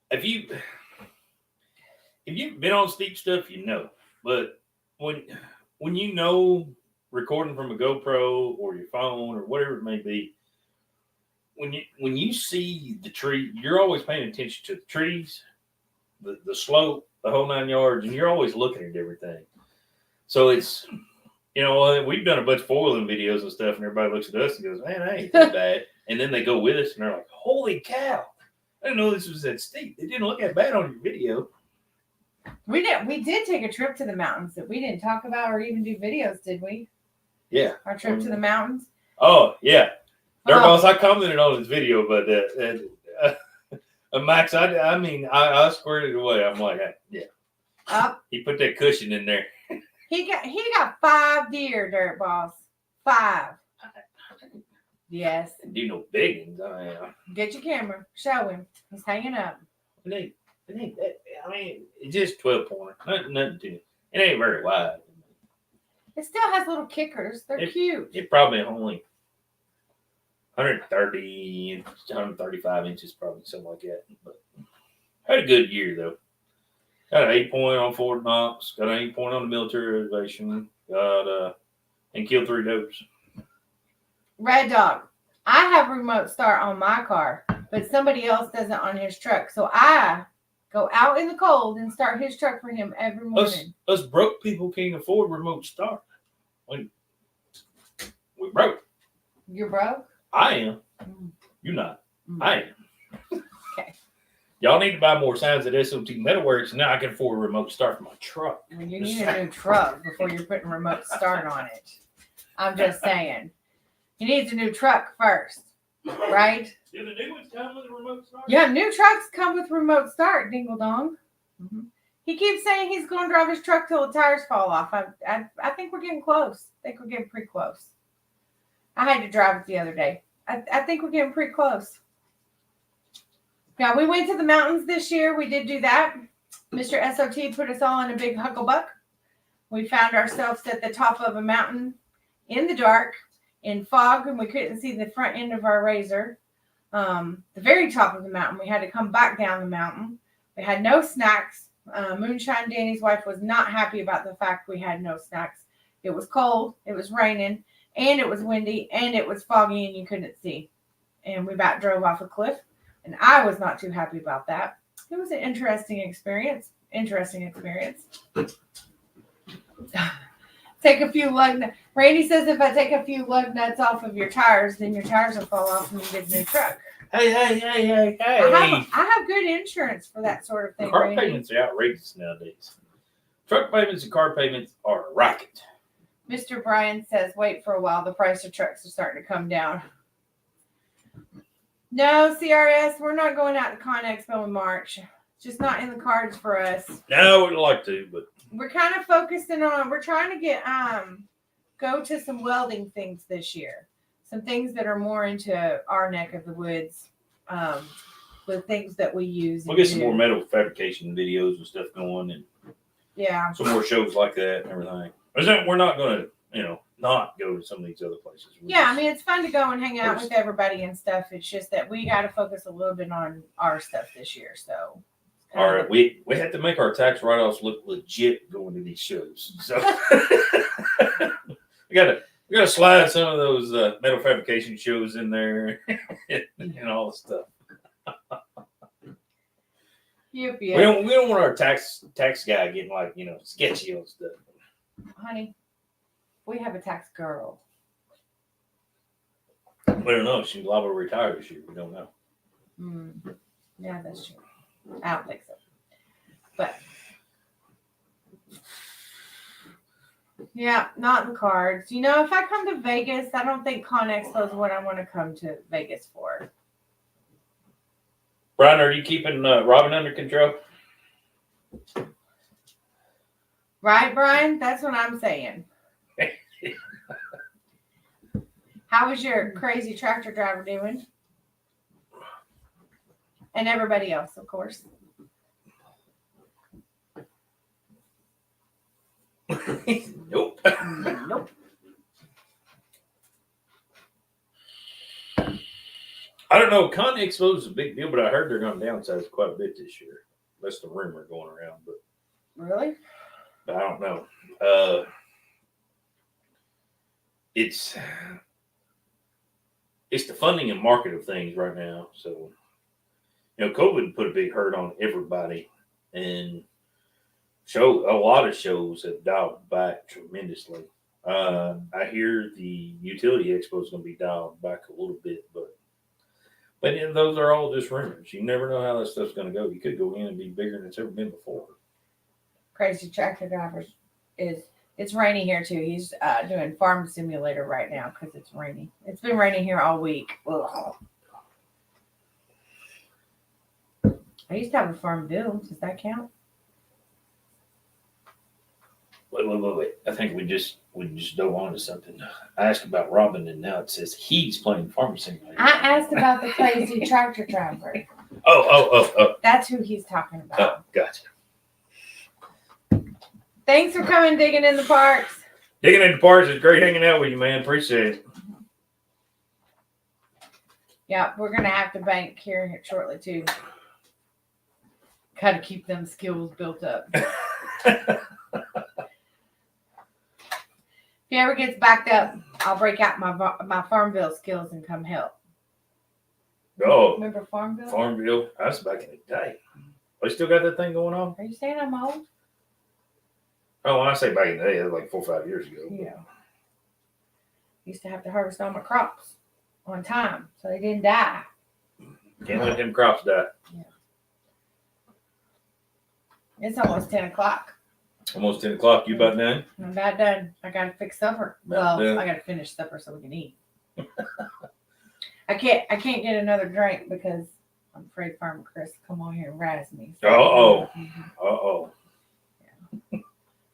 Speaker 1: if you've been on steep stuff, you know. But when you know recording from a GoPro or your phone or whatever it may be, when you see the tree, you're always paying attention to the trees, the slope, the whole 9 yards, and you're always looking at everything. So it's, you know, we've done a bunch of foiling videos and stuff, and everybody looks at us and goes, man, that ain't that bad. And then they go with us, and they're like, holy cow, I didn't know this was that steep. It didn't look that bad on your video.
Speaker 2: We did take a trip to the mountains that we didn't talk about or even do videos, did we?
Speaker 1: Yeah.
Speaker 2: Our trip to the mountains.
Speaker 1: Oh yeah. Dirt
Speaker 2: Oh.
Speaker 1: Boss, I commented on this video, but Max, I squared it away. I'm like, yeah. He put that cushion in there.
Speaker 2: He got 5 deer, Dirt Boss. 5. Yes.
Speaker 1: Do no biggins.
Speaker 2: Get your camera. Show him. He's hanging up.
Speaker 1: It's just 12 pointer. Nothing to it. It ain't very wide.
Speaker 2: It still has little kickers. They're cute.
Speaker 1: It probably only 130, 135 inches, probably something like that. But had a good year though. Got an 8 point on Fort Knox. Got an 8 point on the military reservation. Got and killed 3 does.
Speaker 2: Red Dog. I have remote start on my car, but somebody else doesn't on his truck. So I go out in the cold and start his truck for him every morning.
Speaker 1: Us broke people can't afford remote start. We broke.
Speaker 2: You're broke?
Speaker 1: I am. You're not. I am.
Speaker 2: Okay.
Speaker 1: Y'all need to buy more signs at SOT Metalworks, and now I can afford a remote start for my truck.
Speaker 2: Well, you need a new truck before you're putting remote start on it. I'm just saying. He needs a new truck first, right?
Speaker 1: Do the new ones come with a remote start?
Speaker 2: Yeah, new trucks come with remote start, dingle dong. Mm-hmm. He keeps saying he's going to drive his truck till the tires fall off. I think we're getting close. I think we're getting pretty close. I had to drive it the other day. I think we're getting pretty close. Yeah, we went to the mountains this year. We did do that. Mr. S.O.T. put us all in a big hucklebuck. We found ourselves at the top of a mountain in the dark, in fog, and we couldn't see the front end of our razor. The very top of the mountain. We had to come back down the mountain. We had no snacks. Moonshine Danny's wife was not happy about the fact we had no snacks. It was cold, it was raining, and it was windy, and it was foggy, and you couldn't see. And we about drove off a cliff, and I was not too happy about that. It was an interesting experience. Take a few lug nuts. Randy says if I take a few lug nuts off of your tires, then your tires will fall off and you get a new truck.
Speaker 1: Hey.
Speaker 2: I have good insurance for that sort of thing.
Speaker 1: Car
Speaker 2: Randy.
Speaker 1: payments are outrageous nowadays. Truck payments and car payments are a racket.
Speaker 2: Mr. Brian says, wait for a while. The price of trucks are starting to come down. No, CRS, we're not going out to Con Expo in March. It's just not in the cards for us.
Speaker 1: No, we'd like to, but
Speaker 2: we're kind of focusing on, we're trying to get, go to some welding things this year. Some things that are more into our neck of the woods, with things that we use.
Speaker 1: We'll get some more metal fabrication videos and stuff going, and some more shows like that and everything. We're not going to, not go to some of these other places.
Speaker 2: I mean, it's fun to go and hang out with everybody and stuff. It's just that we got to focus a little bit on our stuff this year. So,
Speaker 1: all right, we have to make our tax write-offs look legit going to these shows. So we got to slide some of those metal fabrication shows in there and all the stuff.
Speaker 2: Yep.
Speaker 1: We don't want our tax guy getting like sketchy on stuff.
Speaker 2: Honey, we have a tax girl.
Speaker 1: We don't know. She's liable to retire this year. We don't know.
Speaker 2: Yeah, that's true. I don't think so. But yeah, not in the cards. If I come to Vegas, I don't think Con Expo is what I want to come to Vegas for.
Speaker 1: Brian, are you keeping Robin under control?
Speaker 2: Right, Brian? That's what I'm saying. How is your crazy tractor driver doing? And everybody else, of course.
Speaker 1: Nope.
Speaker 2: Nope.
Speaker 1: I don't know. Con Expo is a big deal, but I heard they're going to downsize quite a bit this year. That's the rumor going around. But
Speaker 2: really?
Speaker 1: But I don't know. It's the funding and market of things right now. So, COVID put a big hurt on everybody, and a lot of shows have dialed back tremendously. I hear the Utility Expo is going to be dialed back a little bit, but those are all just rumors. You never know how that stuff's going to go. You could go in and be bigger than it's ever been before.
Speaker 2: Crazy Tractor Drivers is it's raining here too. He's doing Farm Simulator right now because it's raining. It's been raining here all week. Ugh. I used to have a farm bill. Does that count?
Speaker 1: Wait. I think we just dove on to something. I asked about Robin, and now it says he's playing Farm Simulator.
Speaker 2: I asked about the Crazy Tractor Driver.
Speaker 1: Oh.
Speaker 2: That's who he's talking about.
Speaker 1: Oh, gotcha.
Speaker 2: Thanks for coming digging in the parks.
Speaker 1: Digging in the parks is great hanging out with you, man. Appreciate it.
Speaker 2: Yeah, we're going to have to bank here shortly, too. Got to keep them skills built up. If he ever gets backed up, I'll break out my Farmville skills and come help.
Speaker 1: Oh.
Speaker 2: Remember Farmville?
Speaker 1: Farmville. That's back in the day. They still got that thing going on?
Speaker 2: Are you saying I'm old?
Speaker 1: Oh, when I say back in the day, it was like 4 or 5 years ago.
Speaker 2: Yeah. Used to have to harvest all my crops on time so they didn't die.
Speaker 1: Can't let them crops die.
Speaker 2: Yeah. It's almost 10 o'clock.
Speaker 1: Almost 10 o'clock. You about done?
Speaker 2: I'm about done. I got to fix supper.
Speaker 1: About done.
Speaker 2: I got to finish supper so we can eat. I can't get another drink because I'm afraid Farmer Chris will come on here and razz me. So.
Speaker 1: Uh-oh.
Speaker 2: Yeah.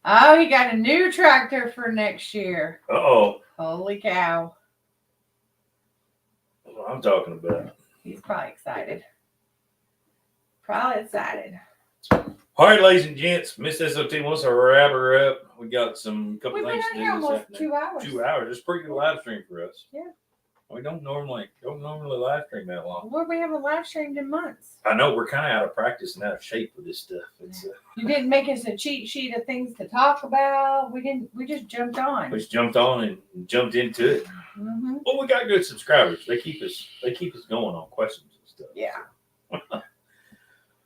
Speaker 2: Oh, he got a new tractor for next year.
Speaker 1: Uh-oh.
Speaker 2: Holy cow.
Speaker 1: That's what I'm talking about.
Speaker 2: He's probably excited.
Speaker 1: All right, ladies and gents, Miss S.O.T. wants to wrap her up. We got couple
Speaker 2: We've been
Speaker 1: things
Speaker 2: out
Speaker 1: to
Speaker 2: here
Speaker 1: do this
Speaker 2: almost
Speaker 1: afternoon.
Speaker 2: 2 hours.
Speaker 1: 2 hours. It's a pretty good live stream for us.
Speaker 2: Yeah.
Speaker 1: We don't normally live stream that long.
Speaker 2: Well, we haven't live streamed in months.
Speaker 1: I know we're kind of out of practice and out of shape with this stuff. It's
Speaker 2: You didn't make us a cheat sheet of things to talk about. We just jumped on.
Speaker 1: we just jumped on and jumped into it.
Speaker 2: Mm-hmm.
Speaker 1: Well, we got good subscribers. They keep us going on questions and stuff.
Speaker 2: Yeah.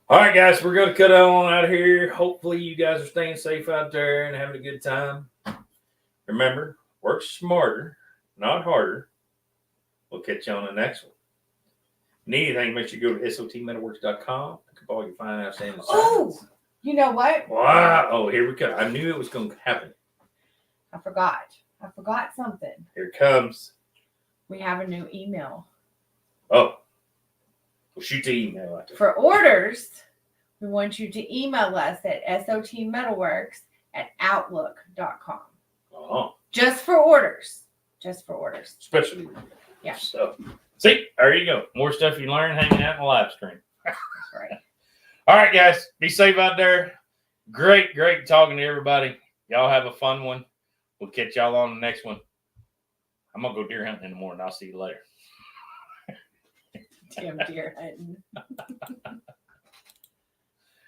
Speaker 1: All right, guys, we're gonna cut on out of here. Hopefully, you guys are staying safe out there and having a good time. Remember, work smarter, not harder. We'll catch you on the next one. Need anything, make sure you go to SOTmetalworks.com. Look up all your fine outstanding designs.
Speaker 2: Oh, you know what?
Speaker 1: Wow. Oh, here we go. I knew it was going to happen.
Speaker 2: I forgot something.
Speaker 1: Here it comes.
Speaker 2: We have a new email.
Speaker 1: Oh. We'll shoot the email out there.
Speaker 2: For orders, we want you to email us at SOTmetalworks@outlook.com.
Speaker 1: Oh.
Speaker 2: Just for orders.
Speaker 1: Especially.
Speaker 2: Yeah.
Speaker 1: So, see, there you go. More stuff you learn hanging out in the live stream.
Speaker 2: That's right.
Speaker 1: All right, guys. Be safe out there. Great talking to everybody. Y'all have a fun one. We'll catch y'all on the next one. I'm going to go deer hunting in the morning. I'll see you later.
Speaker 2: Damn deer hunting.